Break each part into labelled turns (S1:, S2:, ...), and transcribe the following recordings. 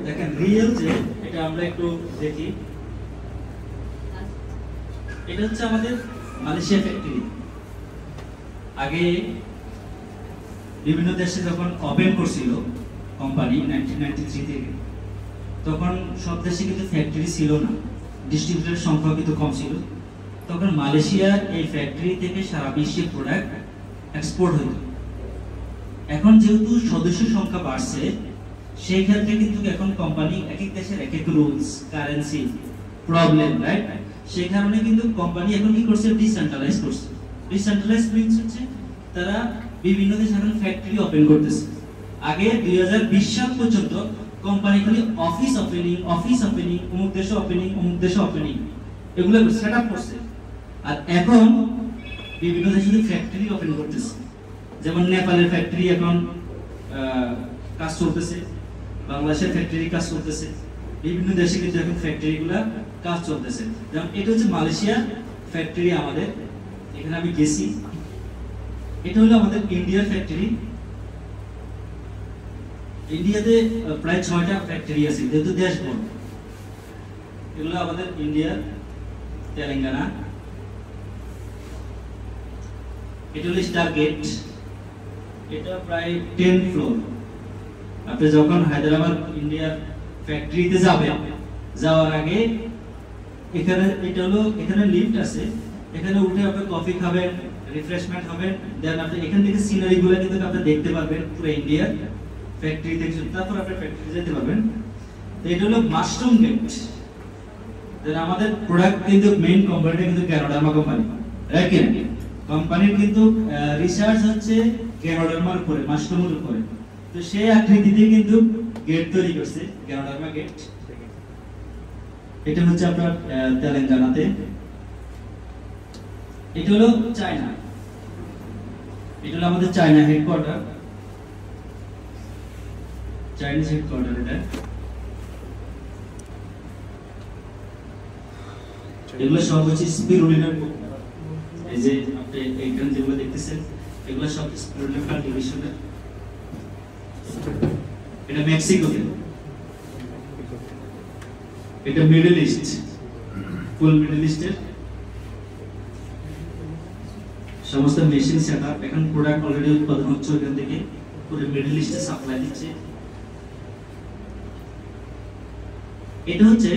S1: দেখেন রিয়েল যে এটা আমরা একটু দেখি, এটা হচ্ছে আমাদের মালয়েশিয়া ফ্যাক্টরি। আগে বিভিন্ন দেশে যখন ওপেন করছিল কোম্পানি 1993 থেকে, তখন সব দেশে কিন্তু ফ্যাক্টরি ছিল না, ডিস্ট্রিবিউটরের সংখ্যা কিন্তু কম ছিল। তখন মালয়েশিয়া এই ফ্যাক্টরি থেকে সারা বিশ্বে প্রোডাক্ট এক্সপোর্ট হতো। এখন যেহেতু সদস্য সংখ্যা বাড়ছে, সেই ক্ষেত্রে কিন্তু এখন কোম্পানি এক এক দেশের এক এক রুলস, কারেন্সি, প্রবলেম, রাইট? সেই কারণে কিন্তু কোম্পানি এখন কি করছে, ডিসেন্ট্রালাইজ করছে। ডিসেন্ট্রালাইজ মিন্স হচ্ছে তারা বিভিন্ন দেশে এখন ফ্যাক্টরি ওপেন করতেছে। আগে 2020 সাল পর্যন্ত কোম্পানি খালি অফিস ওপেনিং, অমুক দেশে ওপেনিং এগুলো সেটআপ করছে। আর এখন বিভিন্ন দেশে ফ্যাক্টরি ওপেন করতেছে। যেমন নেপালের ফ্যাক্টরি এখন কাজ চলতেছে, বাংলাদেশের ফ্যাক্টরি কাজ চলতেছে, বিভিন্ন দেশে কিন্তু এখন ফ্যাক্টরিগুলো কাজ চলতেছে। যেমন এটা হচ্ছে মালয়েশিয়া ফ্যাক্টরি আমাদের, এখানে আমি গেছি। এটা হলো আমাদের ইন্ডিয়ার ফ্যাক্টরি। ইন্ডিয়াতে প্রায় 6টা ফ্যাক্টরি আছে, যেহেতু দেশ বড়। এগুলো আমাদের ইন্ডিয়ার তেলেঙ্গানা। এটা হলো স্টার গেট, এটা প্রায় 10 ফ্লোর। আপনি যখন হায়দ্রাবাদ ইন্ডিয়ার ফ্যাক্টরিতে যাওয়ার আগে এখানে এখানে লিফট আছে, এখানে উঠে আপনি কফি খাবেন, রিফ্রেশমেন্ট হবেন, দেন আপনি এখান থেকে সিনারিগুলো কিন্তু আপনি দেখতে পারবেন পুরো ইন্ডিয়ার ফ্যাক্টরি থেকে, তারপর আপনি ফ্যাক্টরি যেতে পারবেন। তো এটা হলো মাশরুম গেট। দেন আমাদের প্রোডাক্ট কিন্তু মেইন কোম্পানিটা কিন্তু ক্যানোডার্মা কোম্পানি, রাইট কি না? কোম্পানির কিন্তু রিসার্চ হচ্ছে ক্যানোডার্মার উপরে, মাশরুমের উপরে। তো সেই আকৃতিতে কিন্তু গেট তৈরি করছে, ক্যানোডার্মা গেট। এটা হচ্ছে আপনার তেলেঙ্গানাতে। এটা হলো চায়না, এটা হলো আমাদের চায়না হেডকোয়ার্টার, চাইনিজ হেডকোয়ার্টার। এটা এগুলো সব হচ্ছে স্পিরুলিনার। এই যে আপনি এইখানে যেগুলো দেখতেছেন এগুলো সব স্পিরুলিনা কাল্টিভেশনের। এটা মেক্সিকোতে, এটা মিডল ইস্ট, ফুল মিডল ইস্টের সমস্ত মেশিন সেটআপ। এখন প্রোডাক্ট অলরেডি উৎপাদন হচ্ছে এখান থেকে, পুরো মিডল ইস্টে সাপ্লাই দিচ্ছে। এটা হচ্ছে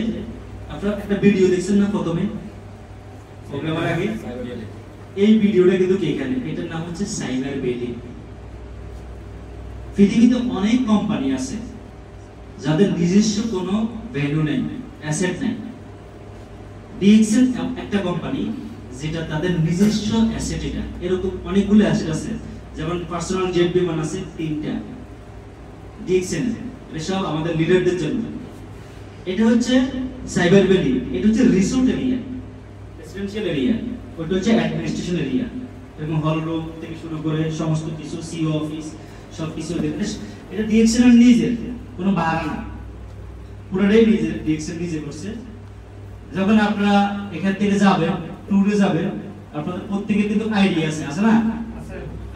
S1: আপনারা একটা ভিডিও দেখছেন না প্রথমে প্রোগ্রামের আগে, এই ভিডিওটা কিন্তু এখানে, এটার নাম হচ্ছে সাইবার ভ্যালি। পৃথিবীতে অনেক কোম্পানি আছে যাদের নিজস্ব কোনো ভ্যালু নেই, অ্যাসেট নেই। ডিএক্সএল একটা কোম্পানি যেটা তাদের নিজস্ব অ্যাসেট। এটা এরকম অনেকগুলো অ্যাসেট আছে, যেমন পার্সোনাল জেট বিমান আছে 3টা ডিএক্সএল, এটা সব আমাদের লিডারদের জন্য। এটা হচ্ছে সাইবার ভ্যালি, এটা হচ্ছে রিসোর্ট এরিয়া, রেসিডেন্সিয়াল এরিয়া, ওটা হচ্ছে অ্যাডমিনিস্ট্রেশন এরিয়া, এরকম হল রুম থেকে শুরু করে সমস্ত কিছু, সিও অফিস সবকিছু। এটা ডিএক্সএল নিজের, কোনো ভাড়া না, পুরোটাই নিজের, ডিএক্সএল নিজে করছে। যখন আপনারা এখান থেকে যাবেন, ট্যুরে যাবেন, আপনাদের প্রত্যেকের কিন্তু আইডিয়া আছে না?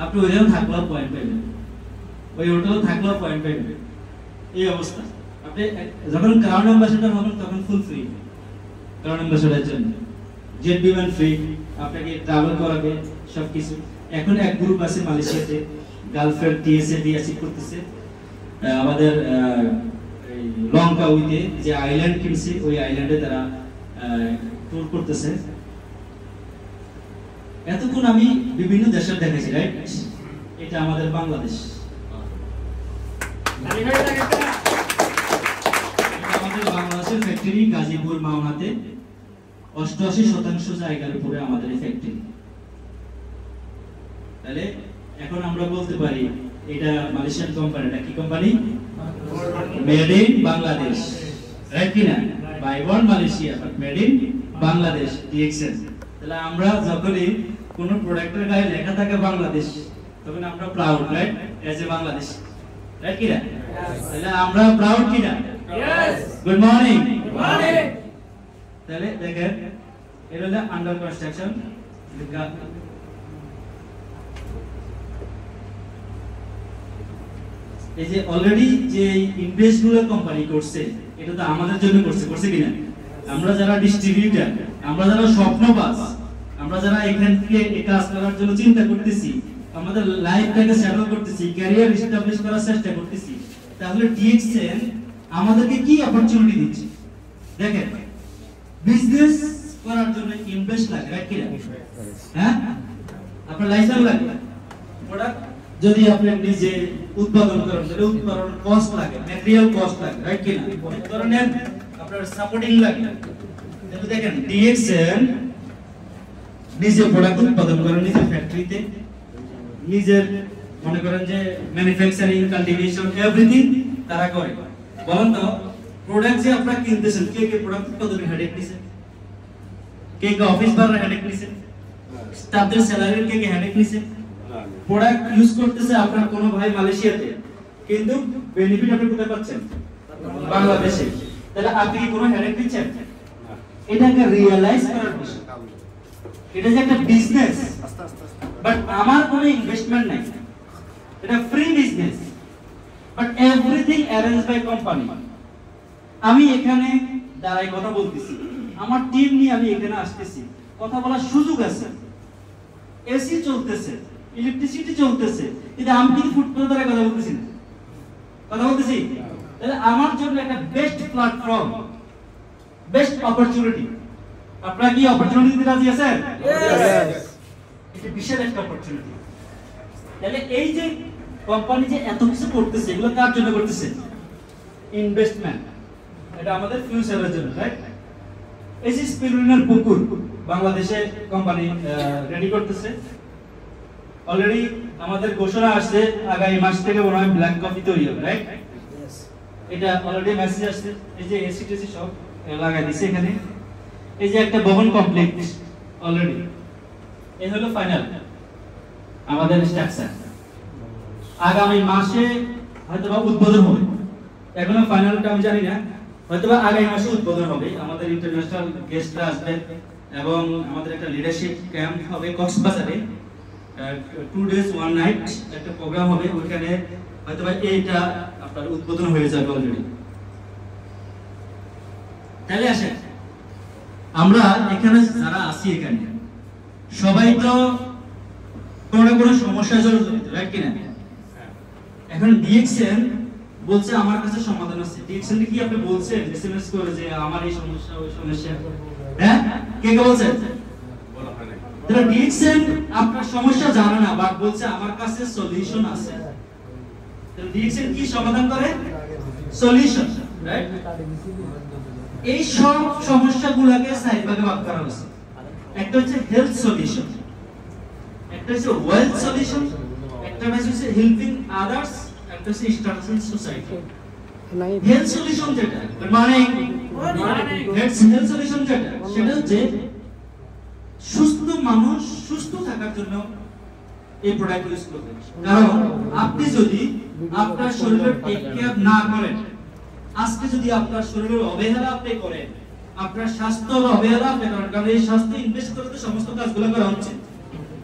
S1: আপনি ওইখানে থাকলেও পয়েন্ট পাবেন, ওই হোটেলে থাকলেও পয়েন্ট পাবেন, এই অবস্থা। আপনি যখন ক্রাউন অ্যাম্বাসেডর হবেন তখন ফুল ফ্রি, ক্রাউন অ্যাম্বাসেডরের জন্য জেট বিমান ফ্রি, আপনাকে ট্রাভেল করাবে সবকিছু। এখন এক গ্রুপ আছে মালয়েশিয়াতে, গালফের টিএসএ ডিএসি করতেছে আমাদের লঙ্কাউইতে, যে আইল্যান্ড কিনছে ওই আইল্যান্ডে তারা ট্যুর করতেছে। এতক্ষণ আমি বিভিন্ন দেশের দেখাইছি, রাইট? এটা আমাদের বাংলাদেশ, আমাদের বাংলাদেশের ফ্যাক্টরি গাজীপুর মাওনাতে 88% জায়গার উপরে আমাদের এই ফ্যাক্টরি। তাহলে এখন আমরা বলতে পারি এটা মালয়েশিয়ান কোম্পানি। এটা কি company? Made in Bangladesh, right কি না? By one Malaysia but made in Bangladesh, DXL. তাহলে আমরা যখনই কোন প্রোডাক্টের গায়ে লেখা থাকে বাংলাদেশ, তখন আমরা proud, right? As a Bangladesh, right কি না? তাহলে আমরা প্রাউড কি না? Yes. Good morning. Good morning. তাহলে দেখেন এটা হলো আন্ডার কনস্ট্রাকশন। এই যে অলরেডি যে ইনভেস্টগুলো কোম্পানি করছে এটা তো আমাদের জন্য করছে কিনা? আমরা যারা ডিস্ট্রিবিউটর, আমরা যারা স্বপ্নবাজ, আমরা যারা এখান থেকে এই কাজ করার জন্য চিন্তা করতেছি, আমাদের লাইফটাকে সেটেল করতেছি, ক্যারিয়ার এস্টাবলিশ করার চেষ্টা করতেছি, তাহলে ডিএক্সএন আমাদেরকে কি অপরচুনিটি দিচ্ছে? দেখেন, বিজনেস করার জন্য ইনভেস্ট লাগে, রাইট কি না? হ্যাঁ, আপনার লাইসেন্স লাগে, প্রোডাক্ট যদি আপনি নিজে উৎপাদন করেন তাহলে উৎপাদন কস্ট লাগে, ম্যাটেরিয়াল কস্ট লাগে, রাইট কি না? অনেক ধরনের আপনার সাপোর্টিং লাগে। তাহলে দেখেন ডিএক্সএন নিজে প্রোডাক্ট উৎপাদন করে নিজের ফ্যাক্টরিতে, নিজের মনে করেন যে ম্যানুফ্যাকচারিং, কাল্টিভেশন, এভরিথিং তারা করে। বলেন তো, প্রোডাক্ট যে আপনারা কিনতেছেন, কে কে প্রোডাক্ট উৎপাদনের হেডেক নিছে? কে কে অফিস ভাড়ার হেডেক নিছে? স্টাফদের স্যালারির কে কে হেডেক নিছে? প্রোডাক্ট ইউজ করতেছে আপনার কোন ভাই মালয়েশিয়াতে, কিন্তু বেনিফিট আপনি কোথায় পাচ্ছেন? বাংলাদেশে। তাহলে আপনি কি কোনো হেডেক দিচ্ছেন? এটাকে রিয়ালাইজ করার বিষয়। এটা যে একটা বিজনেস, বাট আমার কোনো ইনভেস্টমেন্ট নাই, এটা free business, but everything arrange by company. আমি এখানে দাঁড়াই কথা বলতেছি, আমার টিম নিয়ে আমি এখানে আসতেছি, কথা বলার সুযোগ আছে, এসি চলতেছে, ইলেকট্রিসিটি চলতেছে, কিন্তু আমি কিন্তু ফুটপাথে দাঁড়ায় কথা বলতেছি না, কথা বলতেছি। তাহলে আমার জন্য একটা বেস্ট প্ল্যাটফর্ম, বেস্ট অপরচুনিটি। আপনারা কি অপরচুনিটি দিতে রাজি আছেন? यस, এটা বিশাল একটা অপরচুনিটি। তাহলে এই যে কোম্পানি যে এত কিছু করতেছে, এগুলো কার জন্য করতেছে? ইনভেস্টমেন্ট, এটা আমাদের ফিউচারের জন্য, রাইট? এই যে স্পিরুলিনার পুকুর বাংলাদেশে কোম্পানি রেডি করতেছে, অলরেডি আমাদের ঘোষণা আসছে আগামী মাস থেকে মনে হয় ব্ল্যাক কফি তৈরি হবে, রাইট? यस, এটা অলরেডি মেসেজ আসছে। এই যে এসিটিসি সব লাগাই দিছে এখানে। এই যে একটা ভবন কমপ্লিট অলরেডি, এই হলো ফাইনাল আমাদের স্ট্রাকচার। আগামী মাসে হয়তোবা উদ্বোধন হবে, এখনো ফাইনালটা আমি জানি না, হয়তোবা আগামী মাসে উদ্বোধন হবে। আমাদের ইন্টারন্যাশনাল গেস্টরা আসবে এবং আমাদের একটা লিডারশিপ ক্যাম্প হবে কক্সবাজারে, 2 days 1 night একটা প্রোগ্রাম হবে, ওখানে হয়তোবা এইটা আপনার উদ্বোধন হয়ে যাবে অলরেডি। তাহলে আসেন, আমরা এখানে যারা আছি এখানে সবাই তো কোনো না কোনো সমস্যায় জড়িত, রাইট কিনা? এখন ডিএক্সএন বলছে আমার কাছে সমাধান আছে। ডিএক্সএন কি আপনি বলছেন এসএমএস করে যে আমার এই সমস্যা ওই সমস্যা? হ্যাঁ, কে কে বলছেন? বলা হয় না। তাহলে ডিএক্সএন আপনার সমস্যা জানে না, বাট বলছে আমার কাছে সলিউশন আছে। তাহলে ডিএক্সএন কি সমাধান করে? Solution, right? এই সব সমস্যাগুলোকে সাইড ভাগে ভাগ করা হয়েছে। একটা হচ্ছে হেলথ সলিউশন, একটা হচ্ছে ওয়েলথ সলিউশন, একটা হচ্ছে হেল্পিং আদার্স, একটা হচ্ছে স্ট্রাকচারাল সোসাইটি। হেলথ সলিউশন যেটা মানে হেলথ সলিউশন যেটা, সেটা হচ্ছে সুস্থ মানুষ সুস্থ থাকার জন্য এই প্রোডাক্ট ইউজ করবে। কারণ আপনি যদি আপনার শরীরের টেক কেয়ার না করেন, আজকে যদি আপনার শরীরের অবহেলা আপনি করেন, আপনার স্বাস্থ্যের অবহেলা আপনি করেন, কারণ এই স্বাস্থ্য ইনভেস্ট করে তো সমস্ত কাজগুলো করা হচ্ছে,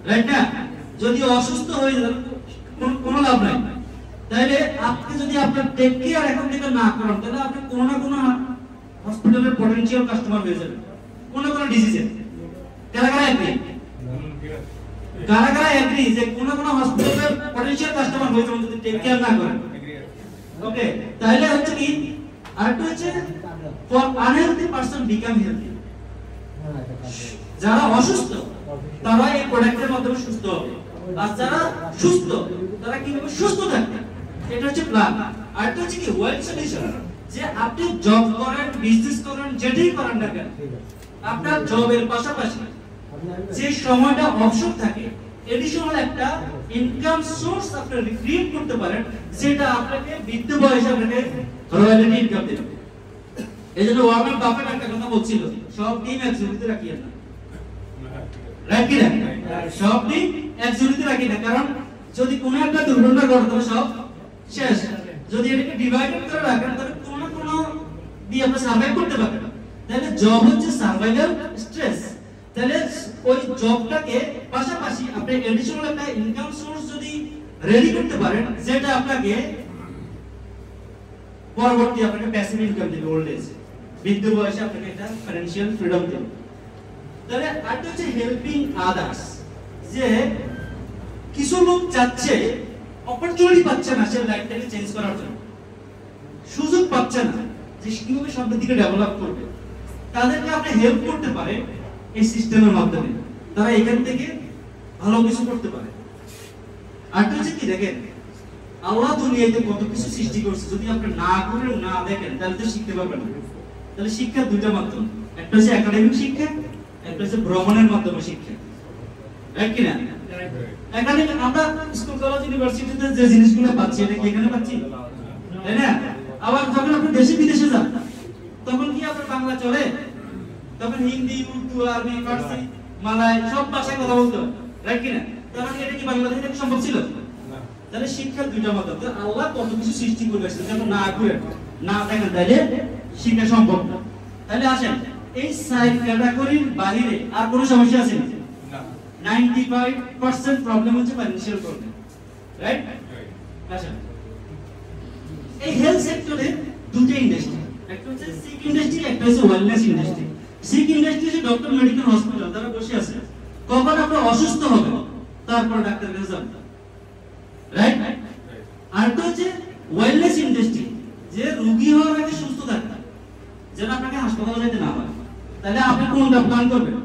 S1: রাইট না? যদি অসুস্থ হয়ে যান কোনো লাভ নাই। তাইলে আপনি যদি আপনার টেক কেয়ার এখন থেকে না করেন, তাহলে আপনি কোনো না কোনো হসপিটালের পটেনশিয়াল কাস্টমার হয়ে যাবেন কোনো কোনো ডিজিজে। কারা কারা এগ্রি? কারা কারা এগ্রি যে কোনো কোনো হসপিটালের পটেনশিয়াল কাস্টমার হয়ে যাবেন যদি টেক কেয়ার না করেন? ওকে, তাহলে হচ্ছে কি আরেকটা হচ্ছে for unhealthy person become healthy. যারা অসুস্থ তারা এই প্রোডাক্টের মাধ্যমে সুস্থ হবে, আর যারা সুস্থ তারা কিভাবে সুস্থ থাকবে, এটা হচ্ছে প্ল্যান। আরেকটা হচ্ছে কি ওয়েলথ সলিউশন, যে আপনি জব করেন, বিজনেস করেন, যেটাই করেন না কেন, আপনার জবের পাশাপাশি যে সময়টা অবসর থাকে, এডিশনাল একটা ইনকাম সোর্স আপনি ক্রিয়েট করতে পারেন, যেটা আপনাকে বৃদ্ধ বয়সে আপনাকে রয়্যালিটি ইনকাম দেবে। এইজন্য ওয়ারেন বাফেট একটা কথা বলছিল, সব টিম এক ঝুড়িতে রাখিয়ে না, রাইট কি না? সব টিম এক ঝুড়িতে রাখি না, কারণ যদি কোনো একটা দুর্ঘটনা ঘটে তবে সব শেষ। যদি এটাকে ডিভাইডেড করে রাখেন তাহলে কোনো না কোনো দিয়ে আপনি সার্ভাইভ করতে পারবেন। তাহলে জব হচ্ছে সার্ভাইভাল স্ট্রেস। তাহলে ওই জবটাকে পাশাপাশি আপনি এডিশনাল একটা ইনকাম সোর্স যদি রেডি করতে পারেন, যেটা আপনাকে পরবর্তী আপনাকে প্যাসিভ ইনকাম দেবে ওল্ড এজে, বৃদ্ধ বয়সে আপনাকে একটা ফাইন্যান্সিয়াল ফ্রিডম দেবে। তাহলে আরেকটা হচ্ছে হেল্পিং আদার্স, যে কিছু লোক চাচ্ছে, অপরচুনিটি পাচ্ছে না সে লাইফটাকে চেঞ্জ করার জন্য, সুযোগ পাচ্ছে না যে কিভাবে সামনের দিকে ডেভেলপ করবে, তাদেরকে আপনি হেল্প করতে পারেন এই সিস্টেমের মাধ্যমে, তারা এখান থেকে ভালো কিছু করতে পারে। আরেকটা হচ্ছে কি, দেখেন আল্লাহ দুনিয়াতে কত কিছু সৃষ্টি করছে, যদি আপনি না করে না দেখেন তাহলে তো শিখতে পারবেন না। তাহলে শিক্ষার দুইটা মাধ্যম, একটা হচ্ছে একাডেমিক শিক্ষা, একটা হচ্ছে ভ্রমণের মাধ্যমে শিক্ষা, রাইট কি না? একাডেমিক আমরা স্কুল কলেজ ইউনিভার্সিটিতে যে জিনিসগুলো পাচ্ছি এটা কি এখানে পাচ্ছি, তাই না? আবার যখন আপনি দেশে বিদেশে যান তখন কি আপনার বাংলা চলে? তখন হিন্দি, উর্দু, আরবি, ফার্সি, মালয় সব ভাষায় কথা বলতে হয়, রাইট কি না? তখন এটা কি বাংলাদেশে থেকে সম্ভব ছিল? তাহলে শিক্ষার দুইটা মাধ্যম। আল্লাহ কত কিছু সৃষ্টি করে গেছে, যখন না করেন না দেখেন তাহলে শিক্ষা সম্ভব না। তাহলে আসেন এই সাইড ক্যাটাগরির বাইরে আর কোনো সমস্যা আছে না? 95% প্রবলেম হচ্ছে ফাইনান্সিয়াল প্রবলেম, রাইট? আসেন এই হেলথ সেক্টরে দুটো ইন্ডাস্ট্রি, একটা হচ্ছে সিক ইন্ডাস্ট্রি, একটা হচ্ছে ওয়েলনেস ইন্ডাস্ট্রি। সিক ইন্ডাস্ট্রি হচ্ছে ডক্টর, মেডিকেল, হসপিটাল, তারা বসে আছে, কখন আপনি অসুস্থ হবে তারপর ডাক্তারের কাছে যাবেন, রাইট? আর তো হচ্ছে ওয়েলনেস ইন্ডাস্ট্রি, যে রোগী হওয়ার আগে সুস্থ থাকা, যেন আপনাকে হাসপাতালে যেতে না হয়। তাহলে আপনি কোনটা প্ল্যান করবেন?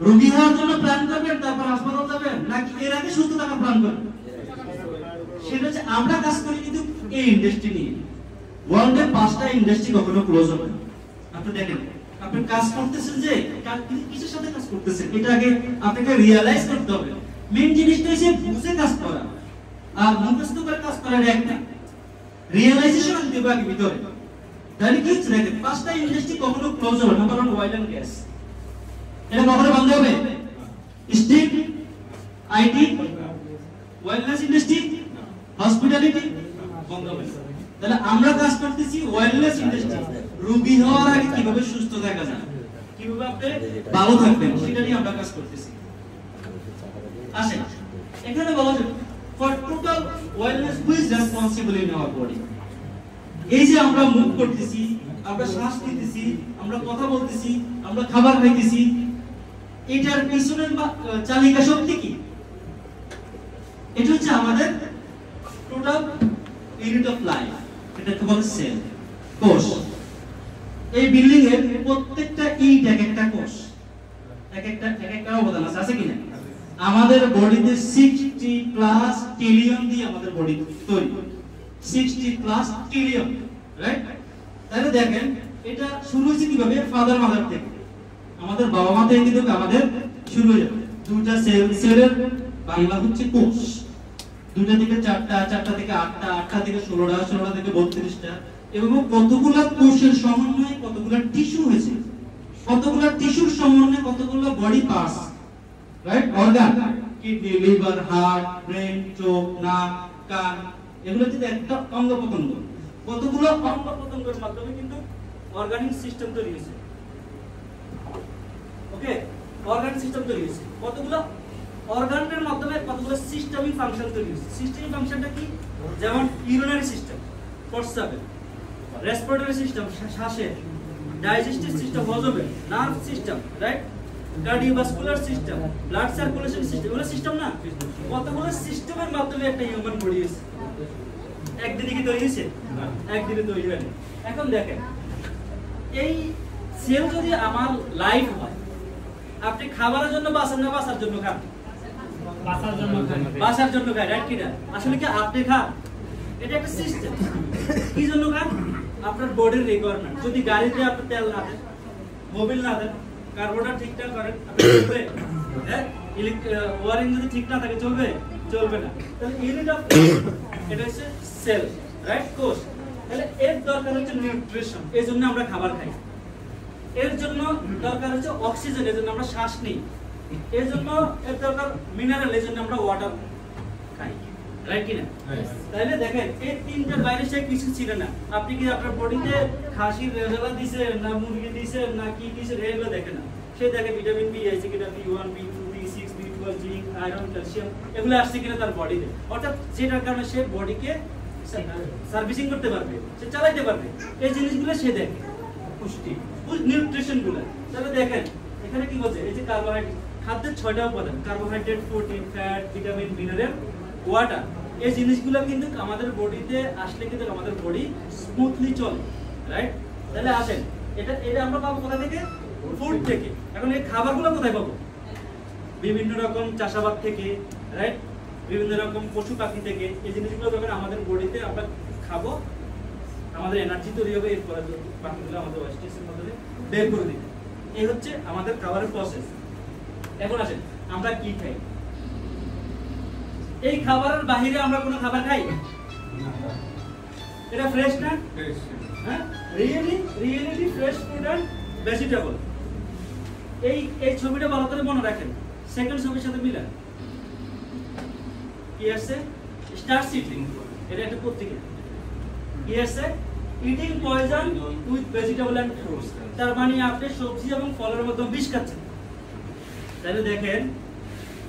S1: রোগী হওয়ার জন্য প্ল্যান করবেন তারপর হাসপাতাল যাবেন, নাকি এর আগে সুস্থ থাকা প্ল্যান করবেন? সেটা হচ্ছে আমরা কাজ করি কিন্তু এই ইন্ডাস্ট্রি নিয়ে। ওয়ার্ল্ডের 5টা ইন্ডাস্ট্রি কখনো ক্লোজ হবে না। আপনি দেখেন আপনি কাজ করতেছেন, যে কিসের সাথে কাজ করতেছেন এটা আগে আপনাকে রিয়ালাইজ করতে হবে। মেইন জিনিসটা হচ্ছে বুঝে কাজ করা, আর মুখস্থ করে কাজ করার একটা রিয়ালাইজেশন আনতে হবে আগে ভিতরে। তাহলে কি হচ্ছে দেখেন 5টা ইন্ডাস্ট্রি কখনো ক্লোজ হবে না। নাম্বার 1 অয়েল এন্ড গ্যাস, এটা কখনো বন্ধ হবে? Steel, IT, wellness industry, hospitality বন্ধ হবে। তাহলে আমরা কাজ করতেছি ওয়েলনেস ইন্ডাস্ট্রি, রোগী হওয়ার আগে কিভাবে সুস্থ থাকা যায়, কিভাবে আপনি ভালো থাকবেন সেটা নিয়ে আমরা কাজ করতেছি। আসেন এখানে বলা যায় for total wellness who is responsible in our body. এই যে আমরা মুভ করতেছি, আমরা শ্বাস নিতেছি, আমরা কথা বলতেছি, আমরা খাবার খাইতেছি, এটার পিছনের চালিকা শক্তি কি? এটা হচ্ছে আমাদের টোটাল ইউনিট অফ লাইফ, এটাকে বলে সেল, কোষ। এই বিল্ডিং এর প্রত্যেকটা ইট এক একটা কোষ, এক একটা অবদান আছে কিনা? আমাদের বডিতে 60+ ট্রিলিয়ন দিয়ে আমাদের বডি তৈরি, 60+ ট্রিলিয়ন, রাইট? তাহলে দেখেন এটা শুরু হয়েছে কিভাবে? ফাদার মাদার থেকে, আমাদের বাবা মা থেকে কিন্তু আমাদের শুরু হয়ে যাবে। দুটো সেলের বাংলা হচ্ছে কোষ, 2টা থেকে 4টা, 4টা থেকে 8টা, 8টা থেকে 16টা, 16টা থেকে 32টা, এবং কতগুলো কোষের সমন্বয়ে কতগুলো টিস্যু হয়েছে, কতগুলো টিস্যুর সমন্বয়ে কতগুলো body parts, right? Organ, kidney, liver, heart, brain, চোখ, নাক, কান, এগুলো যদি একটা অঙ্গ প্রত্যঙ্গ, কতগুলো অঙ্গ প্রত্যঙ্গের মাধ্যমে কিন্তু অর্গানিক সিস্টেম তৈরি হয়েছে। ওকে, অর্গান সিস্টেম তৈরি হয়েছে, কতগুলো অর্গানের মাধ্যমে কতগুলো সিস্টেমিক ফাংশন তৈরি হয়েছে। সিস্টেমিক ফাংশনটা কি? যেমন ইউরিনারি সিস্টেম, প্রস্রাবের, রেসপিরেটরি সিস্টেম, শ্বাসের, ডাইজেস্টিভ সিস্টেম, হজমের, nerve system, right? Cardiovascular system, blood circulation system, এগুলো সিস্টেম না? কতগুলো সিস্টেমের মাধ্যমে একটা হিউম্যান বডি হয়েছে। একদিনে কি তৈরি হয়েছে? একদিনে তৈরি হয়নি। এখন দেখেন এই সেল যদি আমার লাইফ হয়, আপনি খাবারের জন্য বাঁচান না বাঁচার জন্য খান? বাঁচার জন্য খান, রাইট কিনা? আসলে কি আপনি খান? এটা একটা সিস্টেম। কি জন্য খান? আপনার বডির রিকোয়ারমেন্ট। যদি গাড়িতে আপনি তেল না দেন, মোবিল না দেন, কার্বোরেটর ঠিকঠাক করেন, আপনি চলবে? হ্যাঁ, ওয়ারিং যদি ঠিক না থাকে চলবে? চলবে না। তাহলে ইউনিট অফ এটা হচ্ছে সেল, রাইট? কোষ। তাহলে এর দরকার হচ্ছে নিউট্রিশন, এই জন্য আমরা খাবার খাই। এর জন্য দরকার হচ্ছে অক্সিজেন, এর জন্য আমরা শ্বাস নিই। এর জন্য এর দরকার মিনারেল, এর জন্য আমরা ওয়াটার খাই, রাইট কিনা? তাহলে দেখেন এই তিনটার বাইরে সে কিছু ছিল না। আপনি কি আপনার বডিতে খাসির রেজালা দিছে না মুরগি দিছে না কি দিছে এগুলো দেখে না। সে দেখে ভিটামিন বি আছে কিনা, B1, B2, B6, B12, zinc, iron, calcium এগুলো আসছে কিনা তার বডিতে। অর্থাৎ যেটার কারণে সে বডিকে সার্ভিসিং করতে পারবে, সে চালাইতে পারবে, এই জিনিসগুলো সে দেখে। পুষ্টি, নিউট্রিশন গুলো, তাহলে দেখেন এখানে কি বলছে, এই যে কার্বোহাইড্রেট, খাদ্যের 6টা উপাদান, carbohydrate, protein, fat, vitamin, mineral, water, এই জিনিসগুলো কিন্তু আমাদের বডিতে আসলে কিন্তু আমাদের বডি স্মুথলি চলে, রাইট? তাহলে আসেন, এটা আমরা পাবো কোথা থেকে? ফুড থেকে। এখন এই খাবারগুলো কোথায় পাবো? বিভিন্ন রকম চাষাবাদ থেকে, রাইট? বিভিন্ন রকম পশু পাখি থেকে। এই জিনিসগুলো যখন আমাদের বডিতে আমরা খাবো, আমাদের এনার্জি তৈরি হবে, এরপরে বাকিগুলো আমাদের ওয়েস্টেজের মধ্যে বের করে দিবে। এই হচ্ছে আমাদের খাবারের প্রসেস। এখন আসেন, আমরা কি খাই? এই খাবারের বাইরে আমরা কোনো খাবার খাই? এটা ফ্রেশ না? হ্যাঁ, really fresh food and vegetable. এই ছবিটা ভালো করে মনে রাখেন, সেকেন্ড ছবির সাথে মিলান। কি আছে? স্টার সিটি, এটা একটা পত্রিকা। কি আছে? Eating poison with vegetable and fruits, তার মানে আপনি সবজি এবং ফলের মধ্যে বিষ খাচ্ছেন। তাহলে দেখেন,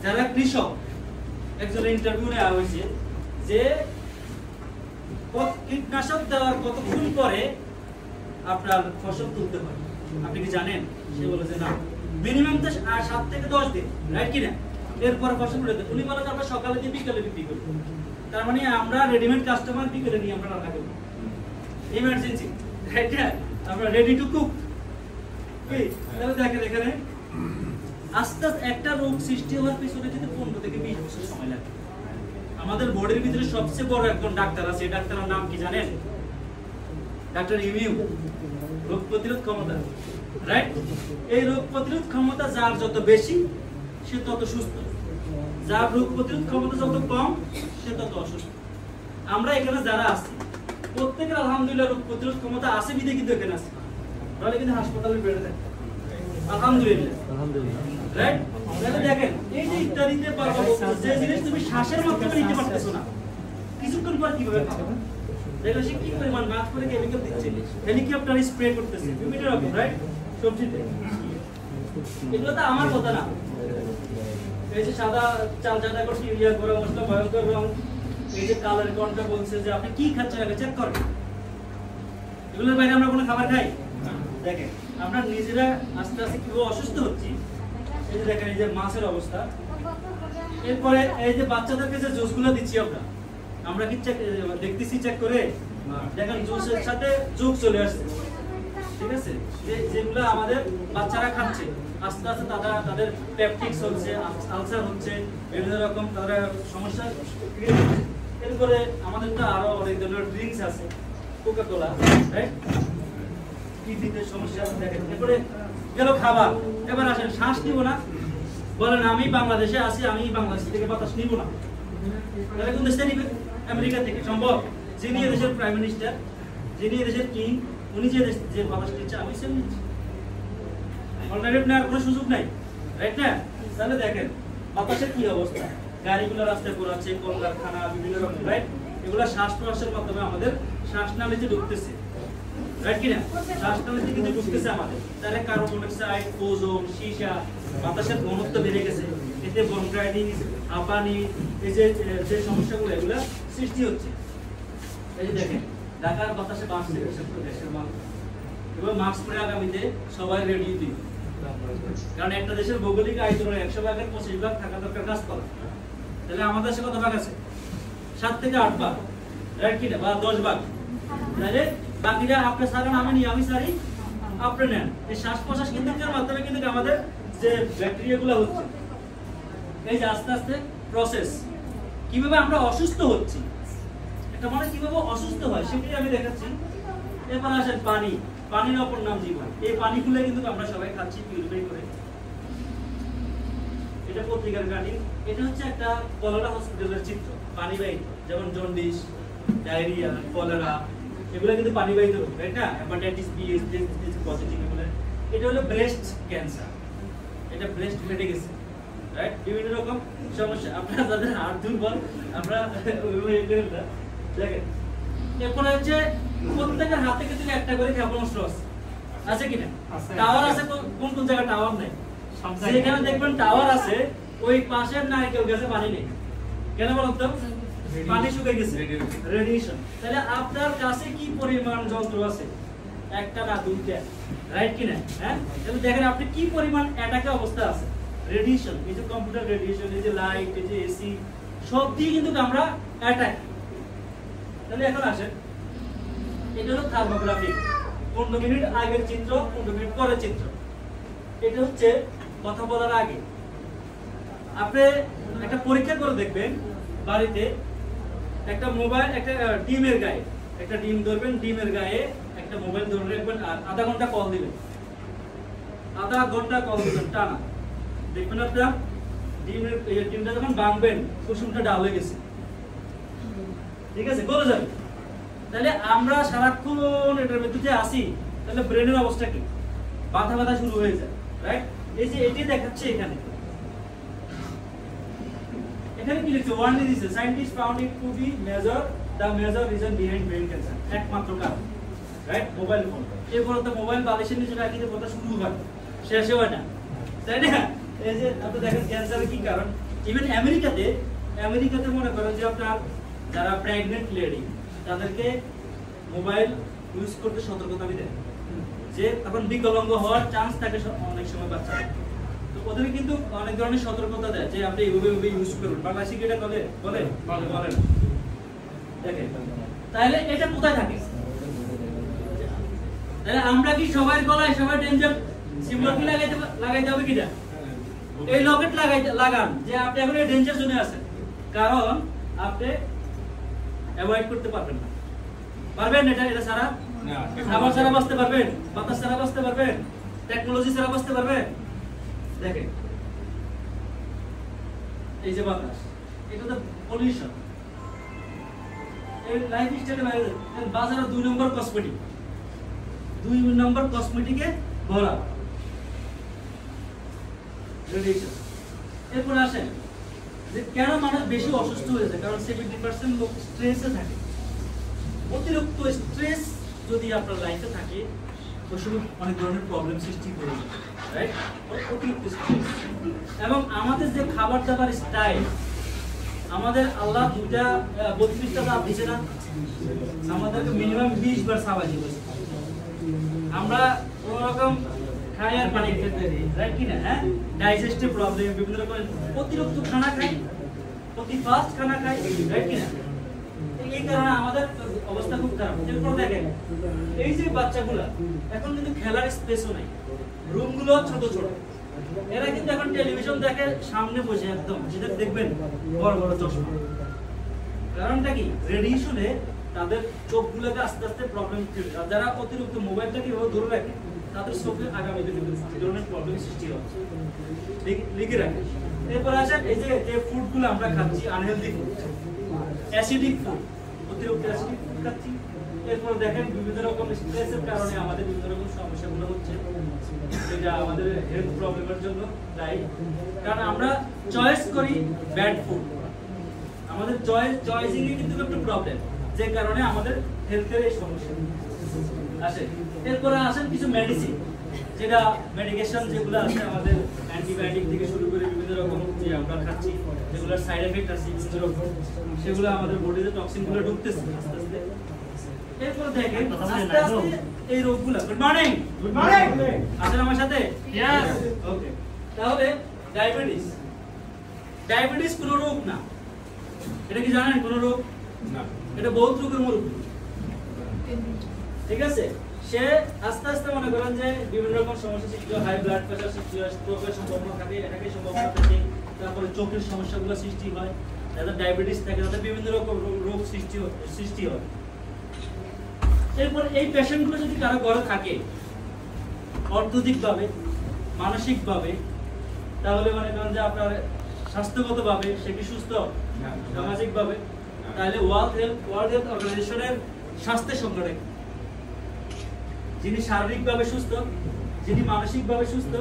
S1: যারা কৃষক, একজন ইন্টারভিউ নেওয়া হয়েছে যে কীটনাশক দেওয়ার কতক্ষণ পরে আপনার ফসল তুলতে হয়, আপনি কি জানেন? সে বলেছে না, মিনিমাম তো 7 থেকে 10 দিন, রাইট কিনা? এরপর ফসল উঠে দেয়। উনি বলে আমরা সকালে দিয়ে বিকালে বিক্রি করি। তার মানে আমরা রেডিমেড কাস্টমার, বিকেলে নিয়ে আমরা রান্না করি, ইমার্জেন্সি, রাইট? আমরা রেডি টু কুক। তাহলে দেখেন এখানে আস্তে আস্তে একটা রোগ সৃষ্টি হওয়ার পিছনে কিন্তু 15 থেকে 20 বছর সময় লাগে। আমাদের বডির ভিতরে সবচেয়ে বড় একজন ডাক্তার আছে, ডাক্তারের নাম কি জানেন? ডাক্তার ইমিউ, রোগ প্রতিরোধ ক্ষমতা, রাইট? এই রোগ প্রতিরোধ ক্ষমতা যার যত বেশি সে তত সুস্থ, যার রোগ প্রতিরোধ ক্ষমতা যত কম সে তত অসুস্থ। আমরা এখানে যারা আছি প্রত্যেকের আলহামদুলিল্লাহ রোগ প্রতিরোধ ক্ষমতা আছে বিধে কিন্তু এখানে আছে, তাহলে কিন্তু হাসপাতালে বেড়ে যায় আলহামদুলিল্লাহ, রাইট? তাহলে দেখেন, এই যে ইত্যাদিতে যে জিনিস তুমি শ্বাসের মাধ্যমে নিতে পারতেছো না, কিছুক্ষণ পর কিভাবে খাবে? দেখো সে কি পরিমাণ মাছ করে কেমিক্যাল দিচ্ছে, হেলিকপ্টার স্প্রে করতেছে বিভিন্ন রকম, রাইট? সবজিতে। এগুলো তো আমার কথা না। এই যে সাদা চাল চাঁদা করছে, ইউরিয়া গরম মশলা, ভয়ঙ্কর রং, এই যে কালার কোনটা বলছে যে আপনি কি খাচ্ছেন আগে চেক করেন। এগুলোর বাইরে আমরা কোনো খাবার খাই? দেখেন আমরা নিজেরা আস্তে আস্তে কিভাবে অসুস্থ হচ্ছি। এই যে দেখেন, এই যে মাছের অবস্থা। এরপরে এই যে বাচ্চাদেরকে যে জুসগুলো দিচ্ছি আমরা কি দেখতেছি চেক করে? দেখেন জুসের সাথে যোগ চলে আসছে, ঠিক আছে? যেগুলো আমাদের বাচ্চারা খাচ্ছে, আস্তে আস্তে তাদের পেপটিক্স হচ্ছে, আলসার হচ্ছে, বিভিন্ন রকম তারা সমস্যা ক্রিয়েট হচ্ছে। এরপরে আমাদের তো আরো অনেক ধরনের ড্রিঙ্কস আছে, কোকা কোলা, রাইট? কিডনিতে সমস্যা দেখেন। এরপরে গেল খাবার। এবার আসেন, শ্বাস নিব না, বলেন আমি বাংলাদেশে আছি, আমি বাংলাদেশ থেকে বাতাস নিব না, তাহলে কোন দেশ থেকে নিবে? আমেরিকা থেকে সম্ভব? যিনি দেশের প্রাইম মিনিস্টার, যিনি দেশের কিং, উনি যে বাতাস নিচ্ছে, আমি সেম নিচ্ছি। অল্টারনেটিভ নেওয়ার কোনো সুযোগ নাই, রাইট না? তাহলে দেখেন বাতাসের কি অবস্থা, গাড়িগুলো রাস্তায় ঘোরাচ্ছে, কলকারখানা, বিভিন্ন রকম, রাইট? এগুলো শ্বাস প্রশ্বাসের মাধ্যমে আমাদের শ্বাসনালীতে ঢুকতেছে, রাইট কিনা? শ্বাসনালীতে কিন্তু ঢুকতেছে আমাদের। তাহলে কার্বন ডাইঅক্সাইড, ওজোন, সীসা, বাতাসের ঘনত্ব বেড়ে গেছে, এতে ব্রঙ্কাইটিস, হাঁপানি, এই যে সমস্যাগুলো এগুলো সৃষ্টি হচ্ছে। এই যে দেখেন, ঢাকার বাতাসে বাড়ছে দেশের মানুষ। এবার মাস্ক পরে আগামীতে সবাই রেডি দিন, কারণ একটা দেশের ভৌগোলিক আয়তনের 100 ভাগের 25 ভাগ থাকা দরকার গাছপালা। তাহলে আমাদের দেশে কত ভাগ আছে? 7 থেকে 8 ভাগ, রাইট কিনা? বা 10 ভাগ। তাহলে বাকিরা আপনি সারেন, আমি নি, আমি সারি, আপনি নেন। এই শ্বাস প্রশ্বাস কিন্তু এর মাধ্যমে কিন্তু আমাদের যে ব্যাকটেরিয়াগুলো হচ্ছে, এই যে আস্তে আস্তে প্রসেস, কিভাবে আমরা অসুস্থ হচ্ছি, এটা মানে কিভাবে অসুস্থ হয় সেটাই আমি দেখাচ্ছি। এবার আসেন পানি, পানির অপর নাম জীবন। এই পানিগুলো কিন্তু আমরা সবাই খাচ্ছি পিউরিফাই করে। এটা পত্রিকার কাটিং। এটা হচ্ছে একটা কলেরা হসপিটালের চিত্র, পানিবাহিত, যেমন জন্ডিস, ডায়রিয়া, কলেরা, এগুলো কিন্তু পানিবাহিত রোগ, তাই না? হেপাটাইটিস বি, এইচআইভি পজিটিভ এগুলো। এটা হলো ব্রেস্ট ক্যান্সার, এটা ব্রেস্ট ফেটে গেছে, রাইট? বিভিন্ন রকম সমস্যা। আপনারা যাদের হাড় দুর্বল, আমরা দেখেন। এরপরে হচ্ছে প্রত্যেকের হাতে কিন্তু একটা করে ক্ষেপণাস্ত্র আছে কিনা? টাওয়ার আছে, কোন কোন জায়গায় টাওয়ার নেই? যেখানে দেখবেন টাওয়ার আছে ওই পাশের নারকেল গাছে পানি নেই। কেন বলুন তো?
S2: পানি শুকিয়ে গেছে, রেডিয়েশন। তাহলে আপনার কাছে কি পরিমাণ যন্ত্র আছে? একটা না দুইটা, রাইট কিনা? হ্যাঁ, তাহলে দেখেন আপনি কি পরিমাণ অ্যাটাকে অবস্থা আছে। রেডিয়েশন, এই যে কম্পিউটার রেডিয়েশন, এই যে লাইট, এই যে এসি, সব দিয়ে কিন্তু আমরা অ্যাটাক। তাহলে এখন আসেন, এটা হলো থার্মোগ্রাফি। 15 মিনিট আগের চিত্র, 15 মিনিট পরের চিত্র। এটা হচ্ছে কথা বলার আগে। আপনি একটা পরীক্ষা করে দেখবেন বাড়িতে, একটা মোবাইল, একটা ডিমের গায়ে, একটা ডিম ধরবেন, ডিমের গায়ে একটা মোবাইল ধরে রাখবেন আর আধা ঘন্টা কল দিবেন, আধা ঘন্টা কল দিবেন টানা। দেখবেন আপনার ডিমটা যখন ভাঙবেন কুসুমটা ডাল হয়ে গেছে, ঠিক আছে, গলে যাবে। তাহলে আমরা সারাক্ষণ এটার মধ্যে যে আসি, তাহলে ব্রেনের অবস্থা কি? ব্যথা ব্যথা শুরু হয়ে যায়, রাইট? এই যে এটি দেখাচ্ছে এখানে, এখানে কি লিখছে? ওয়ার্নিং দিছে, scientist found it to be the major reason behind brain cancer. একমাত্র কারণ, রাইট? Mobile phone. এরপর তো মোবাইল বালিশের নিচে রাখিতে কথা শুরু হয়, শেষে হয় না, তাই না? এই যে আপনি দেখেন ক্যান্সারের কি কারণ। ইভেন আমেরিকাতে মনে করেন যে আপনার যারা প্রেগন্যান্ট লেডি, তাদেরকে মোবাইল ইউজ করতে সতর্কতা দেয়, যে তখন বিকলাঙ্গ হওয়ার চান্স থাকে অনেক সময় বাচ্চাদের। তো ওদের কিন্তু অনেক ধরনের সতর্কতা দেয় যে আপনি এইভাবে ইউজ করুন। বাংলাদেশে কি এটা বলে না, দেখেন। তাহলে এটা কোথায় থাকে? তাহলে আমরা কি সবার গলায় সবাই ডেঞ্জার সিম্বল কি লাগাইতে হবে কিনা? এই লকেট লাগান যে আপনি এখন এই ডেঞ্জার জোনে আছেন, কারণ আপনি অ্যাভয়েড করতে পারবেন না। পারবেন এটা ছাড়া? খাবার ছাড়া বাঁচতে পারবেন? বাতাস ছাড়া বাঁচতে পারবেন? টেকনোলজি ছাড়া বাঁচতে পারবেন? দেখেন এই যে বাতাস, এটা তো পলিউশন। এই লাইফস্টাইলে বাজারে 2 নম্বর কসমেটিক, 2 নম্বর কসমেটিকে ভরা রেডিয়েশন। এরপর আসেন যে কেন মানুষ বেশি অসুস্থ হয়েছে, কারণ 70% লোক স্ট্রেসে থাকে। অতিরিক্ত স্ট্রেস যদি আপনার লাইফে থাকে, ওই সময় অনেক ধরনের প্রবলেম সৃষ্টি করে যায়, রাইট? অতিরিক্ত স্ট্রেস। এবং আমাদের যে খাবার দাবার স্টাইল, আমাদের আল্লাহ 32টা দাঁত দিছে না, আমাদেরকে মিনিমাম 20 বার সাবাই দিয়েছে। আমরা কোন রকম খাই আর পানি খেতে, রাইট কি না? হ্যাঁ, ডাইজেস্টিভ প্রবলেম, বিভিন্ন রকমের অতিরিক্ত খানা খাই, অতি ফাস্ট খানা খাই, রাইট কি না? এই কারণে আমাদের অবস্থা খুব খারাপ। এরপর দেখেন এই যে বাচ্চাগুলা, এখন কিন্তু খেলার স্পেসও নেই, রুমগুলো ছোট ছোট। এরা কিন্তু এখন টেলিভিশন দেখে সামনে বসে, একদম যেটা দেখবেন বড় বড় চশমা। কারণটা কি? রেডিয়েশনে তাদের চোখগুলোকে আস্তে আস্তে প্রবলেম ক্রিয়েট হয়। যারা অতিরিক্ত মোবাইলটাকে ধরে রাখে, তাদের চোখে আগামীতে এই ধরনের প্রবলেম সৃষ্টি হচ্ছে, লিখে রাখে। এরপর আসেন এই যে ফুডগুলো আমরা খাচ্ছি, আনহেলদি ফুড, অ্যাসিডিক ফুড, অতিরিক্ত অ্যাসিডিক ফুড খাচ্ছি। এরপর দেখেন বিভিন্ন রকম স্ট্রেসের কারণে আমাদের বিভিন্ন রকম সমস্যাগুলো হচ্ছে, যেটা আমাদের হেলথ প্রবলেমের জন্য দায়ী। কারণ আমরা চয়েস করি ব্যাড ফুড, আমাদের চয়েসিং এ কিন্তু একটা প্রবলেম, যে কারণে আমাদের হেলথের এই সমস্যা আসে। এরপরে আসেন কিছু মেডিসিন, যেটা মেডিকেশন যেগুলো আছে আমাদের, অ্যান্টিবায়োটিক থেকে শুরু করে বিভিন্ন রকম যে আমরা খাচ্ছি, যেগুলোর সাইড এফেক্ট আছে বিভিন্ন রকম, সেগুলো আমাদের বডিতে টক্সিনগুলো ঢুকতেছে আস্তে আস্তে। এরপর দেখেন আস্তে আস্তে এই রোগগুলো, গুড মর্নিং আছেন আমার সাথে? ওকে। তাহলে ডায়াবেটিস কোনো রোগ না, এটা কি জানেন? কোনো রোগ না, এটা বহুত রোগের মূল, ঠিক আছে? সে আস্তে আস্তে মনে করেন যে বিভিন্ন রকম সমস্যা সৃষ্টি হয়, হাই ব্লাড প্রেশার সৃষ্টি হয়, স্ট্রোকের সম্ভাবনা থাকে, এটাকে সম্ভাবনা থাকে, তারপরে চোখের সমস্যাগুলো সৃষ্টি হয়, যাদের ডায়াবেটিস থাকে তাদের বিভিন্ন রকম রোগ সৃষ্টি হয়। এরপর এই পেশেন্টগুলো যদি কারো ঘরে থাকে, অর্থনৈতিকভাবে, মানসিকভাবে, তাহলে মনে করেন যে আপনার স্বাস্থ্যগতভাবে সে কি সুস্থ? সামাজিকভাবে, তাহলে ওয়ার্ল্ড হেলথ অর্গানাইজেশনের স্বাস্থ্য সংগঠন, যিনি শারীরিকভাবে সুস্থ, যিনি মানসিকভাবে সুস্থ,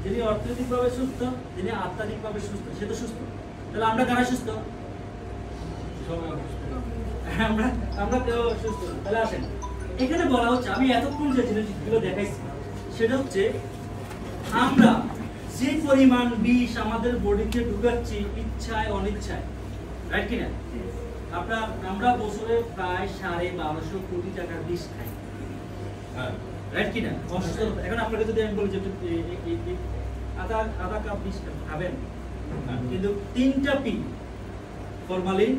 S2: যিনি অর্থনৈতিকভাবে সুস্থ, যিনি আত্মাধিকভাবে সুস্থ, সে তো সুস্থ। তাহলে আমরা কারা সুস্থ? আমরা কেউ সুস্থ। তাহলে আসেন, এখানে বলা হচ্ছে, আমি এতক্ষণ যে জিনিসগুলো দেখাইছি সেটা হচ্ছে আমরা যে পরিমাণ বিষ আমাদের বডিতে ঢুকাচ্ছি ইচ্ছায় অনিচ্ছায়, রাইট কিনা? আমরা বছরে প্রায় 1250 কোটি টাকার বিষ খাই, রাইট কিনা? এখন আপনাকে যদি আমি বলি যে আধা কাপ বিষ খাবেন, কিন্তু 3টা P, formalin,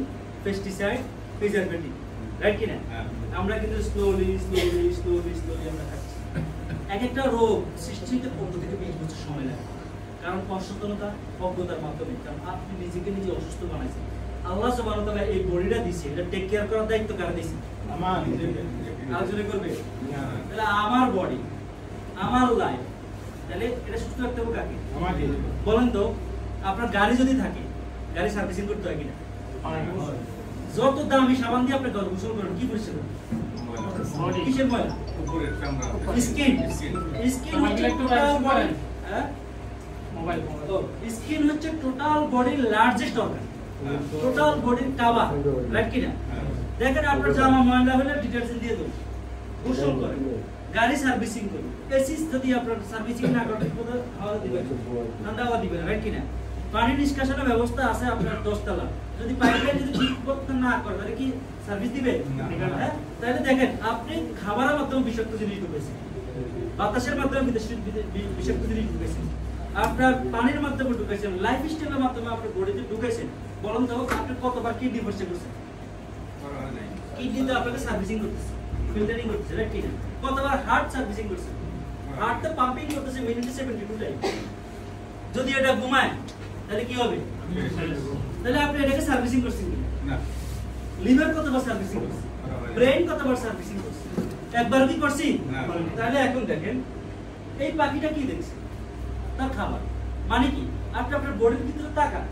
S2: pesticide, preservative, right কিনা? আমরা কিন্তু স্লোলি আমরা খাচ্ছি। এক একটা রোগ সৃষ্টি হতে 15 থেকে 20 বছর সময় লাগে, কারণ অসচেতনতা, অজ্ঞতার মাধ্যমে। কারণ আপনি নিজেকে নিজে অসুস্থ বানাইছেন। আল্লাহ সুবহানাহু ওয়া তাআলা এই বডিটা দিয়েছে, এটা টেক কেয়ার করার দায়িত্ব কারা দিয়েছে? আমার। আলোচনা করবে, তাহলে আমার বডি, আমার লাইফ, তাহলে এটা সুস্থ রাখতে হবে কাকে? আমাকে। বলেন তো, আপনার গাড়ি যদি থাকে, গাড়ি সার্ভিসিং করতে হয় কিনা? যত দামি সাবান দিয়ে আপনি গোসল করেন, কি পরিষ্কার করেন? কিসের ময়লা? স্কিন হচ্ছে টোটাল বডি, মোবাইল তো স্কিন হচ্ছে টোটাল বডির লার্জেস্ট অর্গান, টোটাল বডির কাভার, রাইট কিনা? দেখেন আপনার জামা ময়লা হলে ডিটারজেন্ট দিয়ে দেন, গোসল করেন, গাড়ি সার্ভিসিং করুন। এসি যদি আপনার সার্ভিসিং না করেন, হাওয়া দিবেন, ঠান্ডা হাওয়া দিবেন, রাইট কিনা? পানি নিষ্কাশনের ব্যবস্থা আছে আপনার 10 তলা, যদি পাইপলাইন যদি ঠিক করতে না করে তাহলে কি সার্ভিস দিবে? হ্যাঁ, তাহলে দেখেন আপনি খাবারের মাধ্যমে বিষাক্ত জিনিস ঢুকেছেন, বাতাসের মাধ্যমে বিষাক্ত জিনিস ঢুকেছেন, আপনার পানির মাধ্যমে ঢুকেছেন, লাইফ স্টাইলের মাধ্যমে আপনার বডিতে ঢুকেছেন। বলুন তো আপনি কতবার কিডনি পরিষ্কার করছেন? কিডনি তো আপনাকে সার্ভিসিং করতেছে, ফিল্টারিং করতেছে, রাইট কিনা? কতবার হার্ট সার্ভিসিং করছেন? হার্ট তো পাম্পিং করতেছে মিনিটে 72 টাইম। যদি এটা ঘুমায় তাহলে কি হবে? তাহলে আপনি এটাকে সার্ভিসিং করছেন কিনা? না। লিভার কতবার সার্ভিসিং করছেন? ব্রেন কতবার সার্ভিসিং করছেন? একবার কি করছি? তাহলে এখন দেখেন এই পাখিটা কি দেখছে? তার খাবার। মানে কি? আপনি আপনার বডির ভিতরে তাকান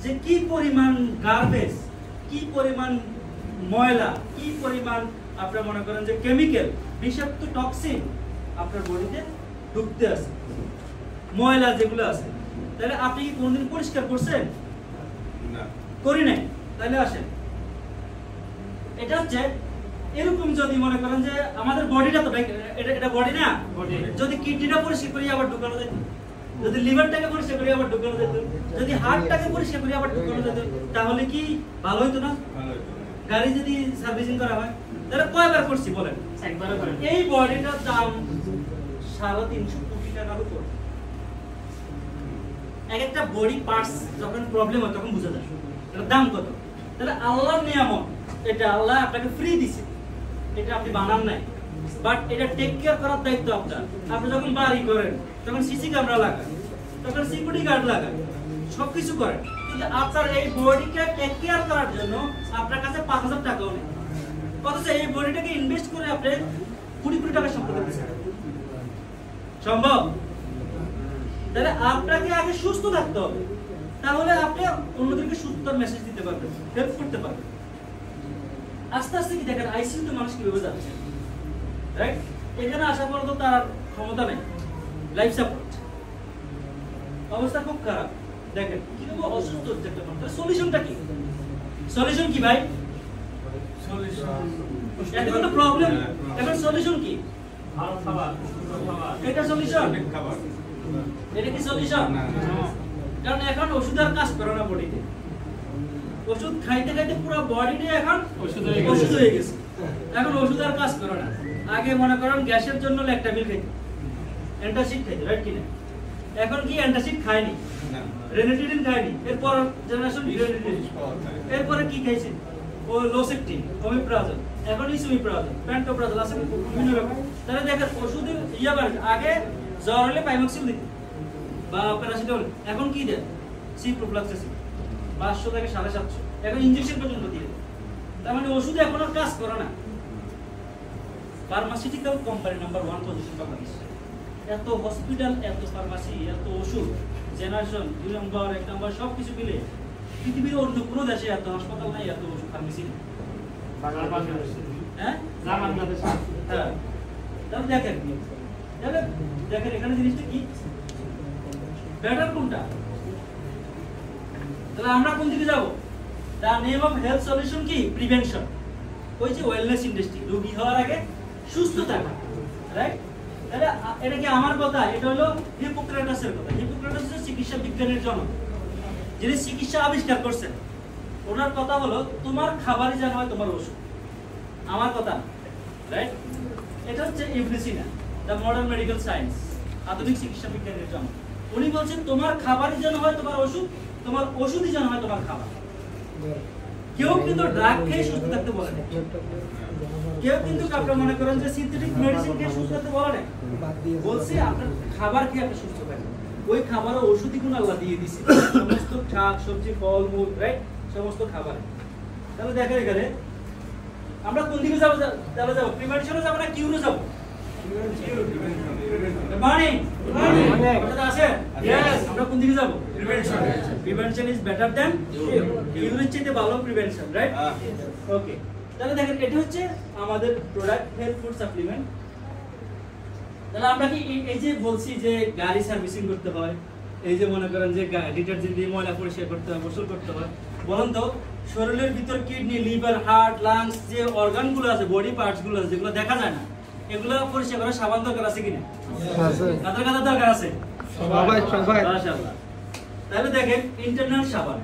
S2: যে কি পরিমাণ গার্বেজ, কি পরিমাণ ময়লা, কি পরিমাণ আপনারা মনে করেন যে কেমিক্যাল, বিষাক্ত টক্সিন আপনার বডিতে ঢুকতে আছে, ময়লা যেগুলো আছে। তাহলে আপনি কি কোনদিন পরিষ্কার করছেন? না, করি নাই। তাহলে আসেন, এটা হচ্ছে এরকম, যদি মনে করেন যে আমাদের বডিটা তো এটা বডি না, যদি কিডনিটা পরিষ্কার করি আবার ঢুকানো যেত, যদি লিভারটাকে পরিষ্কার করি আবার ঢুকানো যেত, যদি হার্টটাকে পরিষ্কার করি আবার ঢুকানো যেত, তাহলে কি ভালো হইতো না? গাড়ি যদি সার্ভিসিং করা হয় তাহলে কয়বার করছি বলেন? একবার করে। এই বডিটার দাম 350 কোটি টাকার উপর। এক একটা বডি পার্টস যখন প্রবলেম হয় তখন বোঝা যায় এটার দাম কত। তাহলে আল্লাহর নিয়ামত, এটা আল্লাহ আপনাকে ফ্রি দিছে, এটা আপনি বানান নাই, বাট এটা টেক কেয়ার করার দায়িত্ব আপনার। আপনি যখন বাড়ি করেন তখন সিসি ক্যামেরা লাগান, তখন সিকিউরিটি গার্ড লাগান, সবকিছু করেন, কিন্তু আপনার এই বডিকে টেক কেয়ার করার জন্য আপনার কাছে 5000 টাকাও নেই। অথচ এই বডিটাকে ইনভেস্ট করে আপনি কোটি কোটি টাকা সম্পদ দিচ্ছেন। সম্ভব? তাহলে আপনাকে আগে সুস্থ থাকতে হবে, তাহলে আপনি অন্যদেরকে সুস্থতার মেসেজ দিতে পারবেন, হেল্প করতে পারবেন। আস্তে আস্তে কি দেখেন আইসিইউতে মানুষ কিভাবে যাচ্ছে, রাইট? এখানে আসা পর্যন্ত তার ক্ষমতা নেই, লাইফ সাপোর্ট, অবস্থা খুব খারাপ। দেখেন কিভাবে অসুস্থ হচ্ছে একটা মানুষ। সলিউশনটা কি? সলিউশন কি ভাই? এটা কোনো প্রবলেম, এখন সলিউশন কি? ভালো খাবার। এটা সলিউশন? খাবার। এটা কি সলিউশন? না। কারণ এখন ওষুধ আর কাজ করে না বডিতে। ওষুধ খাইতে খাইতে পুরো বডিতে এখন ওষুধ হয়ে গেছে। এখন ওষুধ আর কাজ করে না। আগে মনে করেন গ্যাসের জন্য ল্যাকটামিল খাইতো, অ্যান্টাসিড খাইতো, রাইট কিনা? এখন কি অ্যান্টাসিড খায়নি, রেনিটিডিন খায়নি, এরপর জেনারেশন রেনিটিডিন, এরপরে কি খাইছে? ও লোসেকটিন, ওমিপ্রাজল, এখন ইসোমিপ্রাজল, প্যান্টোপ্রাজল আছে বিভিন্ন রকম। তাহলে দেখেন ওষুধের ইয়া বাড়ছে। আগে জ্বর হলে পাইমক্সিল দিত বা প্যারাসিটামল, এখন কি দেয়? সিপ্রোফ্লক্সাসিন, 500 থেকে 750, এখন ইনজেকশন পর্যন্ত দিয়ে দেয়। তার মানে ওষুধ এখন আর কাজ করে না। Pharmaceutical company number 1 position Bangladesh. এত হসপিটাল, এত ফার্মাসি, এত ওষুধ, জেনারেশন 2 নম্বর 1 নম্বর সবকিছু মিলে পৃথিবীর অন্য কোনো দেশে এত হাসপাতাল নাই, এত ওষুধ ফার্মেসি নেই। বাংলাদেশে হ্যাঁ বাংলাদেশে হ্যাঁ। তাহলে দেখেন এখানে জিনিসটা কি বেটার কোনটা? তাহলে আমরা কোন দিকে যাব? The name of health solution কি? প্রিভেনশন। ওই যে ওয়েলনেস ইন্ডাস্ট্রি, রোগী হওয়ার আগে সুস্থ থাকা, রাইট? তাহলে এটা কি আমার কথা? এটা হলো হিপোক্রেটাসের কথা। হিপোক্রেটাস হচ্ছে চিকিৎসা বিজ্ঞানের জনক, যিনি চিকিৎসা আবিষ্কার করছেন। ওনার কথা হলো তোমার খাবারই যেন হয় তোমার ওষুধ, আমার কথা, রাইট? এটা হচ্ছে ইভলিসিনা, দ্য মডার্ন মেডিকেল সায়েন্স, আধুনিক চিকিৎসা বিজ্ঞানের জন্য। উনি বলছেন তোমার খাবারই যেন হয় তোমার ওষুধ, তোমার ওষুধই যেন হয় তোমার খাবার। কেউ কিন্তু ড্রাগ খেয়ে সুস্থ থাকতে বলে না, কেউ কিন্তু আপনারা মনে করেন যে সিনথেটিক মেডিসিন খেয়ে সুস্থ থাকতে বলে না, বলছে আপনার খাবার খেয়ে আপনি সুস্থ থাকবেন। ওই খাবারের ওষুধই গুণ আল্লাহ দিয়ে দিয়েছে, সমস্ত শাক সবজি ফল মূল, রাইট, সমস্ত খাবার। তাহলে দেখেন এখানে আমরা কোন দিকে যাবো? তাহলে যাবো প্রিভেনশনে যাবো না কিউরে যাবো? মর্নিং আপনারা আছেন? यस, আমরা কোন দিকে যাবো? Prevention. Prevention is better than cure, চেয়ে ভালো প্রিভেনশন, রাইট? ওকে, তাহলে দেখেন এটা হচ্ছে আমাদের প্রোডাক্ট হেলথ ফুড সাপ্লিমেন্ট। তাহলে আমরা কি এই যে বলছি যে গাড়ি সার্ভিসিং করতে হয়, এই যে মনে করেন যে ডিটারজেন্ট দিয়ে ময়লা পরিষ্কার করতে হয়, গোসল করতে হয়, বলুন তো শরীরের ভিতর কিডনি, লিভার, হার্ট, লাংস যে অর্গানগুলো আছে, বডি পার্টস গুলো আছে যেগুলো দেখা যায় না, এগুলো পরিষ্কার করার সাবান দরকার আছে কিনা? আছে। কাদের কাদের দরকার আছে? সবাই। মাশাআল্লাহ। তাহলে দেখেন ইন্টারনাল সাবান,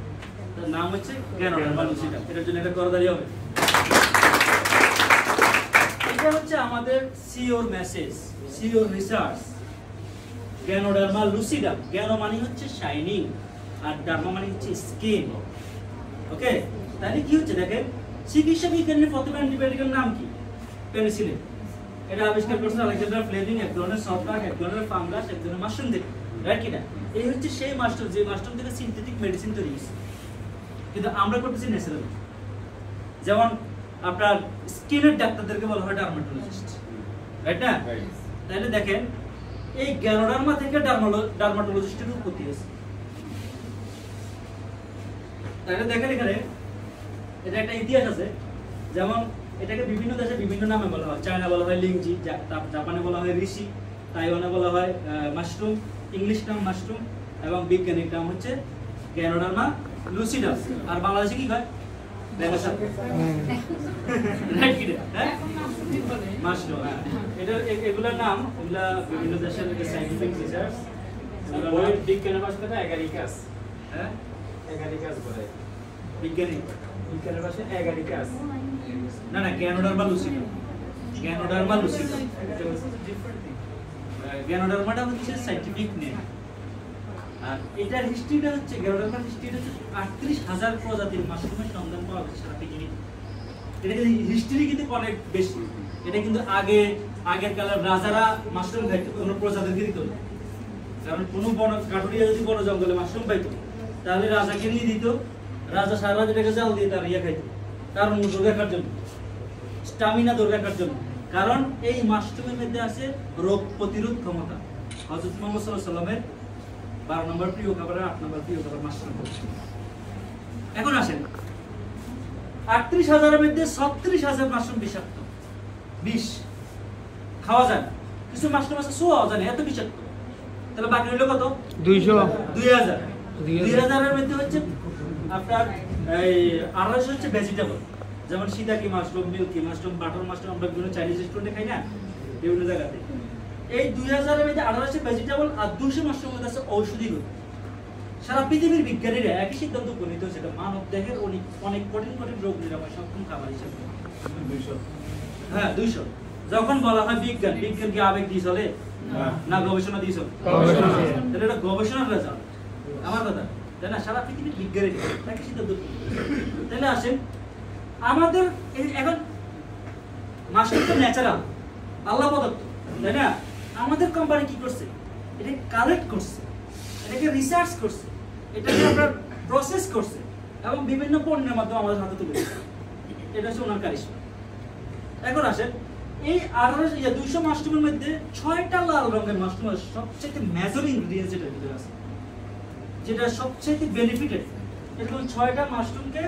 S2: তার নাম হচ্ছে গ্যানোডার্মা লুসিডাম। এটার জন্য একটা করদারি হবে। এটা হচ্ছে আমাদের sure message, sure research. Ganoderma lucidum, gano মানে হচ্ছে শাইনিং আর ডার্মা মানে হচ্ছে স্কিন। ওকে, তাহলে কি হচ্ছে দেখেন, চিকিৎসা বিজ্ঞানের প্রথম অ্যান্টিবায়োটিকের নাম কি? পেনিসিলিন। এটা আবিষ্কার করেছেন আলেকজান্ডার ফ্লেমিং, এক ধরনের ছত্রাক, এক ধরনের ফাঙ্গাস, এক ধরনের মাশরুম থেকে, রাইট কিনা? এই হচ্ছে সেই মাশরুম, যে মাশরুম থেকে সিনথেটিক মেডিসিন তৈরি হয়েছে, কিন্তু আমরা করতেছি ন্যাচারাল। যেমন আপনার স্কিনের ডাক্তারদেরকে বলা হয় ডার্মাটোলজিস্ট, রাইট না? তাহলে দেখেন এই গ্যানোডার্মা থেকে ডার্মাটোলজিস্টের উৎপত্তি হয়েছে। তাহলে দেখেন এখানে এটা একটা ইতিহাস আছে। যেমন এটাকে বিভিন্ন দেশে বিভিন্ন নামে বলা হয়। চায়না বলা হয় লিংজি, জাপানে বলা হয় ঋষি, তাইওয়ানে বলা হয় মাশরুম, ইংলিশ নাম মাশরুম, এবং বিজ্ঞানিক নাম হচ্ছে গ্যানোডার্মা লুসিডাম। আর বাংলাদেশে কি হয়? মাশরুম। এটা এগুলোর নাম, এগুলা বিভিন্ন দেশের সায়েন্টিফিক রিসার্চ। বিজ্ঞানের ভাষাটা এগারিকাস, হ্যাঁ এগারিকাস বলে বিজ্ঞানী, বিজ্ঞানের ভাষা এগারিকাস। না না, গ্যানোডার্মা লুসিডাম, গ্যানোডার্মা লুসিডাম গ্যানোডার্মাটা হচ্ছে সায়েন্টিফিক নেম। আর এটার হিস্ট্রিটা হচ্ছে, গ্যানোডার্মার হিস্ট্রিটা হচ্ছে 38,000 প্রজাতির মাশরুমের সন্ধান পাওয়া গেছে সারা পৃথিবীতে। এটা হিস্ট্রি কিন্তু অনেক বেশি। এটা কিন্তু আগের কালের রাজারা মাশরুম খাইতো, কোনো প্রজাতিকে দিত না। কারণ কোনো বন কাঠুরিয়া যদি বন জঙ্গলে মাশরুম পাইতো তাহলে রাজাকে নিয়ে দিত, রাজা সারা রাত এটাকে জাল দিয়ে তার ইয়ে খাইতো, কারণ ধরে রাখার জন্য, স্টামিনা ধরে রাখার জন্য। কারণ এই মাশরুমের মধ্যে আছে রোগ প্রতিরোধ ক্ষমতা। হযরত মুহাম্মদ সাল্লাল্লাহু আলাইহি ওয়াসাল্লামের 12 নম্বর প্রিয় খাবার, 8 নম্বর প্রিয় খাবার মাশরুম। এখন আসেন 38,000 এর মধ্যে 36,000 মাশরুম বিষাক্ত, বিষ খাওয়া যায় না। কিছু মাশরুম আছে সোয়া যায় না, এত বিষাক্ত। তাহলে বাকি হলো কত? 2000 এর মধ্যে হচ্ছে আপনার এই 2800 হচ্ছে ভেজিটেবল, যেমন shiitake mushroom, milky mushroom, butter mushroom, আমরা বিভিন্ন চাইনিজ রেস্টুরেন্টে খাই না, বিভিন্ন জায়গাতে। এই 2000 এর মধ্যে 2800 ভেজিটেবল আর 200 মাশরুম আছে ঔষধি গুণ। সারা পৃথিবীর বিজ্ঞানীরা একই সিদ্ধান্ত উপনীত হয়েছে, এটা মানব দেহের অনেক কঠিন রোগ নিরাময় সক্ষম খাবার হিসেবে। 200, হ্যাঁ 200। যখন বলা হয় বিজ্ঞান, বিজ্ঞান কি আবেগ দিয়ে চলে না গবেষণা দিয়ে চলে? তাহলে এটা গবেষণার রেজাল্ট, আমার কথা, তাই না? সারা পৃথিবীর বিজ্ঞানীরা একই সিদ্ধান্ত। তাহলে আসেন আমাদের এখন মাশরুম তো ন্যাচারাল, আল্লাহ প্রদত্ত, তাই না? আমাদের কোম্পানি কি করছে? এটা কালেক্ট করছে, এটাকে রিসার্চ করছে, এটাকে আপনার প্রসেস করছে এবং বিভিন্ন পণ্যের মাধ্যমে আমাদের হাতে তুলে দিচ্ছে। এটা হচ্ছে ওনার কারিশমা। এখন আসেন এই 200 মাশরুমের মধ্যে 6টা লাল রঙের মাশরুম আছে, সবচেয়ে মেজর ইনগ্রেডিয়েন্টস এটার ভিতরে আছে, যেটা সবচেয়ে বেনিফিটেড। এরকম 6টা মাশরুমকে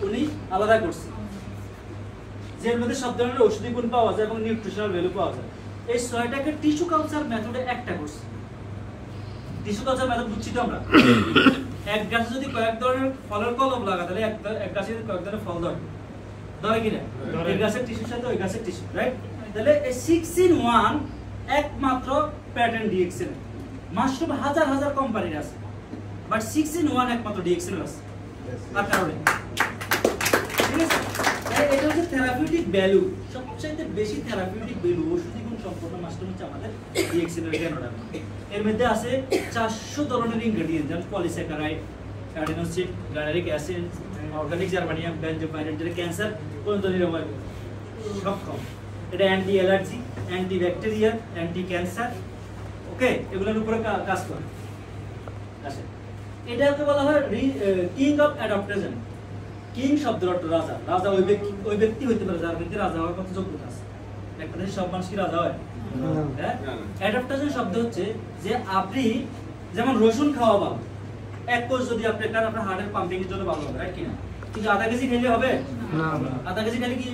S2: উনি আলাদা করছে, যের মধ্যে সব ধরনের ঔষধি গুণ পাওয়া যায় এবং নিউট্রিশনাল ভ্যালু পাওয়া যায়। এই 6টাকে টিস্যু কালচার মেথডে একটা করছে। টিস্যু কালচার মেথড বুঝছি তো আমরা, এক গাছে যদি কয়েক ধরনের ফলের কলম লাগা, তাহলে এক গাছে যদি কয়েক ধরনের ফল ধরে কিনা, এই গাছের টিস্যুর সাথে ওই গাছের টিস্যু, রাইট? তাহলে এই 6-in-1 একমাত্র প্যাটার্ন ডিএক্সএল। মাশরুম হাজার হাজার কোম্পানির আছে, বাট 6-in-1 একমাত্র ডিএক্সএল আছে। তার কারণে ঠিক আছে? এটা হচ্ছে থেরাপিউটিক ভ্যালু, সবচেয়ে বেশি থেরাপিউটিক ভ্যালু ওষুধি গুণ সম্পন্ন মাশরুম হচ্ছে আমাদের ডিএক্সিনের গ্যানোডার্ম। এর মধ্যে আছে 400 ধরনের ইনগ্রেডিয়েন্ট, যেমন polysaccharide, adenosine, gallic acid, organic germanium, বেনজোফাইরেট, যেটা ক্যান্সার পর্যন্ত নিরাময় সক্ষম। এটা anti allergy, anti bacterial, anti cancer, okay, এগুলোর উপরে কাজ করে। আচ্ছা, এটাকে বলা হয় কিং অফ অ্যাডাপ্টেশন। কিং শব্দের অর্থ রাজা। রাজা ওই ব্যক্তি হইতে পারে যার মধ্যে রাজা হওয়ার মতো যোগ্যতা আছে। একটা দেশে সব মানুষ কি রাজা হয়? হ্যাঁ। অ্যাডাপ্টেশন শব্দ হচ্ছে যে আপনি যেমন রসুন খাওয়া ভালো, এক কোষ যদি আপনি খান আপনার হার্টের পাম্পিং এর জন্য ভালো হবে, রাইট কিনা? কিন্তু আধা কেজি খেলে হবে না। আধা কেজি খেলে কি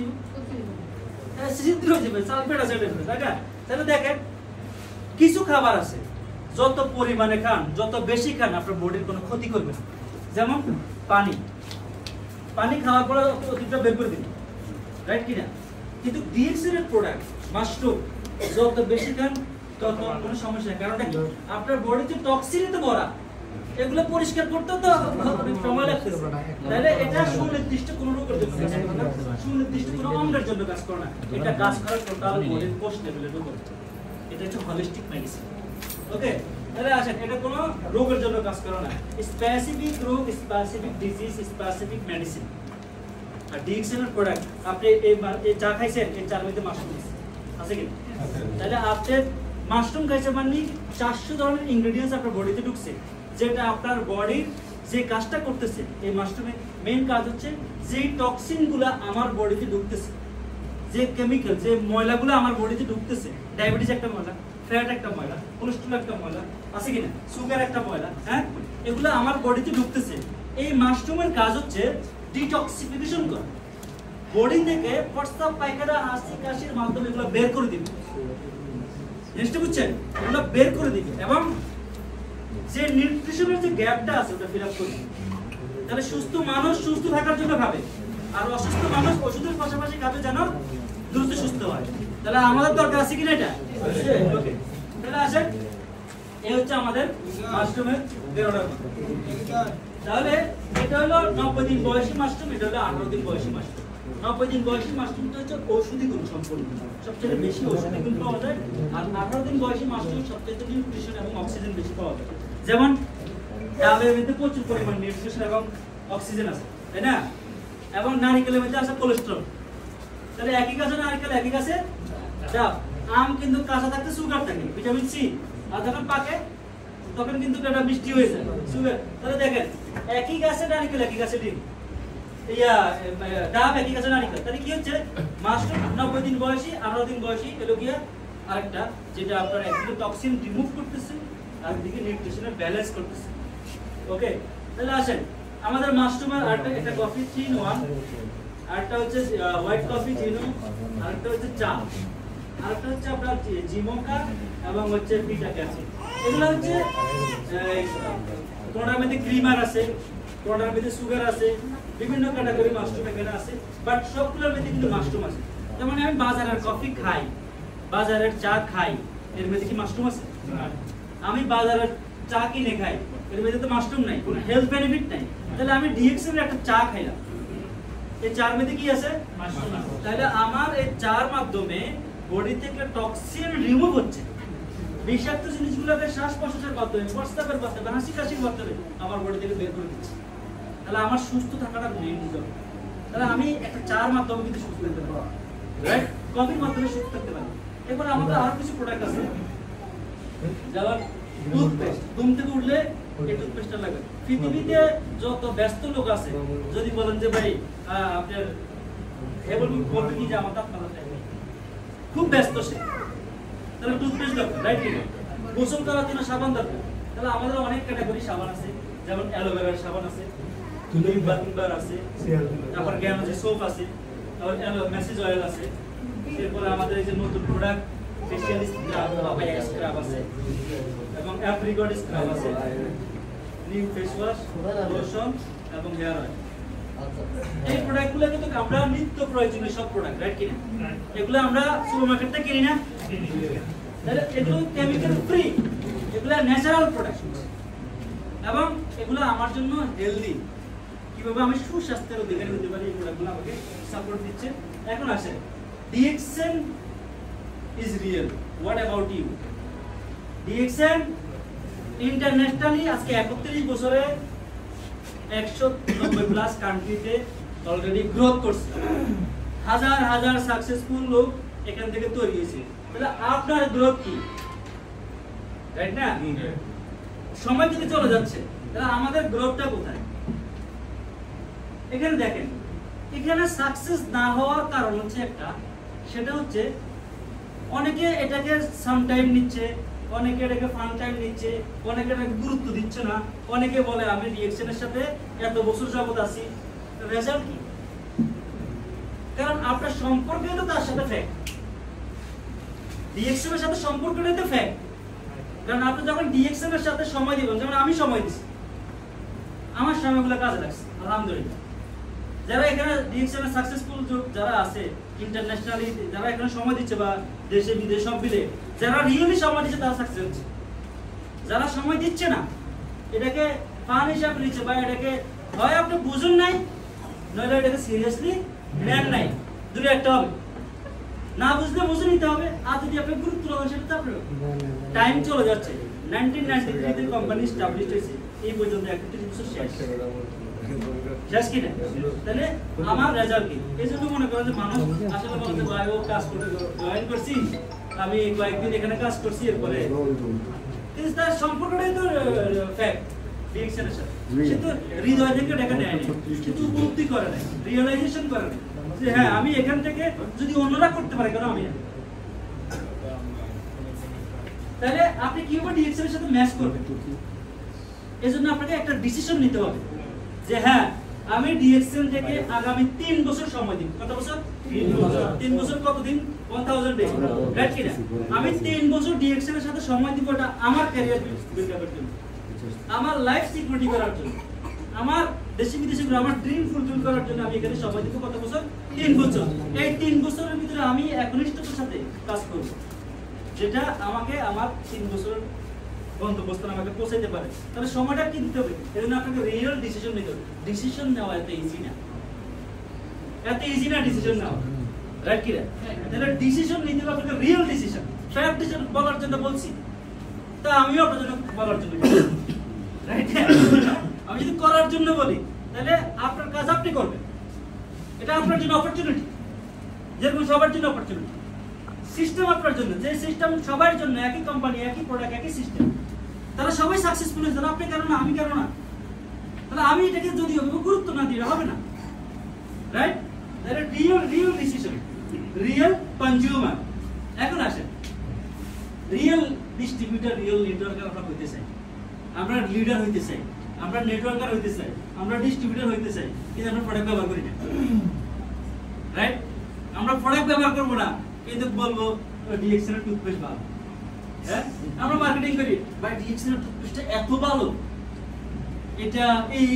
S2: ছিদ্র হয়ে যাবে, সালফেট আছে তাই না? তাহলে দেখেন কিছু খাবার আছে যত পরিমাণে খান, যত বেশি খান আপনার বডির কোনো ক্ষতি করবে না। যেমন পানি, পানি খাওয়ার পরে অতিরিক্ত বের করে দিন, রাইট কিনা? কিন্তু ডিএক্সিনের প্রোডাক্ট মাশরুম যত বেশি খান তত কোনো সমস্যা নেই। কারণ আপনার বডিতে টক্সিনে তো ভরা, এগুলো পরিষ্কার করতে তো অনেক সময় লাগতেছে। তাহলে এটা সুনির্দিষ্ট কোনো রোগের জন্য কাজ করে না, সুনির্দিষ্ট কোনো অঙ্গের জন্য কাজ করে না, এটা কাজ করে টোটাল বডির কোষ লেভেলের রোগ। এটা হচ্ছে হলিস্টিক মেডিসিন, ওকে? তাহলে আসেন, এটা কোনো রোগের জন্য কাজ করে না, স্পেসিফিক রোগ, স্পেসিফিক ডিজিজ, স্পেসিফিক মেডিসিন। আর ডিএক্সিনের প্রোডাক্ট আপনি এই চা খাইছেন, এই চার মধ্যে মাশরুম আছে কি? তাহলে আপনি মাশরুম খাইছেন মানে 400 ধরনের ইনগ্রেডিয়েন্টস আপনার বডিতে ঢুকছে, যেটা আপনার বডির যে কাজটা করতেছে। এই মাশরুমের মেইন কাজ হচ্ছে যে টক্সিনগুলো আমার বডিতে ঢুকতেছে, যে কেমিক্যাল, যে ময়লাগুলো আমার বডিতে ঢুকতেছে, ডায়াবেটিস একটা ময়লা, ফ্যাট একটা ময়লা, কোলেস্ট্রল একটা ময়লা, আছে কিনা, সুগার একটা ময়লা, হ্যাঁ, এগুলো আমার বডিতে ঢুকতেছে। এই মাশরুমের কাজ হচ্ছে ডিটক্সিফিকেশন করা, বডি থেকে প্রস্রাব, পায়খানা, হাঁচি, কাশির মাধ্যমে এগুলো বের করে দিবে। জিনিসটা বুঝছেন? এগুলো বের করে দিবে এবং যে নিউট্রিশনের যে গ্যাপটা আছে ওটা ফিল আপ করবে। তাহলে সুস্থ মানুষ সুস্থ থাকার জন্য খাবে, আর অসুস্থ মানুষ ওষুধের পাশাপাশি খাবে যেন দ্রুত সুস্থ হয়। তাহলে আমাদের দরকার আছে কিনা এটা? ওকে, তাহলে আসেন, এই হচ্ছে আমাদের মাশরুমের বেরোনোর। তাহলে এটা হলো 90 দিন বয়সী মাশরুম, এটা হলো 18 দিন বয়সী মাশরুম। 90 দিন বয়সী মাশরুমটা হচ্ছে ঔষধি গুণ সম্পন্ন, সবচেয়ে বেশি ঔষধি গুণ পাওয়া যায়। আর 18 দিন বয়সী মাশরুম সবচেয়ে নিউট্রিশন এবং অক্সিজেন বেশি পাওয়া যায়। যেমন ডাবের মধ্যে প্রচুর পরিমাণ নিউট্রিশন এবং অক্সিজেন আছে, তাই না? এবং নারকেলের মধ্যে আছে কোলেস্টেরল। তাহলে একই গাছে নারকেল, একই গাছে ডাব। আম কিন্তু কাঁচা থাকতে সুগার থাকে, ভিটামিন সি, আর যখন পাকে তখন কিন্তু এটা মিষ্টি হয়ে যায়, সুগার। তাহলে দেখেন একই গাছে নারকেল, একই গাছে ডিম, ডাব একই গাছে নারকেল। তাহলে কি হচ্ছে? মাশরুম 90 দিন বয়সী, 18 দিন বয়সী, এলো গিয়া আরেকটা যেটা আপনার একদিকে টক্সিন রিমুভ করতেছে, আরেকদিকে নিউট্রিশনের ব্যালেন্স করতেছে, ওকে? তাহলে আসেন, আমাদের মাশরুমের আরেকটা, একটা কফি 3 in 1, আরেকটা হচ্ছে হোয়াইট কফি জিনো, আরেকটা হচ্ছে চা, আরেকটা হচ্ছে আপনার জিমোকা এবং হচ্ছে পিটা ক্যাপসি। এগুলো হচ্ছে কোনটার মধ্যে ক্রিমার আছে, কোনটার মধ্যে সুগার আছে, বিভিন্ন ক্যাটাগরি মাশরুম এখানে আছে, বাট সবগুলোর মধ্যে কিন্তু মাশরুম আছে। যেমন আমি বাজারের কফি খাই, বাজারের চা খাই, এর মধ্যে কি মাশরুম আছে? আমি বাজারের চা কিনে খাই, এর মধ্যে তো মাশরুম নাই, কোনো হেলথ বেনিফিট নাই। তাহলে আমি ডিএক্সিন একটা চা খাইলাম, এই চার মধ্যে কি আছে? মাশরুম আছে। তাহলে আমার এই চার মাধ্যমে বডি থেকে টক্সিন রিমুভ হচ্ছে, বিষাক্ত জিনিসগুলোকে শ্বাস প্রশ্বাসের মাধ্যমে, প্রস্রাবের মাধ্যমে, হাসি কাশির মাধ্যমে আমার বডি থেকে বের করে দিচ্ছে। তাহলে আমার সুস্থ থাকাটা মেইন রিজন। তাহলে আমি একটা চার মাধ্যমে কিন্তু সুস্থ থাকতে পারি, রাইট? কফির মাধ্যমে সুস্থ থাকতে পারি। এরপর আমাদের আরো কিছু প্রোডাক্ট আছে, যেমন টুথপেস্ট। ঘুম থেকে উঠলে এই টুথপেস্টটা লাগে। পৃথিবীতে যত ব্যস্ত লোক আছে, যদি বলেন যে ভাই আপনার বলবে কি যে আমার দাঁত মাজা চাই, খুব ব্যস্ত সে, তাহলে টুথপেস্ট দরকার, রাইট? গোসল করার জন্য সাবান দরকার। তাহলে আমাদের অনেক ক্যাটাগরি সাবান আছে, যেমন অ্যালোভেরার সাবান আছে, বাথবার আছে, তারপর গ্যানোজি সোপ আছে, তারপর মেসেজ অয়েল আছে। এরপরে আমাদের এই যে নতুন product facial scrub, papaya scrub আছে এবং অ্যাপ্রিকট স্ক্রাব আছে, নিউ ফেস ওয়াশ, লোশন এবং হেয়ার অয়েল। এই প্রোডাক্টগুলো কিন্তু আমরা নিত্য প্রয়োজনীয় সব প্রোডাক্ট, রাইট কিনা? এগুলো আমরা সুপারমার্কেট থেকে কিনি না, তাহলে এগুলো কেমিক্যাল ফ্রি, এগুলো ন্যাচারাল প্রোডাক্ট এবং এগুলো আমার জন্য হেলদি। কিভাবে আমি সুস্বাস্থ্যের অধিকারী হতে পারি, এই প্রোডাক্টগুলো আমাকে সাপোর্ট দিচ্ছে। এখন আসেন, DXN is real. What about you? DXN internationally আজকে 31 বছরে 190 প্লাস কান্ট্রিতে অলরেডি গ্রোথ করছে। হাজার হাজার সাকসেসফুল লোক এখান থেকে তৈরি হয়েছে। তাহলে আপনার গ্রোথ কি? রাইট না? সময় যদি চলে যাচ্ছে, তাহলে আমাদের গ্রোথটা কোথায়? এখানে দেখেন, এখানে সাকসেস না হওয়ার কারণ হচ্ছে একটা, সেটা হচ্ছে অনেকে এটাকে সাম টাইম নিচ্ছে, অনেকে এটাকে ফান টাইম নিচ্ছে, অনেকে এটাকে গুরুত্ব দিচ্ছে না, অনেকে বলে আমি রিঅ্যাকশনের সাথে এত বছর যাবত আছি, রেজাল্ট কি? কারণ আপনার সম্পর্কই তো তার সাথে ফ্যাক্ট, রিঅ্যাকশনের সাথে সম্পর্কটাই তো ফ্যাক্ট। কারণ আপনি যখন রিঅ্যাকশনের সাথে সময় দিবেন, যেমন আমি সময় দিচ্ছি, আমার সময়গুলো কাজে লাগছে আলহামদুলিল্লাহ। যারা এখানে রিঅ্যাকশনে সাকসেসফুল যারা আছে ইন্টারন্যাশনালি, যারা এখানে সময় দিচ্ছে বা দেশে বিদেশে সব মিলে যারা রিয়েলি সময় দিচ্ছে তারা সাকসেস হচ্ছে। যারা সময় দিচ্ছে না, এটাকে ফান হিসাবে নিচ্ছে বা এটাকে হয় আপনি বুঝুন নাই, নইলে এটাকে সিরিয়াসলি নেন নাই, দুটো একটা হবে। না বুঝলে বুঝে নিতে হবে, আর যদি আপনি গুরুত্ব দেন সেটা তো আপনার টাইম চলে যাচ্ছে। 1993 তে কোম্পানি এস্টাবলিশ হয়েছে, এই পর্যন্ত 31 বছর শেষ কি না? তাহলে আমার রেজাল্ট কি? এই জন্য মনে করেন যে মানুষ আসলে বলতে ভাই ও কাজ করে জয়েন করছি, আমি কয়েকদিন এখানে কাজ করছি, এরপরে কিন্তু তার সম্পর্কটাই তো ফ্যাক্ট রিঅ্যাকশনের সাথে। কিন্তু হৃদয় থেকে দেখা নেয় না, কিন্তু উপলব্ধি করে না, রিয়েলাইজেশন করে না যে হ্যাঁ আমি এখান থেকে যদি অন্যরা করতে পারে কেন আমি? তাহলে আপনি কিভাবে রিঅ্যাকশনের সাথে ম্যাচ করবেন? এজন্য আপনাকে একটা ডিসিশন নিতে হবে যে হ্যাঁ আমি ডিএক্সএন থেকে আগামী 3 বছর সময় দিব। কত বছর? 3 বছর। কতদিন? 1000 ডে। রাইট কি না? আমি 3 বছর ডিএক্সএন এর সাথে সময় দিব, এটা আমার ক্যারিয়ার বিল্ড করার জন্য, আমার লাইফ সিকিউরিটি করার জন্য, আমার দেশে বিদেশে আমার ড্রিম ফুলফিল করার জন্য আমি এখানে সময় দিব। কত বছর? 3 বছর। এই 3 বছরের ভিতরে আমি একনিষ্ঠতার সাথে কাজ করব, যেটা আমাকে আমার 3 বছর গন্তব্যস্থানে আমাকে পৌঁছাইতে পারে। তাহলে সময়টা কি দিতে হবে? এর জন্য আপনাকে রিয়েল ডিসিশন নিতে হবে। ডিসিশন নেওয়া এত ইজি না, এত ইজি না ডিসিশন নেওয়া, রাইট কি না? তাহলে ডিসিশন নিতে হবে আপনাকে রিয়েল ডিসিশন। ফ্যাক্ট ডিসিশন বলার জন্য বলছি, তা আমিও আপনার জন্য বলার জন্য বলছি, রাইট? আমি যদি করার জন্য বলি, তাহলে আপনার কাজ আপনি করবেন, এটা আপনার জন্য অপরচুনিটি, যেরকম সবার জন্য অপরচুনিটি। সিস্টেম আপনার জন্য, যে সিস্টেম সবার জন্য, একই কোম্পানি, একই প্রোডাক্ট, একই সিস্টেম, তাহলে সবাই সাকসেসফুল হয়েছে, আপনি কেন না, আমি কেন না? তাহলে আমি এটাকে যদি গুরুত্ব না দিলে হবে না, রাইট? তাহলে রিয়েল ডিসিশন, রিয়েল কনজিউমার। এখন আসেন, রিয়েল ডিস্ট্রিবিউটর, রিয়েল নেটওয়ার্কার আমরা হইতে চাই, আমরা লিডার হইতে চাই, আমরা নেটওয়ার্কার হইতে চাই, আমরা ডিস্ট্রিবিউটর হইতে চাই, কিন্তু আমরা প্রোডাক্ট ব্যবহার করি না, রাইট? আমরা প্রোডাক্ট ব্যবহার করবো না, কিন্তু বলবো ডিএক্সএন এর টুথপেস্ট ভালো। হ্যাঁ, আমরা মার্কেটিং করি, ভাই ডিএক্সএন এর টুথপেস্টটা এত ভালো, এটা এই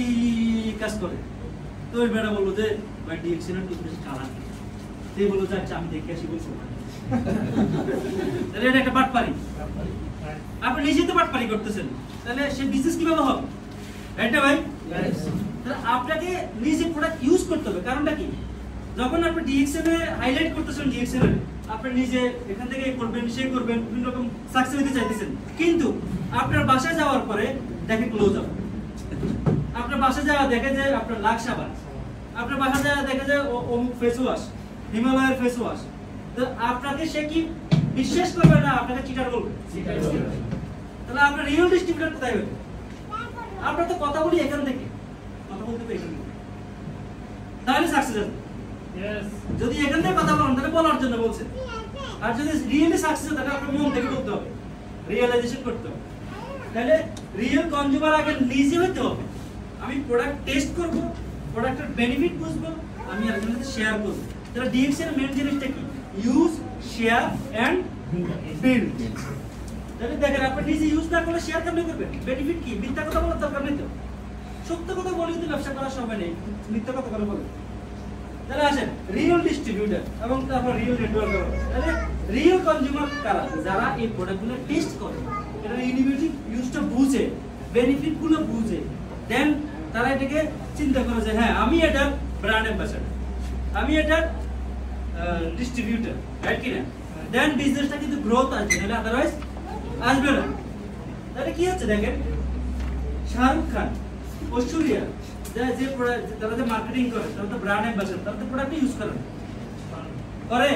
S2: কাজ করে। তো ওই ম্যাডাম বললো যে ভাই ডিএক্সএন এর টুথপেস্ট কালার, সেই বললো যে আচ্ছা আমি দেখে আসি, বলছো তাহলে এটা একটা বাটপারি। আপনি নিজেই তো বাটপারি করতেছেন, তাহলে সে বিজনেস কিভাবে হবে? রাইট না ভাই? তাহলে আপনাকে নিজে প্রোডাক্ট ইউজ করতে হবে। কারণটা কি? যখন আপনি ডিএক্সএন এ হাইলাইট করতেছেন, ডিএক্সএন এ আপনি নিজে এখান থেকে করবেন, সে করবেন, বিভিন্ন রকম সাকসেস হতে চাইতেছেন, কিন্তু আপনার বাসায় যাওয়ার পরে দেখে ক্লোজ আপ, আপনার বাসায় যাওয়া দেখে যে আপনার লাক্স সাবান, আপনার বাসায় যাওয়া দেখে যে অমুক ফেস ওয়াশ, হিমালয়ের ফেস ওয়াশ, তো আপনাকে সে কি বিশ্বাস করবে না? আপনাকে চিটার বলবে। তাহলে আপনার রিয়েল ডিস্ট্রিবিউটর কোথায় হবে? আমরা তো কথা বলি এখান থেকে, কথা বলতে তো এখান থেকে, তাহলে সাকসেস হবে। যদি এখান থেকে কথা বলেন তাহলে বলার জন্য বলছেন, আর যদি রিয়েলি সাকসেস হয় তাহলে আপনার মন থেকে বলতে হবে, রিয়েলাইজেশন করতে হবে। তাহলে রিয়েল কনজিউমার আগে নিজে হতে হবে। আমি প্রোডাক্ট টেস্ট করব, প্রোডাক্টের বেনিফিট বুঝবো, আমি আরেকজনের সাথে শেয়ার করব। তাহলে ডিএক্সএন এর মেইন জিনিসটা কি? Use, share and build. তাহলে দেখেন আপনি নিজে ইউজ না করলে শেয়ার কেমনে করবেন? বেনিফিট কি? মিথ্যা কথা বলার দরকার নেই তো, সত্য কথা বলি তো ব্যবসা করার সময় নেই, মিথ্যা কথা করে বলে। তাহলে আসেন রিয়েল ডিস্ট্রিবিউটর এবং তারপর রিয়েল নেটওয়ার্কার। তাহলে রিয়েল কনজিউমার কারা? যারা এই প্রোডাক্টগুলো টেস্ট করে, এটা ইন্ডিভিজুয়াল ইউজটা বুঝে, বেনিফিটগুলো বুঝে, দেন তারা এটাকে চিন্তা করে যে হ্যাঁ আমি এটার ব্র্যান্ড অ্যাম্বাসেডর, আমি এটার ডিস্ট্রিবিউটর, রাইট কিনা? দেন বিজনেসটা কিন্তু গ্রোথ আসবে, নাহলে আদারওয়াইজ আসবে না। তাহলে কি হচ্ছে দেখেন, শাহরুখ খান, ঐশ্বরিয়া যে তারা যে মার্কেটিং করে, তারা তো ব্র্যান্ড অ্যাম্বাসেডর, তারা তো প্রোডাক্ট ইউজ করে করে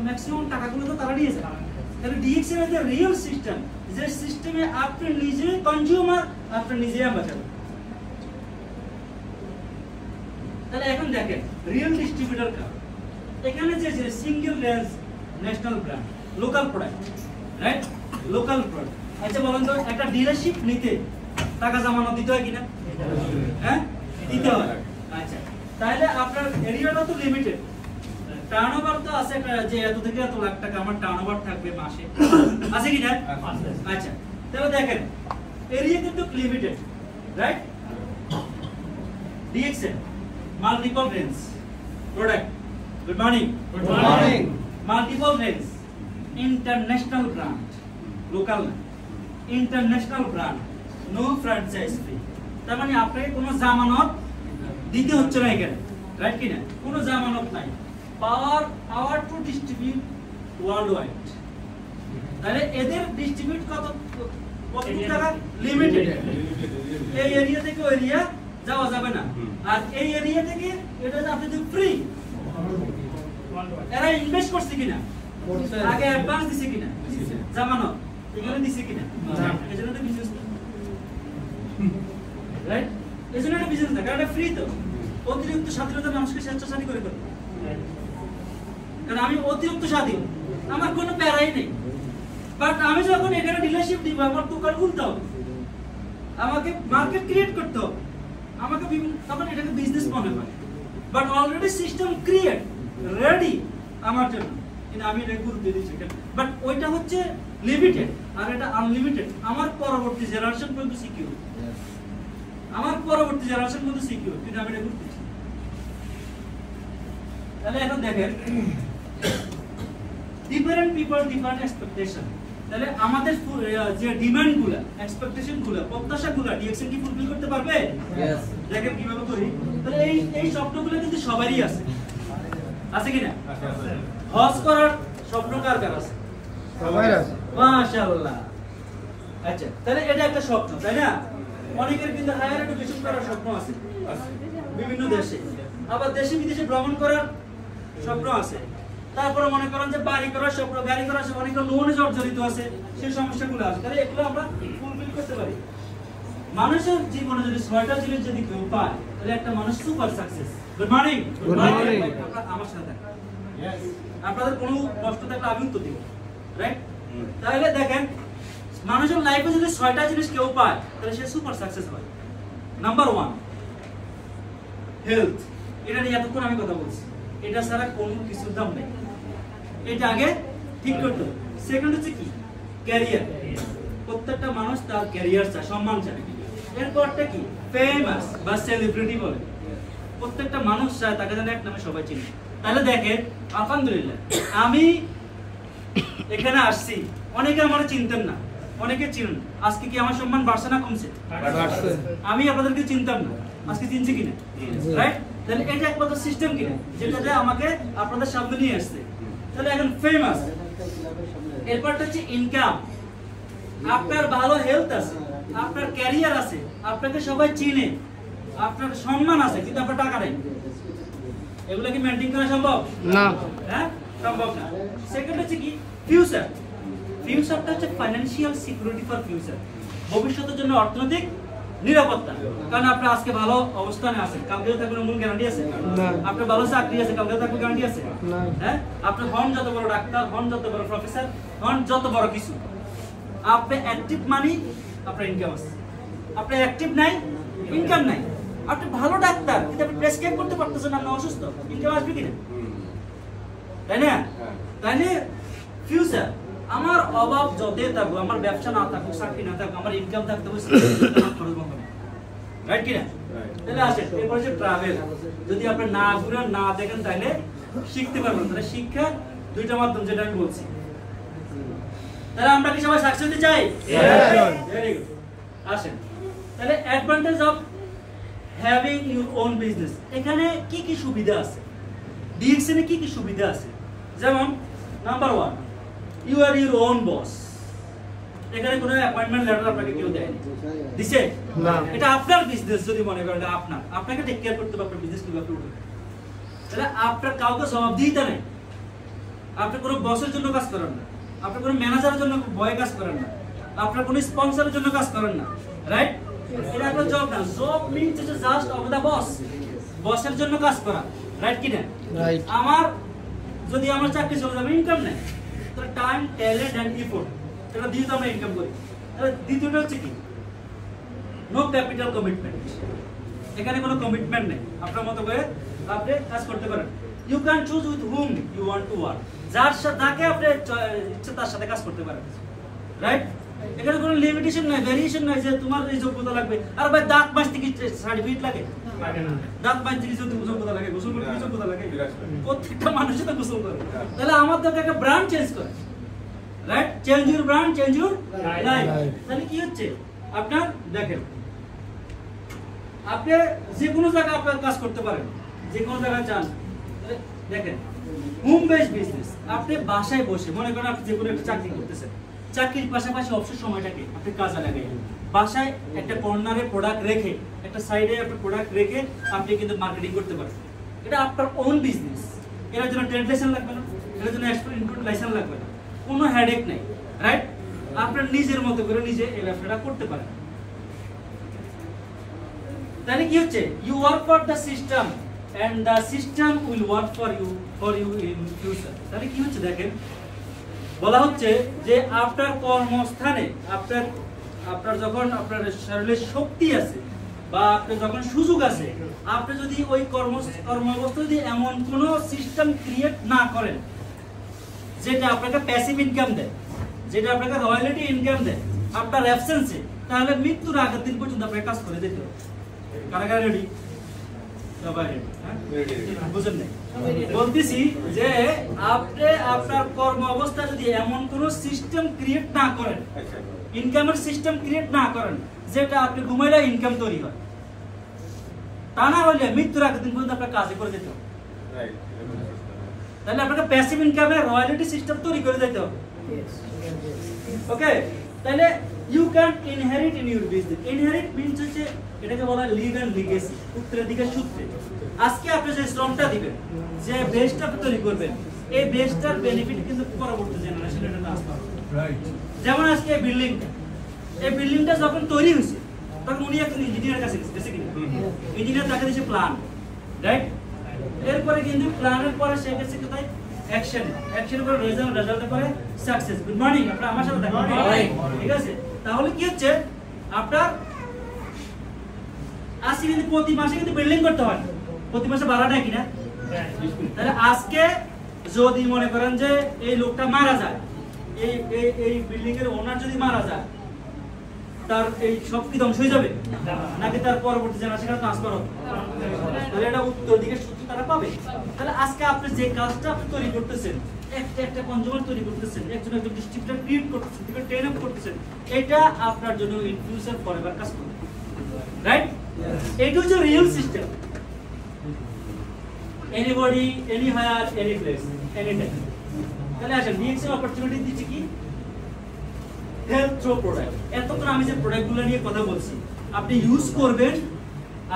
S2: ম্যাক্সিমাম টাকাগুলো তো তারা নিয়েছে। তাহলে ডিএক্সএন এর রিয়েল সিস্টেম, যে সিস্টেমে আপনি নিজে কনজিউমার, আপনি নিজে অ্যাম্বাসেডর। তাহলে এখন দেখেন রিয়েল ডিস্ট্রিবিউটর কার, এখানে যে single range national brand, local product, right? Local product. আচ্ছা বলেন তো, একটা ডিলারশিপ নিতে টাকা জমানো দিতে হয় কিনা? হ্যাঁ, দিতে হয়। আচ্ছা, তাহলে আপনার এরিয়াটা তো লিমিটেড, টার্নওভার তো আছে যে এত থেকে এত লাখ টাকা আমার টার্নওভার থাকবে মাসে, আছে কিনা? আচ্ছা, তাহলে দেখেন এরিয়া কিন্তু limited, right? DXN multiple range product, good morning,
S3: good morning,
S2: multiple range, international brand, local না, ইন্টারন্যাশনাল ব্র্যান্ড, নো ফ্র্যাঞ্চাইজ ফি। তার মানে আপনাকে কোনো জামানত দিতে হচ্ছে না এখানে, রাইট কিনা? কোনো জামানত নাই, পাওয়ার টু ডিস্ট্রিবিউট ওয়ার্ল্ড ওয়াইড। তাহলে এদের ডিস্ট্রিবিউট কত টাকা? লিমিটেড। এই এরিয়া থেকে ওই এরিয়া যাওয়া যাবে না, আর এই এরিয়া থেকে এটা আপনি যদি ফ্রি। এরা ইনভেস্ট করছে কিনা? আগে অ্যাডভান্স দিছে কিনা? জামানত এখানে দিছে কিনা? এজন্য তো বিজনেস, রাইট? এজন্য এটা বিজনেস না, কারণ এটা ফ্রি। তো অতিরিক্ত স্বাধীনতা মানুষকে স্বেচ্ছাচারী করে করে, কারণ আমি অতিরিক্ত স্বাধীন, আমার কোনো প্যারাই নেই। বাট আমি যখন এখানে ডিলারশিপ দিব, আমার দোকান খুলতে হবে, আমাকে মার্কেট ক্রিয়েট করতে হবে, আমাকে তখন এটাকে বিজনেস মনে হয়। But already system create ready আমার জন্য, কিন্তু আমি এটা গুরুত্ব দিচ্ছি। বাট ওইটা হচ্ছে লিমিটেড, আর এটা আনলিমিটেড। আমার পরবর্তী জেনারেশন পর্যন্ত সিকিউর, আমার পরবর্তী জেনারেশন পর্যন্ত সিকিউর, কিন্তু আমি এটা গুরুত্ব দিচ্ছি। তাহলে এখন দেখেন ডিফারেন্ট পিপল ডিফারেন্ট এক্সপেকটেশন। তাহলে আমাদের যে ডিমান্ড গুলা, এক্সপেকটেশন গুলা, প্রত্যাশা গুলা ডিএক্সএন কি ফুলফিল করতে পারবে? यस। দেখেন কিভাবে করি। তাহলে এই স্বপ্নগুলো কিন্তু সবারই আছে, আছে কি না? আছে। হজ করার স্বপ্ন কার কার আছে?
S3: সবার আছে,
S2: মাশাআল্লাহ। আচ্ছা, তাহলে এটা একটা স্বপ্ন, তাই না? অনেকের কিন্তু হায়ার এডুকেশন করার স্বপ্ন আছে বিভিন্ন দেশে, আবার দেশে বিদেশে ভ্রমণ করার স্বপ্ন আছে। তারপরে মনে করেন যে বাড়ি করার স্বপ্ন, গাড়ি করার স্বপ্ন, অনেক লোনে জর্জরিত আছে, সেই সমস্যাগুলো আছে। তাহলে এগুলো আমরা ফুলফিল করতে পারি। মানুষের জীবনে যদি 6টা জিনিস যদি কেউ পায়, তাহলে একটা মানুষ super success. Good morning,
S3: good morning.
S2: আমার সাথে থাকুন। यस। আপনাদের কোনো প্রশ্ন থাকলে আমি উত্তর দেব, রাইট? তাহলে দেখেন মানুষের লাইফে যদি 6টা জিনিস কেউ পায়, তাহলে সে সুপার সাকসেস হয়। Number 1 health. এটা নিয়ে এতক্ষণ আমি কথা বলছি, এটা ছাড়া কোনো কিছুর দাম নেই, এটা আগে ঠিক করতে হবে। সেকেন্ড হচ্ছে কি? ক্যারিয়ার। প্রত্যেকটা মানুষ তার ক্যারিয়ার চায়, সম্মান চায়। এরপরটা কি? ফেমাস বা সেলিব্রিটি বলে, প্রত্যেকটা মানুষ চায় তাকে যেন এক নামে সবাই চিনে। তাহলে দেখেন আলহামদুলিল্লাহ আমি এখানে আসছি, অনেকে আমার চিনতেন না, অনেকে চিনেন। আজকে কি আমার সম্মান বাড়ছে না কমছে?
S3: বাড়ছে।
S2: আমি আপনাদেরকে চিনতাম না, আজকে চিনছি কিনা? রাইট? তাহলে এটা একমাত্র সিস্টেম কিনা যেটা যে আমাকে আপনাদের সামনে নিয়ে আসছে। তাহলে এখন ফেমাস, এরপরটা হচ্ছে ইনকাম। আপনার ভালো হেলথ আছে, আপনার ক্যারিয়ার আছে, আপনাকে সবাই চিনে, আপনার সম্মান আছে, কিন্তু আপনার টাকা নেই। এগুলো কি মেইনটেইন করা সম্ভব?
S3: না।
S2: হ্যাঁ, সম্ভব না। সেকেন্ড হচ্ছে কি? ফিউচার। ফিউচারটা হচ্ছে ফাইন্যান্সিয়াল সিকিউরিটি ফর ফিউচার, ভবিষ্যতের জন্য অর্থনৈতিক নিরাপত্তা। কারণ আপনি আজকে ভালো অবস্থানে আছেন, কালকে থাকবেন এমন গ্যারান্টি আছে?
S3: না।
S2: আপনার ভালো চাকরি আছে, কালকে থাকবেন গ্যারান্টি আছে?
S3: না।
S2: হ্যাঁ, আপনি হন যত বড় ডাক্তার, হন যত বড় প্রফেসর, হন যত বড় কিছু, আপনি অ্যাক্টিভ মানি আপনার ইনকাম আছে। আপনি অ্যাক্টিভ নাই, ইনকাম নাই। আপনি ভালো ডাক্তার, কিন্তু আপনি প্রেসক্রাইব করতে পারতেছেন না, আপনি অসুস্থ, ইনকাম আসবে কিনা? তাই না? তাইলে ফিউচার, আমার অভাব যতই থাকুক, আমার ব্যবসা না থাকুক, চাকরি না থাকুক, আমার ইনকাম থাকতে হবে, খরচ বন্ধ না, রাইট কিনা? তাহলে আসেন এরপর যে ট্রাভেল। যদি আপনি না ঘুরেন, না দেখেন, তাহলে শিখতে পারবেন। তাহলে শিক্ষা দুইটা মাধ্যম, যেটা আমি বলছি। তাহলে আমরা কি সবাই সাকসেস হতে চাই? Very good. আসেন তাহলে advantage of having your own business. এখানে কি কি সুবিধা আছে, ডিএক্সএন এ কি কি সুবিধা আছে? যেমন number 1, you are your own boss. এখানে কোনো অ্যাপয়েন্টমেন্ট লেটার আপনাকে কেউ দেয়নি, দিছে
S3: না।
S2: এটা আপনার বিজনেস, যদি মনে করেন এটা আপনাকে টেক কেয়ার করতে হবে, আপনার বিজনেস কিভাবে উঠবে, তাহলে আপনার কাউকে জবাবদিহিতা নেই। আপনি কোনো বসের জন্য কাজ করেন না, আপনি কোনো ম্যানেজারের জন্য ভয়ে কাজ করেন না, আপনার কোনো স্পন্সরের জন্য কাজ করেন না, রাইট? এটা আপনার জব না। Job means is just of the boss, বসের জন্য কাজ করা, রাইট কি না?
S3: রাইট।
S2: আমার যদি আমার চাকরি চলে যাবে, ইনকাম নেই, তাহলে টাইম, ট্যালেন্ট এন্ড এফোর্ট, এটা দিয়ে তো আমরা ইনকাম করি। তাহলে দ্বিতীয়টা হচ্ছে কি, নো ক্যাপিটাল কমিটমেন্ট। এখানে কোনো কমিটমেন্ট নেই, আপনার মতো করে আপনি কাজ করতে পারেন। You can choose with whom you want to work, যার সাথে যাকে আপনি ইচ্ছে তার সাথে কাজ করতে পারেন, রাইট? এখানে কোনো লিমিটেশন নাই, ভেরিয়েশন নাই যে তোমার এই যোগ্যতা লাগবে। আর ভাই দাঁত মাজতে কি সার্টিফিকেট লাগে? দাঁত মাজতে কি যোগ্যতা লাগে? গোসল করতে কি যোগ্যতা লাগে? প্রত্যেকটা মানুষই তো গোসল করে। তাহলে আমার দরকার একটা ব্র্যান্ড চেঞ্জ করে, right? Change your brand, change your life. তাহলে কি হচ্ছে আপনার, দেখেন আপনি যে কোনো জায়গায় আপনার কাজ করতে পারেন, যে কোনো জায়গায় চান। দেখেন হোম বেসড বিজনেস, আপনি বাসায় বসে, মনে করেন আপনি যে কোনো একটা চাকরি করতেছেন, চাকরির পাশাপাশি অবসর সময়টাকে আপনি কাজে লাগাই বাসায় একটা কর্নারে প্রোডাক্ট রেখে, একটা সাইডে একটা প্রোডাক্ট রেখে আপনি কিন্তু মার্কেটিং করতে পারেন। এটা আপনার ওন বিজনেস। এটার জন্য ট্রেড লাইসেন্স লাগবে না, এটার জন্য এক্সপোর্ট ইম্পোর্ট লাইসেন্স লাগবে না, কোনো হেডেক নাই, রাইট? আপনার নিজের মতো করে নিজে এই ব্যবসাটা করতে পারেন। তাহলে কি হচ্ছে, you work for the system and the system will work for you in future. তাহলে কি হচ্ছে, দেখেন বলা হচ্ছে যে আপনার কর্মস্থানে আপনার যখন আপনার শরীরে শক্তি আছে বা আপনার যখন সুযোগ আছে, আপনি যদি ওই কর্মব্যবস্থা যদি এমন কোনো সিস্টেম ক্রিয়েট না করেন যেটা আপনাকে প্যাসিভ ইনকাম দেয়, যেটা আপনাকে রয়্যালিটি ইনকাম দেয় আপনার অ্যাবসেন্সে, তাহলে মৃত্যুর আগের দিন পর্যন্ত আপনাকে কাজ করে যেতে হবে। কারা কারা রেডি? সবাই রেডি? বুঝেন নাই? বলতেছি যে আপনি আপনার কর্ম অবস্থা যদি এমন কোন সিস্টেম ক্রিয়েট না করেন, ইনকামের সিস্টেম ক্রিয়েট না করেন যেটা আপনি ঘুমাইলে ইনকাম তৈরি হয়, তা না হলে মৃত্যুর আগের দিন পর্যন্ত আপনার কাজে করে যেতে হবে। তাহলে আপনাকে প্যাসিভ ইনকামের রয়্যালিটি সিস্টেম তৈরি করে যেতে হবে। ওকে, তাহলে you can inherit in your business. Inherit means হচ্ছে এটাকে বলা হয় লিভ এন্ড লিগেসি, উত্তরাধিকার সূত্রে। আজকে আপনি যে শ্রমটা দিবেন, যে বেসটা আপনি তৈরি করবেন, এই বেসটার বেনিফিট কিন্তু পরবর্তী জেনারেশনে ট্রান্সফার হবে। রাইট? যেমন আজকে এই বিল্ডিংটা যখন তৈরি হয়েছে তখন উনি একজন ইঞ্জিনিয়ারের কাছে গেছে কিনা, ইঞ্জিনিয়ার তাকে দিয়েছে প্ল্যান, রাইট? এরপরে কিন্তু প্ল্যানের পরে সে গেছে কোথায়, অ্যাকশন করে রেজাল্টের পরে সাকসেস। গুড মর্নিং, আপনারা আমার সাথে থাকুন, ঠিক আছে? তাহলে কি হচ্ছে, আপনার আজকে কিন্তু প্রতি মাসে কিন্তু বিল্ডিং করতে হয়, প্রতি মাসে ভাড়া নেয় কিনা? তাহলে আজকে যদি মনে করেন যে এই লোকটা মারা যায়, এই বিল্ডিং এর ওনার যদি মারা যায়, তার এই সব কি ধ্বংস হয়ে যাবে নাকি তার পরবর্তী জেনারেশনে ট্রান্সফার হবে? তাহলে এটা উত্তর দিকে সূত্র তারা পাবে। তাহলে আজকে আপনি যে কাজটা আপনি তৈরি করতেছেন, একটা কনজিউমার তৈরি করতেছেন, একজন ডিস্ট্রিবিউটর ক্রিয়েট করতেছেন, ট্রেন আপ করতেছেন, এটা আপনার জন্য ইন ফিউচার ফরএভার কাজ করবে, রাইট? এটা হচ্ছে real system. Anybody, anywhere, any place, any time. তাহলে আসেন ডিএক্সএল অপরচুনিটি দিচ্ছে কি, হেল্প থ্রু প্রোডাক্ট। এতক্ষণ আমি যে প্রোডাক্টগুলো নিয়ে কথা বলছি, আপনি ইউজ করবেন,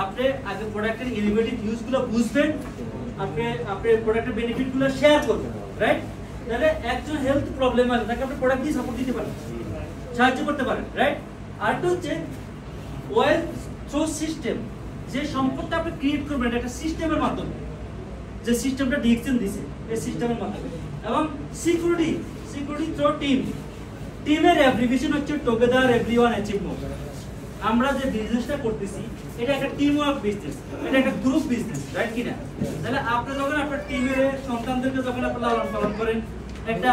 S2: আপনি আগে প্রোডাক্টের ইনোভেটিভ ইউজগুলো বুঝবেন, আপনি প্রোডাক্টের বেনিফিটগুলো শেয়ার করবেন, রাইট? তাহলে একজন হেলথ প্রবলেম আছে, তাকে আপনি প্রোডাক্ট দিয়ে সাপোর্ট দিতে পারেন, সাহায্য করতে পারেন, রাইট? আরেকটা হচ্ছে ওয়েলথ থ্রু সিস্টেম। যে সম্পদটা আপনি ক্রিয়েট করবেন একটা সিস্টেমের মাধ্যমে, যে সিস্টেমটা ডিএক্সএন দিয়েছে এই সিস্টেমের মাধ্যমে। এবং সিকিউরিটি থ্রু টিম। টিমের অ্যাপ্লিকেশন হচ্ছে টুগেদার এভরিওয়ান অ্যাচিভ মোর। আমরা যে বিজনেসটা করতেছি এটা একটা টিম ওয়ার্ক বিজনেস, এটা একটা গ্রুপ বিজনেস, রাইট কিনা? তাহলে আপনি যখন আপনার টিমের সন্তানদেরকে যখন আপনি লালন পালন করেন, একটা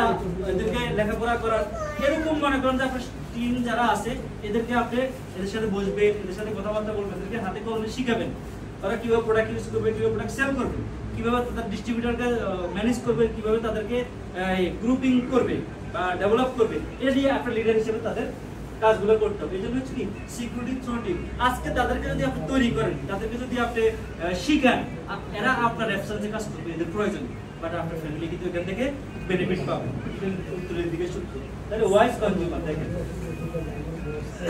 S2: এদেরকে লেখাপড়া করার, এরকম মনে করেন যে আপনার টিম যারা আছে এদেরকে আপনি এদের সাথে বসবেন, এদের সাথে কথাবার্তা বলবেন, এদেরকে হাতে কলমে শিখাবেন, ওরা কিভাবে প্রোডাক্ট ইউজ করবে, কিভাবে প্রোডাক্ট সেল করবে, কিভাবে তাদের ডিস্ট্রিবিউটরকে ম্যানেজ করবে, কিভাবে তাদেরকে গ্রুপিং করবে বা ডেভেলপ করবে, এটা দিয়ে আপনার লিডার হিসেবে তাদের কাজগুলো করতে হবে। এই জন্য হচ্ছে কি সিকিউরিটি থ্রোটিং। আজকে তাদেরকে যদি আপনি তৈরি করেন, তাদেরকে যদি আপনি শিখান, এরা আপনার রেফারেন্সে কাজ করবে, এদের প্রয়োজন। বাট আপনার ফ্যামিলি কিন্তু এখান থেকে বেনিফিট পাবে। উত্তরের দিকে সূত্র। তাহলে ওয়াইজ কনজিউমার দেখেন,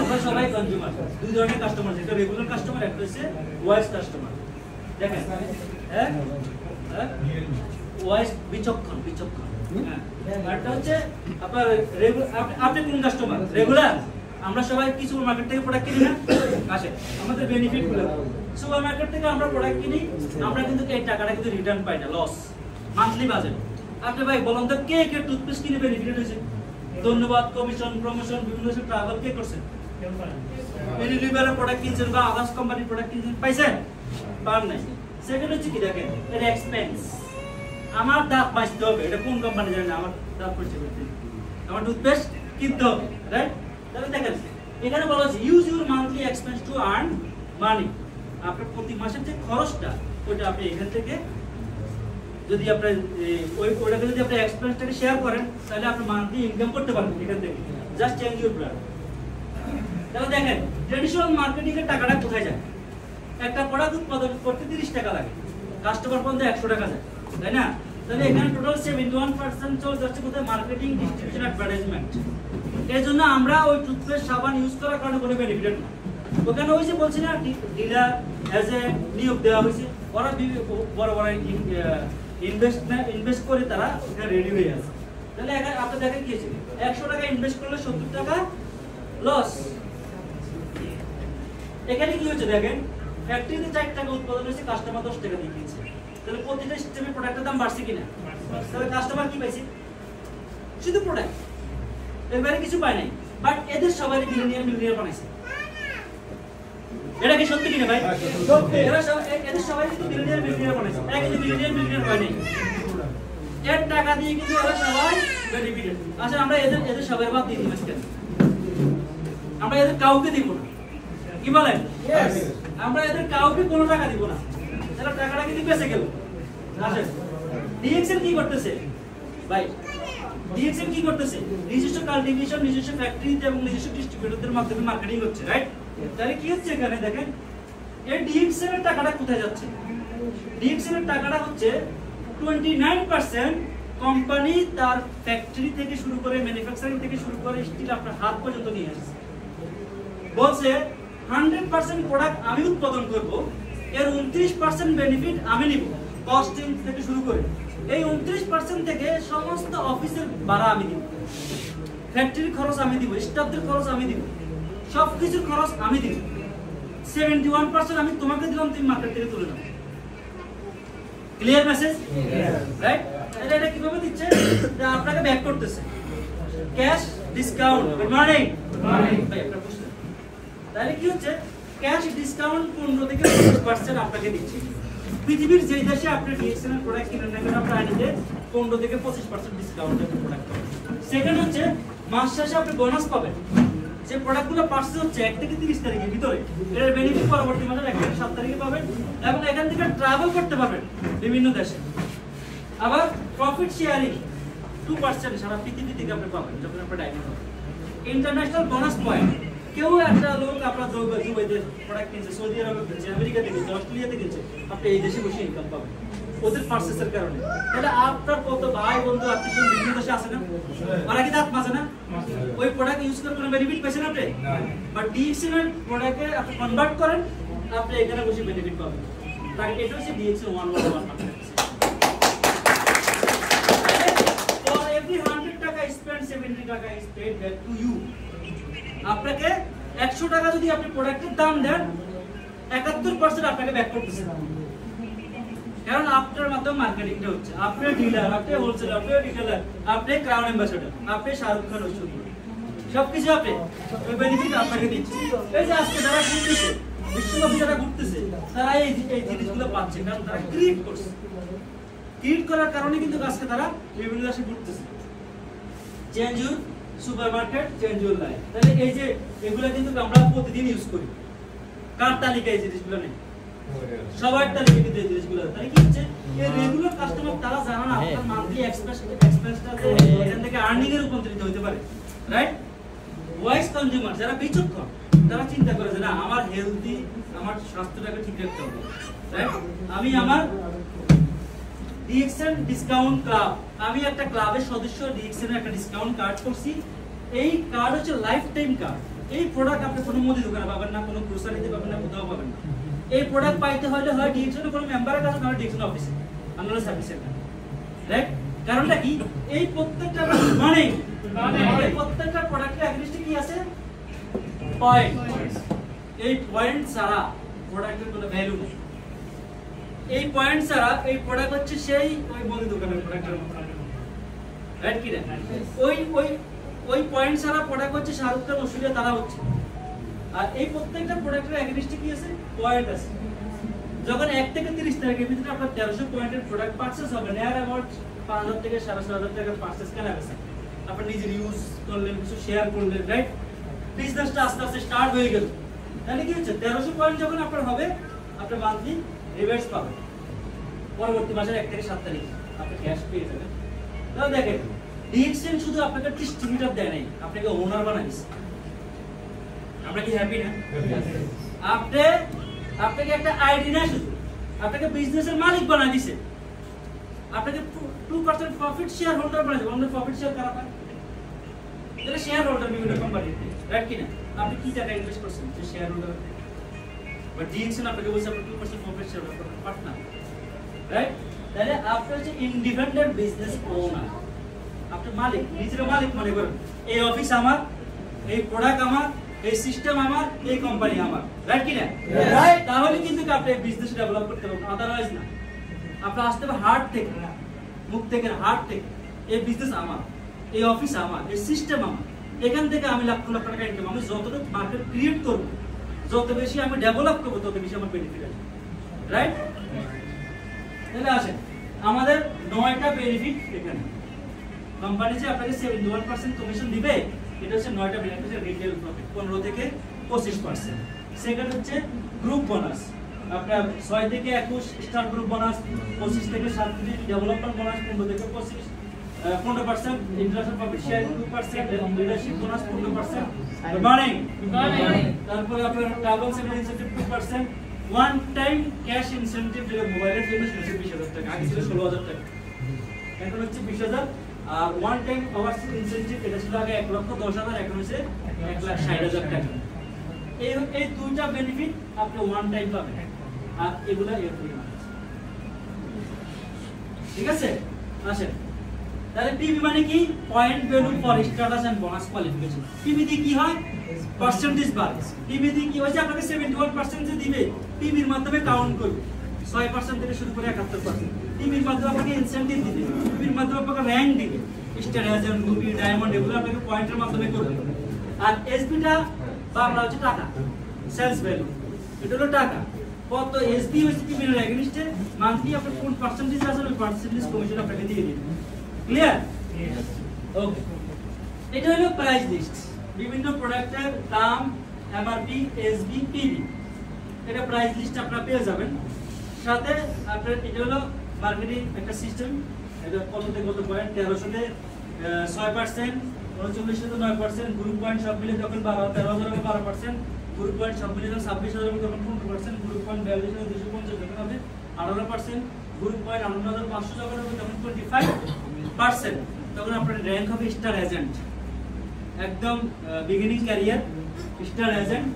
S2: আমরা সবাই কনজিউমার। দুই ধরনের কাস্টমার, একটা রেগুলার কাস্টমার, একটা হচ্ছে ওয়াইজ কাস্টমার। দেখেন হ্যাঁ ওয়াইজ বিচক্ষণ। হ্যাঁ আরটা হচ্ছে আপনার আপনি কোন কাস্টমার? রেগুলার। আমরা সবাই কি সুপার মার্কেট থেকে প্রোডাক্ট কিনি না? আসে আমাদের বেনিফিট গুলো। সুপার মার্কেট থেকে আমরা প্রোডাক্ট কিনি, আমরা কিন্তু এই টাকাটা কিন্তু রিটার্ন পাই না, লস। Monthly budget. আপনি ভাই বলুন তো কে টুথপেস্ট কিনে বেনিফিট হয়েছে? ধন্যবাদ, কমিশন, প্রমোশন, বিভিন্ন দেশে ট্রাভেল কে করছেন? ইউনিলিভারের প্রোডাক্ট কিনছেন বা আদার্স কোম্পানির প্রোডাক্ট কিনছেন, পাইছেন? পান নাই। সেকেন্ড হচ্ছে কি দেখেন, এর এক্সপেন্স। আমার দাঁত মাজতে হবে, এটা কোন কোম্পানি জানেন? আমার দাঁত পরিষ্কার করতে, আমার টুথপেস্ট কিনতে হবে, রাইট? তাহলে দেখেন এখানে বলা আছে use your monthly expense to earn money. আপনার প্রতি মাসের যে খরচটা, ওইটা আপনি এখান থেকে যদি আপনি ওইটাকে যদি আপনি এক্সপেন্সটাকে শেয়ার করেন, তাহলে আপনি মান্থলি ইনকাম করতে পারবেন এখান থেকে। Just change your plan. তাহলে দেখেন ট্রেডিশনাল মার্কেটিং এর টাকাটা কোথায় যায়? একটা প্রোডাক্ট উৎপাদন করতে 30 টাকা লাগে, কাস্টমার পর্যন্ত 100 টাকা যায়, তাই না? তাহলে এখানে টোটাল 71% চলে যাচ্ছে কোথায়? Marketing, distribution, advertisement. এর জন্য আমরা ওই টুথপেস্ট সাবান ইউজ করার কারণে কোনো বেনিফিট না। ওখানে ওই যে বলছি না, ডিলার অ্যাজ এ নিয়োগ দেওয়া হয়েছে, ওরা বড় বড় ইনভেস্ট করে তারা ওখানে রেডি হয়ে আছে। তাহলে আপনি দেখেন কি হয়েছে, 100 টাকা ইনভেস্ট করলে 70 টাকা লস। এখানে কি হচ্ছে দেখেন, ফ্যাক্টরিতে 4 টাকা উৎপাদন হয়েছে, কাস্টমার 10 টাকা দিয়ে কিনছে। তাহলে প্রতিটা সিস্টেমে প্রোডাক্টের দাম বাড়ছে কিনা? তাহলে কাস্টমার কি পাইছে? শুধু প্রোডাক্ট, এর বাইরে কিছু পায় নাই। বাট এদের সবাই মিলিয়নিয়ার বানাইছে। এটা কি সত্যি কিনা ভাই? এদের সবাই কিন্তু মিলিয়নিয়ার বানাইছে। এরা কিন্তু মিলিয়নিয়ার হয় নাই। এর টাকা দিয়ে কিন্তু এরা সবাই বেনিফিটেড। আচ্ছা আমরা এদের সবাই বাদ দিয়ে দিই কেন? আমরা এদের কাউকে দিব না, কি বলেন? আমরা এদের কাউকে কোনো টাকা দিব না। এরা টাকাটা কিন্তু বেঁচে গেল। আসেন ডিএক্সএল কি করতেছে ভাই? ডিএক্সএল কি করতেছে? নিজস্ব কাল্টিভেশন, নিজস্ব ফ্যাক্টরিতে এবং নিজস্ব ডিস্ট্রিবিউটরদের মাধ্যমে মার্কেটিং হচ্ছে, রাইট? তাহলে কি হচ্ছে এখানে দেখেন, এই ডিএক্সএল এর টাকাটা কোথায় যাচ্ছে? ডিএক্সএল এর টাকাটা হচ্ছে 29% কোম্পানি তার ফ্যাক্টরি থেকে শুরু করে, ম্যানুফ্যাকচারিং থেকে শুরু করে স্টিল আপনার হাত পর্যন্ত নিয়ে আসছে। বলছে 100% প্রোডাক্ট আমি উৎপাদন করব, এর 29% বেনিফিট আমি নিব, কস্টিং থেকে শুরু করে। এই 29% থেকে সমস্ত অফিসের ভাড়া আমি দিব, ফ্যাক্টরির খরচ আমি দিব, স্টাফদের খরচ আমি দিব, সবকিছুর খরচ আমি দিব। 71% আমি তোমাকে দিলাম, তুমি মার্কেট থেকে তুলে নাও। Clear message? রাইট? এটা কিভাবে দিচ্ছে? আপনাকে ব্যাক করতেছে ক্যাশ ডিসকাউন্ট। Good morning. ভাই একটা প্রশ্ন, তাহলে কি হচ্ছে? ক্যাশ ডিসকাউন্ট 15 থেকে 20% আপনাকে দিচ্ছে। পৃথিবীর যে দেশে আপনি ডিএক্সএল এর প্রোডাক্ট কিনেন না কেন, আপনার আইডিতে 15 থেকে 25% ডিসকাউন্টে প্রোডাক্ট পাবেন। সেকেন্ড হচ্ছে মাস শেষে আপনি বোনাস পাবেন। যে প্রোডাক্টগুলো পার্সেল হচ্ছে 1 থেকে 30 তারিখের ভিতরে, এর বেনিফিট পরবর্তী মাসের 1 থেকে 7 তারিখে পাবেন এবং এখান থেকে ট্রাভেল করতে পারবেন বিভিন্ন দেশে। আবার প্রফিট শেয়ারিং 2% সারা পৃথিবী থেকে আপনি পাবেন যখন আপনি ডাইনিং করবেন। ইন্টারন্যাশনাল বোনাস পয়েন্ট, কেউ একটা লোক আপনার দুবাইতে প্রোডাক্ট কিনছে, সৌদি আরবে কিনছে, আমেরিকাতে কিনছে, অস্ট্রেলিয়াতে কিনছে, আপনি এই দেশে বসে ইনকাম পাবেন ওদের পারচেসের কারণে। তাহলে আপনার কত ভাই বন্ধু আত্মীয় বিভিন্ন দেশে আছে না, ওরা কি দাঁত মাজে না? ওই প্রোডাক্ট ইউজ করে কোনো বেনিফিট পেয়েছেন আপনি? বাট ডিএক্সএল এর প্রোডাক্টে আপনি কনভার্ট করেন, আপনি এখানে বসে বেনিফিট পাবেন। তাই এটা হচ্ছে ডিএক্সএল 111। For every 100 টাকা spent, 70 টাকা is paid back to you. আপনাকে 100 টাকা যদি আপনি প্রোডাক্টের দাম দেন, 71% আপনাকে ব্যাক করতেছে, কারণ আপনার মাধ্যমে মার্কেটিংটা হচ্ছে। আপনি ডিলার, আপনি হোলসেলার, আপনি রিটেলার, আপনি ক্রাউন অ্যাম্বাসেডার, আপনি শাহরুখ খান, সবকিছু আপনি ওই বেনিফিট আপনাকে দিচ্ছে। এই যে আজকে যারা ঘুরতেছে, বিশ্বব্যাপী যারা ঘুরতেছে, তারা এই জিনিসগুলো পাচ্ছে, কারণ তারা ক্রিয়েট করছে। ক্রিয়েট করার কারণে কিন্তু আজকে তারা বিভিন্ন দেশে ঘুরতেছে। Change your supermarket, change your life. তাহলে এই যে এগুলো কিন্তু আমরা প্রতিদিন ইউজ করি। কার তালিকায় এই জিনিসগুলো নেই? সবার তালিকায় কিন্তু এই জিনিসগুলো। তাহলে কি হচ্ছে? এই রেগুলার কাস্টমার তারা জানা না আপনার মান্থলি এক্সপেন্সটা এখান থেকে আর্নিং এ রূপান্তরিত হতে পারে, রাইট? ওয়াইজ কনজিউমার যারা বিচক্ষণ, তারা চিন্তা করে যে না আমার হেলদি, আমার স্বাস্থ্যটাকে ঠিক রাখতে হবে, রাইট? আমি আমার ডিএক্সএন ডিসকাউন্ট ক্লাব, আমি একটা ক্লাবের সদস্য, ডিএক্সএন এর একটা ডিসকাউন্ট কার্ড করছি। এই কার্ড হচ্ছে লাইফ টাইম কার্ড। এই প্রোডাক্ট আপনি কোনো মুদি দোকানে পাবেন না, কোনো গ্রোসারিতে পাবেন না, কোথাও পাবেন না। এই প্রোডাক্ট পাইতে হলে হয় ডিএক্সএন এর কোনো মেম্বারের কাছে, না ডিএক্সএন অফিসে, আমরা সার্ভিস সেন্টার, রাইট? কারণটা কি? এই প্রত্যেকটা মানে এই প্রত্যেকটা প্রোডাক্টের অ্যাগ্রিস্টে কি আছে? পয়েন্ট। এই পয়েন্ট ছাড়া প্রোডাক্টের কোনো ভ্যালু নেই। এই পয়েন্ট ছাড়া এই প্রোডাক্ট হচ্ছে সেই ওই মুদি দোকানের প্রোডাক্টের মতো, রাইট কি না? ওই ওই ওই পয়েন্ট ছাড়া প্রোডাক্ট হচ্ছে শাহরুখ খান, ঐশ্বরিয়া, তারা হচ্ছে। আর এই প্রত্যেকটা প্রোডাক্টের অ্যাগ্রিস্টে কি আছে? পয়েন্ট আছে। যখন 1 থেকে 30 তারিখের ভিতরে আপনার 1300 পয়েন্টের প্রোডাক্ট পারচেজ হবে, নিয়ার অ্যাবাউট 5000 থেকে 6500 টাকার পারচেজ কেনা গেছে, আপনি নিজে ইউজ করলেন, কিছু শেয়ার করলেন, রাইট? বিজনেসটা আস্তে আস্তে স্টার্ট হয়ে গেল। তাহলে কি হচ্ছে? 1300 পয়েন্ট যখন আপনার হবে, আপনি মান্থলি রিবেটস পাবেন। পরবর্তী মাসের 1 থেকে 7 তারিখ আপনি ক্যাশ পেয়ে যাবেন। তাহলে দেখেন, ডিএক্সএন শুধু আপনাকে ডিস্ট্রিবিউটর দেয় নাই, আপনাকে ওনার বানাই দিয়েছে। আমরা কি হ্যাপি না? আপনাকে একটা আইডি না, শুধু আপনাকে বিজনেসের মালিক বানাই দিয়েছে। আপনাকে 2% প্রফিট শেয়ার হোল্ডার বানাই দিয়েছে। আমাদের প্রফিট শেয়ার কারা পায়? যারা শেয়ার হোল্ডার বিভিন্ন কোম্পানিতে, রাইট কি না? আপনি কি টাকা ইনভেস্ট করছেন যে শেয়ার হোল্ডার? বাট ডিএক্সএন আপনাকে বলছে আপনি 2% profit share holder partner, right? তাহলে আপনি হচ্ছে ইন্ডিপেন্ডেন্ট বিজনেস ওনার। আপনি মালিক, নিজের মালিক মনে করেন। এই অফিস আমার, এই প্রোডাক্ট আমার, এই সিস্টেম আমার, এই কোম্পানি আমার, রাইট কি না? রাইট। তাহলে কিন্তু আপনি এই বিজনেস ডেভেলপ করতে পারবেন, আদারওয়াইজ না। আপনি আসতে হবে হার্ট থেকে, মুখ থেকে না, হার্ট থেকে। এই বিজনেস আমার, এই অফিস আমার, এই সিস্টেম আমার, এখান থেকে আমি লাখ লাখ টাকা ইনকাম। আমি যতটুকু মার্কেট ক্রিয়েট করব, যত বেশি আমি ডেভেলপ করবো, তত বেশি আমার বেনিফিট আছে, রাইট? তাহলে আসেন, আমাদের 9টা বেনিফিট এখানে। কোম্পানি যে আপনাকে 71% কমিশন দিবে, এটা হচ্ছে 9টা বেনিফিট। রিটেল প্রফিট 15 থেকে 25%। সেকেন্ড হচ্ছে গ্রুপ বোনাস, আপনার 6 থেকে 21 স্টার গ্রুপ বোনাস, 25 থেকে 37 ডেভেলপমেন্ট বোনাস, 15 থেকে 25, 15% international profit share 2%, leadership bonus 15%, মার্নিং। তারপরে আপনার travel saving incentive 2%, one time cash incentive, যেটা মোবাইলের জন্য সেটা 20,000 টাকা, আগে ছিল 16,000 টাকা, এখন হচ্ছে 20,000। আর ওয়ান টাইম আওয়ার্স ইনসেন্টিভ, এটা ছিল আগে 1,10,000, এখন হচ্ছে 1,60,000 টাকা। এই দুইটা বেনিফিট আপনি ওয়ান টাইম পাবেন, আর এগুলা এভরি মান্থ, ঠিক আছে? আসেন, তাহলে পিবি মানে কি? Point value for status and bonus qualification. PB দিয়ে কি হয়? পার্সেন্টেজ বার। পিবি দিয়ে কি হচ্ছে? আপনাকে 71% যে দিবে, পিবির মাধ্যমে কাউন্ট করবে। 6% থেকে শুরু করে 71%। পিবির মাধ্যমে আপনাকে ইনসেন্টিভ দিবে, পিবির মাধ্যমে আপনাকে র্যাঙ্ক দিবে, স্টার, এজেন্ট, রুবি, ডায়মন্ড, এগুলো আপনাকে পয়েন্টের মাধ্যমে করবে। আর এসবিটা বাংলা হচ্ছে টাকা, সেলস ভ্যালু, এটা হলো টাকা। কত এসবি হচ্ছে পিবির এগেইনস্টে মান্থলি আপনার কোন পার্সেন্টেজ আছে, ওই পার্সেন্টেজ কমিশন আপনাকে দিয়ে দিবে। ক্লিয়ার? ওকে। এটা হলো প্রাইস লিস্ট, বিভিন্ন প্রোডাক্টের দাম, এমআরপি, এসবি, পিবি, এটা প্রাইস লিস্ট আপনারা পেয়ে যাবেন। সাথে আপনার এটা হলো মার্কেটিং একটা সিস্টেম, এটা কত থেকে কত পয়েন্ট, 1300 তে 6%, 39 তে 9%, গ্রুপ পয়েন্ট সব মিলে যখন 13,000 এ 12%, গ্রুপ পয়েন্ট সব মিলে যখন 26,000 এ তখন 15%, গ্রুপ পয়েন্ট 42,250 যখন হবে 18%, গ্রুপ পয়েন্ট 18,500 যখন হবে তখন 25%, তখন আপনার র‍্যাঙ্ক হবে স্টার এজেন্ট, একদম বিগিনিং ক্যারিয়ার স্টার এজেন্ট।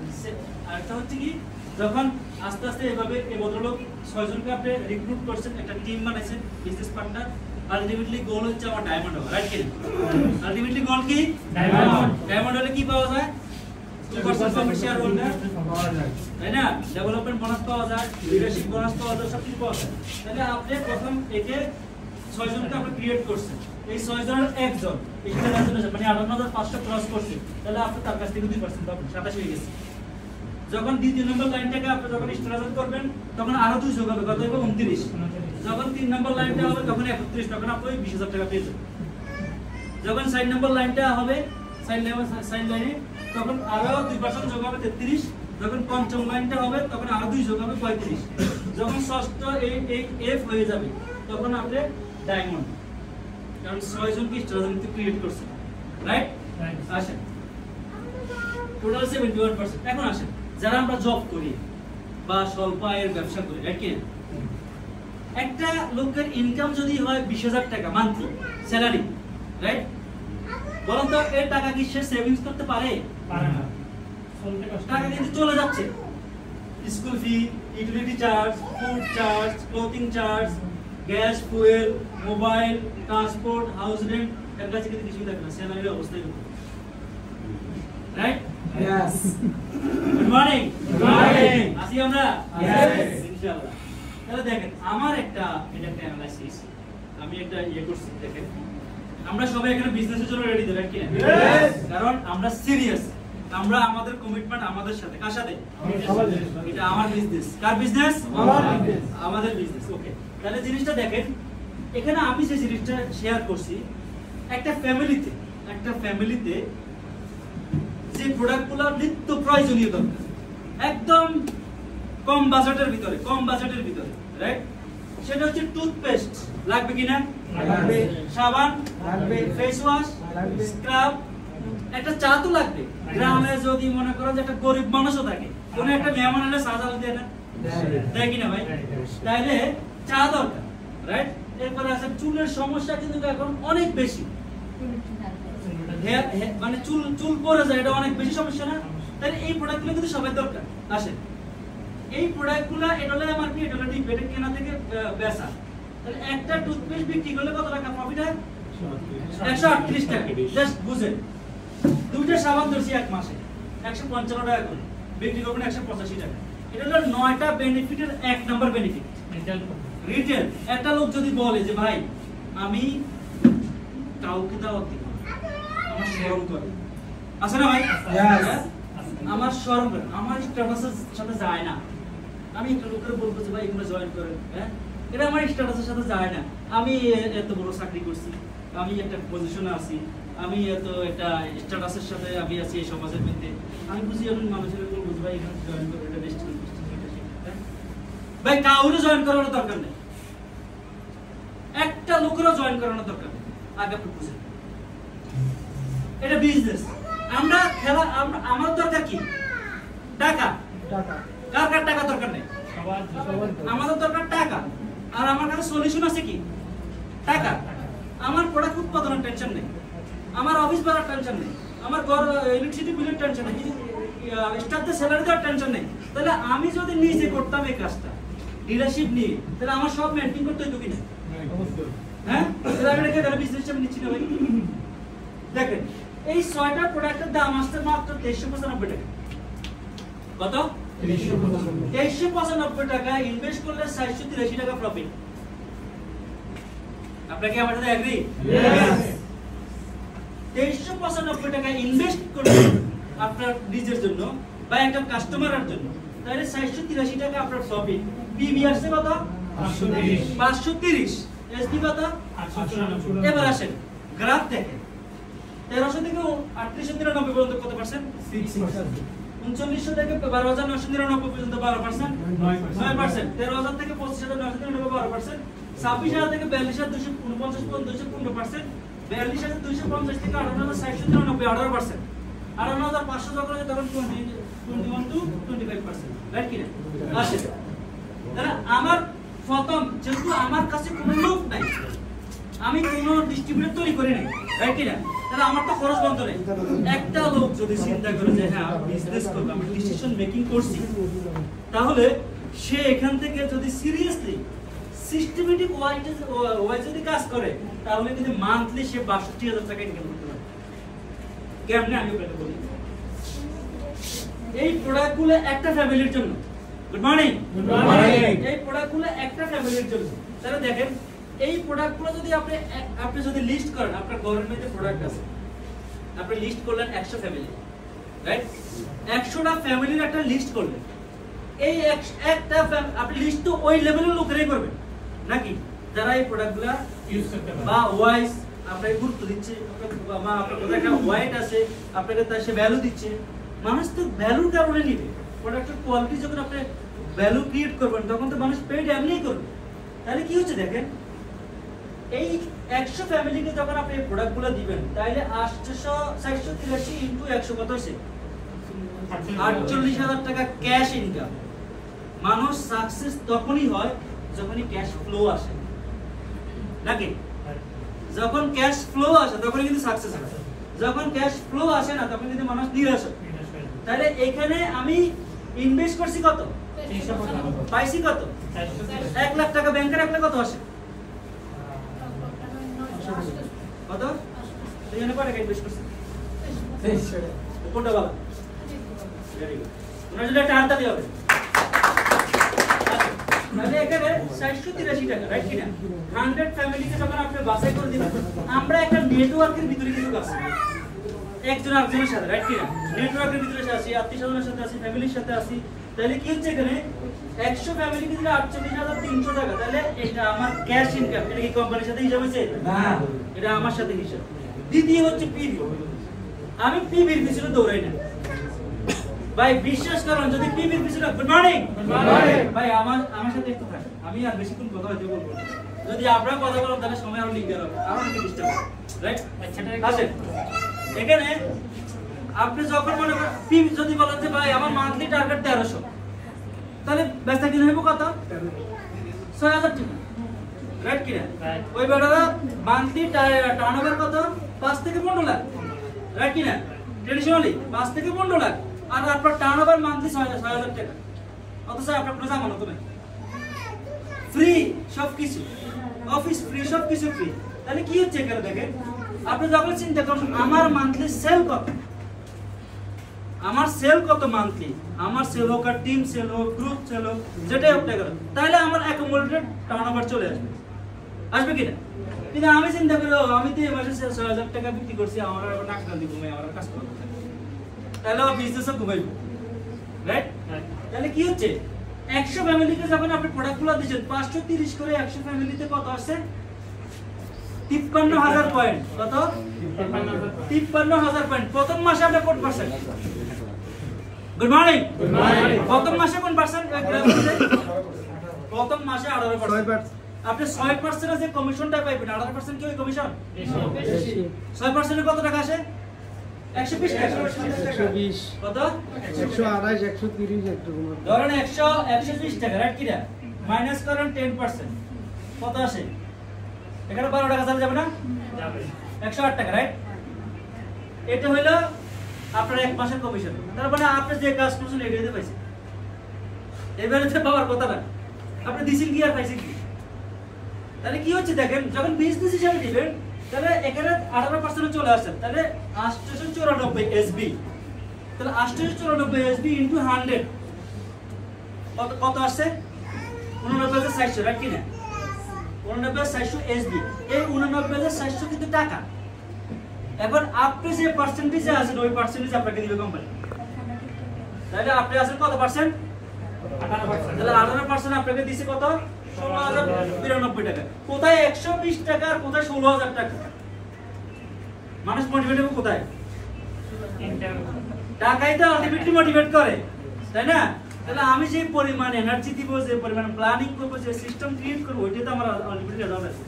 S2: আর এটা হচ্ছে কি, যখন আস্তে আস্তে এভাবে এই ভদ্রলোক 6 জনকে আপনি রিক্রুট করছেন, একটা টিম বানাইছেন, বিজনেস পার্টনার, আলটিমেটলি গোল হচ্ছে আমার ডায়মন্ড হবে, রাইট কি? আলটিমেটলি গোল কি? ডায়মন্ড। ডায়মন্ড হলে কি পাওয়া যায়? 2% প্রফিট শেয়ার হোল্ডার, তাই না? ডেভেলপমেন্ট বোনাস পাওয়া যায়, লিডারশিপ বোনাস পাওয়া যায়, সব কিছু পাওয়া যায়। তাহলে আপনি প্রথম একে 6 জনকে আপনি ক্রিয়েট করছেন, এই 6 জনের একজন স্টার এজেন্ট আছে, মানে 18,500 ক্রস করছে, তাহলে আপনি তার কাছ থেকে 2% পাবেন, 27 হয়ে গেছে। যখন দ্বিতীয় নম্বর লাইনটাকে আপনি যখন স্ট্রাগল করবেন, তখন আরো 2 যোগ হবে, কত হবে? 29। যখন 3 নম্বর লাইনটা হবে তখন 31, তখন আপনি 20,000 টাকা পেয়ে যাবেন। যখন 4 নম্বর লাইনটা হবে, সাইড লাইনে, তখন আরো 2% যোগ হবে, 33। যখন পঞ্চম লাইনটা হবে তখন আরো 2 যোগ হবে, 35। যখন ষষ্ঠ এই এফ হয়ে যাবে, তখন আপনি ডায়মন্ড, কারণ 6 জনকে স্ট্রাগল ক্রিয়েট করছেন, রাইট? আসেন, টোটাল 71%। এখন আসেন যারা আমরা জব করি বা স্বল্প আয়ের ব্যবসা করি, রাইট কি? একটা লোকের ইনকাম যদি হয় 20,000 টাকা মান্থলি স্যালারি, রাইট? বলুন তো এই টাকা কি সে সেভিংস করতে পারে?
S4: পারে না।
S2: টাকা কিন্তু চলে যাচ্ছে স্কুল ফি, utility charge, food charge, clothing charge, gas, fuel, mobile, transport, house rent, এর কাছে কিন্তু কিছুই থাকে না, স্যালারির অবস্থায় right?
S3: Yes.
S2: Good morning.
S4: Good morning.
S2: আসি আমরা?
S3: Yes.
S2: ইনশাআল্লাহ। তাহলে দেখেন আমার এটা একটা অ্যানালাইসিস আমি একটা করছি। দেখেন আমরা সবাই এখানে বিজনেসের জন্য রেডি তো, রাইট কি?
S3: Yes.
S2: কারণ আমরা সিরিয়াস, আমরা আমাদের কমিটমেন্ট আমাদের সাথে, কার সাথে? এটা আমার বিজনেস। কার বিজনেস?
S3: আমার business.
S2: আমাদের বিজনেস। ওকে, তাহলে জিনিসটা দেখেন এখানে আমি যে জিনিসটা শেয়ার করছি, একটা ফ্যামিলিতে যে প্রোডাক্টগুলো নিত্য প্রয়োজনীয় দরকার, একদম কম বাজেটের ভিতরে, রাইট? সেটা হচ্ছে টুথপেস্ট, লাগবে কিনা?
S3: লাগবে।
S2: সাবান
S3: লাগবে।
S2: ফেস ওয়াশ
S3: লাগবে।
S2: স্ক্রাব, একটা চা তো লাগবে। গ্রামে যদি মনে করেন যে একটা গরিব মানুষও থাকে, কোন একটা মেহমান এলে চা চাল দেয় না, দেয় কিনা ভাই? তাইলে চা দরকার, রাইট? এরপরে আছে চুলের সমস্যা কিন্তু এখন অনেক বেশি, মানে চুল পড়ে যায়, এটা অনেক বেশি সমস্যা না? তাহলে এই প্রোডাক্টগুলো কিন্তু সবাই দরকার। আসেন এই প্রোডাক্টগুলো এটা হলো এমআরপি, এটা হলো ডিপ, এটা কেনা থেকে বেচা। তাহলে একটা টুথপেস্ট বিক্রি করলে কত টাকা প্রফিট হয়? 138 টাকা। জাস্ট বুঝেন, দুইটা সাবান ধরছি এক মাসে 155 টাকা করে, বিক্রি করবেন 185 টাকা। এটা হলো 9টা বেনিফিটের এক নাম্বার বেনিফিট। রিটেল একটা লোক যদি বলে যে ভাই আমি কাউকে দাওয়াত দিব, আমার শরম করে, আছে না ভাই?
S3: Yes.
S2: হ্যাঁ? আমার শরম করে, আমার স্ট্যাটাসের সাথে যায় না। আমি একটা লোকের বলবো যে ভাই এগুলো জয়েন করেন, হ্যাঁ এটা আমার স্ট্যাটাসের সাথে যায় না। আমি এত বড় চাকরি করছি, আমি একটা পজিশনে আছি, আমি এত একটা স্ট্যাটাসের সাথে আমি আছি এই সমাজের মধ্যে, আমি বুঝি এখন মানুষের বলবো যে ভাই এখানে জয়েন করে, এটা বেস্ট। ভাই কাউরে জয়েন করানোর দরকার নেই, একটা লোকেরও জয়েন করানোর দরকার নেই। আগে আপনি বুঝেন এটা বিজনেস। আমরা খেলা, আমার দরকার কি? টাকা।
S3: টাকা।
S2: কার কার টাকা দরকার নেই?
S3: সবার
S2: আমাদের দরকার টাকা। আর আমার কাছে সলিউশন আছে কি? টাকা। আমার প্রোডাক্ট উৎপাদনের টেনশন নেই, আমার অফিস ভাড়ার টেনশন নেই, আমার ঘর ইলেকট্রিসিটি বিলের টেনশন নেই, স্টাফদের স্যালারি দেওয়ার টেনশন নেই। তাহলে আমি যদি নিজে করতাম এই কাজটা ডিলারশিপ নিয়ে, তাহলে আমার সব মেইনটেইন করতে হতো কিনা? হ্যাঁ, তাহলে আমি এটাকে তাহলে বিজনেস আমি নিচ্ছি না ভাই। দেখেন এই 6টা প্রোডাক্টের দাম আসছে মাত্র 2395 টাকা। কত? 2395 টাকা ইনভেস্ট করলে 483 টাকা প্রফিট। আপনারা কি আমার সাথে এগ্রি?
S3: Yes.
S2: 2395 টাকা ইনভেস্ট করলে আপনার নিজের জন্য বা একটা কাস্টমারের জন্য, তাহলে 483 টাকা আপনার প্রফিট। পিবি আসছে কত? 530। এসপি কত? 894। এবার আসেন গ্রাফ দেখেন, 1300 থেকে 3893 পর্যন্ত কত পার্সেন্ট? 6%। 3900 থেকে 12999 পর্যন্ত 12%, 9%। 13000 থেকে 25999 12%, 26000 থেকে 42249 পর্যন্ত 15%, 42250 থেকে 18493 18%, 18500 যখন হয় তখন 21 to 25%, রাইট কি না? আসে তাহলে আমার প্রথম, যেহেতু আমার কাছে কোনো লোক নাই, আমি কোনো ডিস্ট্রিবিউটর তৈরি করি নাই, রাইট কি না? তাহলে আমার তো খরচ বন্ধ নেই। একটা লোক যদি চিন্তা করে যে হ্যাঁ বিজনেস করব, আমি ডিসিশন মেকিং করছি, তাহলে সে এখান থেকে যদি সিরিয়াসলি সিস্টেমেটিক ওয়াইজ যদি কাজ করে, তাহলে কিন্তু মান্থলি সে ৬২,০০০ টাকা ইনকাম করতে পারে। কেমনে আমি আপনাকে বলি, এই প্রোডাক্টগুলো একটা ফ্যামিলির জন্য। Good morning.
S3: Good morning.
S2: এই প্রোডাক্টগুলো একটা ফ্যামিলির জন্য। তাহলে দেখেন এই প্রোডাক্টগুলো যদি আপনি যদি লিস্ট করেন, আপনার ঘরের মধ্যে প্রোডাক্ট আছে, আপনি লিস্ট করলেন 100 ফ্যামিলি, রাইট? 100টা ফ্যামিলির একটা লিস্ট করলেন। এই একটা আপনি লিস্ট তো ওই লেভেলের লোকেরাই করবেন নাকি, যারা এই প্রোডাক্টগুলো
S4: ইউজ করতে পারে
S2: বা ওয়াইজ আপনাকে গুরুত্ব দিচ্ছে, বা আপনার কোথাও একটা ওয়াইট আছে, আপনাকে তার সে ভ্যালু দিচ্ছে। মানুষ তো ভ্যালুর কারণে নিবে। প্রোডাক্টের কোয়ালিটি যখন আপনি ভ্যালু ক্রিয়েট করবেন, তখন তো মানুষ পেড এমনিই করবে। তাহলে কি হচ্ছে দেখেন, এই 100 ফ্যামিলিকে যখন আপনি এই প্রোডাক্টগুলো দিবেন, তাহলে 483 ইনটু 100 কত হচ্ছে? 48,000 টাকা ক্যাশ ইনকাম। মানুষ সাকসেস তখনই হয় যখনই ক্যাশ ফ্লো আসে, নাকি? যখন ক্যাশ ফ্লো আসে তখনই কিন্তু সাকসেস হয়। যখন ক্যাশ ফ্লো আসে না তখন কিন্তু মানুষ নিরাশ হয়। তাহলে এখানে আমি ইনভেস্ট করছি কত, পাইছি কত, 1 লাখ টাকা। ব্যাংকে রাখলে কত আসে, কত? এখানে কত টাকা ইনভেস্ট করছি, কোনটা বলা? ভেরি গুড, ওনার জন্য একটা হাততালি হবে। তাহলে এখানে 483 টাকা, রাইট কিনা? 100 ফ্যামিলিকে যখন আপনি বাছাই করে দিবেন, আমরা একটা নেটওয়ার্কের ভিতরে কিন্তু কাজ করি, একজন আরেকজনের সাথে, রাইট কিনা? নেটওয়ার্কের ভিতরে আছি, আত্মীয়স্বজনের সাথে আছি, ফ্যামিলির সাথে আছি। তাহলে কি হচ্ছে এখানে 100 ফ্যামিলিকে দিলে 48,300 টাকা। তাহলে এটা আমার ক্যাশ ইনকাম। এটা কি কোম্পানির সাথে হিসাব হয়েছে?
S3: না,
S2: এটা আমার সাথে হিসাব। দ্বিতীয় হচ্ছে পিভি। আমি পিভির পিছনে দৌড়াই না ভাই, বিশ্বাস করুন। যদি পিভির পিছনে, গুড মর্নিং ভাই, আমার সাথে একটু থাক, আমি আর বেশিক্ষণ কথা হইতে বলবো না। যদি আপনারা কথা বলেন তাহলে সময় আরো লিখতে হবে, আরো অনেক ডিস্টার্ব হবে, রাইট? আসেন এখানে আপনি যখন মনে করেন পিভি, যদি বলেন যে ভাই আমার মান্থলি টার্গেট 1300, তাহলে বেচা কিনা হইব কত? 6,000 টাকা, রাইট কিনা? ওই বেটারা মান্থলি টার্নওভার কত? 5 থেকে 15 লাখ, রাইট কিনা? ট্রেডিশনালি 5 থেকে 15 লাখ, আর আপনার টার্নওভার মান্থলি 6,000 টাকা। অথচ আপনার কোনো জামানত নেই, ফ্রি সবকিছু, অফিস ফ্রি, সবকিছু ফ্রি। তাহলে কি হচ্ছে এখানে দেখেন, আপনি যখন চিন্তা করুন আমার মান্থলি সেল কত, আমার সেল কত মান্থলি, আমার সেল হোক আর টিম সেল হোক, গ্রুপ সেল হোক, যেটাই হোক না কেন, তাহলে আমার অ্যাকুমুলেটেড টার্নওভার চলে আসবে, আসবে কিনা? কিন্তু আমি চিন্তা করি আমি তো এই মাসে 6,000 টাকা বিক্রি করছি, আমার আর টাকা দিয়ে ঘুমাই, আমার কাজ করতে থাকে, তাহলে আমার বিজনেসও ঘুমাইব, রাইট? তাহলে কি হচ্ছে 100 ফ্যামিলিকে যখন আপনি প্রোডাক্টগুলো দিচ্ছেন, 530 করে 100 ফ্যামিলিতে কত আসছে? 53,000 পয়েন্ট। কত? 53,000 পয়েন্ট। প্রথম মাসে আপনি কোন পার্সেন্ট? Good morning. প্রথম মাসে কোন পার্সেন্ট? প্রথম মাসে 18%। আপনি 6% যে কমিশনটা পাইবেন, 18% কি ওই কমিশন? 6% কত টাকা আসে? 120 টাকা।
S3: 120
S2: কত?
S3: 128 130 একরকম।
S2: ধরেন 120 টাকা, রাইট কিনা? মাইনাস করেন 10%, কত আসে? এখানে 12 টাকা চলে যাবে না? যাবে। 108 টাকা, রাইট? এটা হলো আপনার এক মাসের কমিশন। তার মানে আপনি যে কাজ করছেন এটাতে পাইছেন, এবারে তো পাওয়ার কথা না। আপনি দিছেন কি আর পাইছেন কি? তাহলে কি হচ্ছে দেখেন, যখন বিজনেস হিসাবে দিবেন তাহলে এখানে 18% চলে আসছে, তাহলে 894 এসবি, তাহলে 894 এসবি ইনটু 100 কত আসছে? 89,400, রাইট কিনা? 89,400 এসবি। এই 89,400 কিন্তু টাকা। এখন আপনি যে পার্সেন্টেজে আছেন ওই পার্সেন্টেজ আপনাকে দিবে কোম্পানি। তাহলে আপনি আছেন কত পার্সেন্ট? 18%। তাহলে 18% আপনাকে দিছে কত? 16,092 টাকা। কোথায় 120 টাকা আর কোথায় 16,000 টাকা? মানুষ মোটিভেট হবে কোথায়? টাকাই তো আলটিমেটলি মোটিভেট করে, তাই না? তাহলে আমি যে পরিমাণ এনার্জি দিব, যে পরিমাণ প্ল্যানিং করব, যে সিস্টেম ক্রিয়েট করব, ওইটাই তো আমার আলটিমেটলি রেজাল্ট আছে।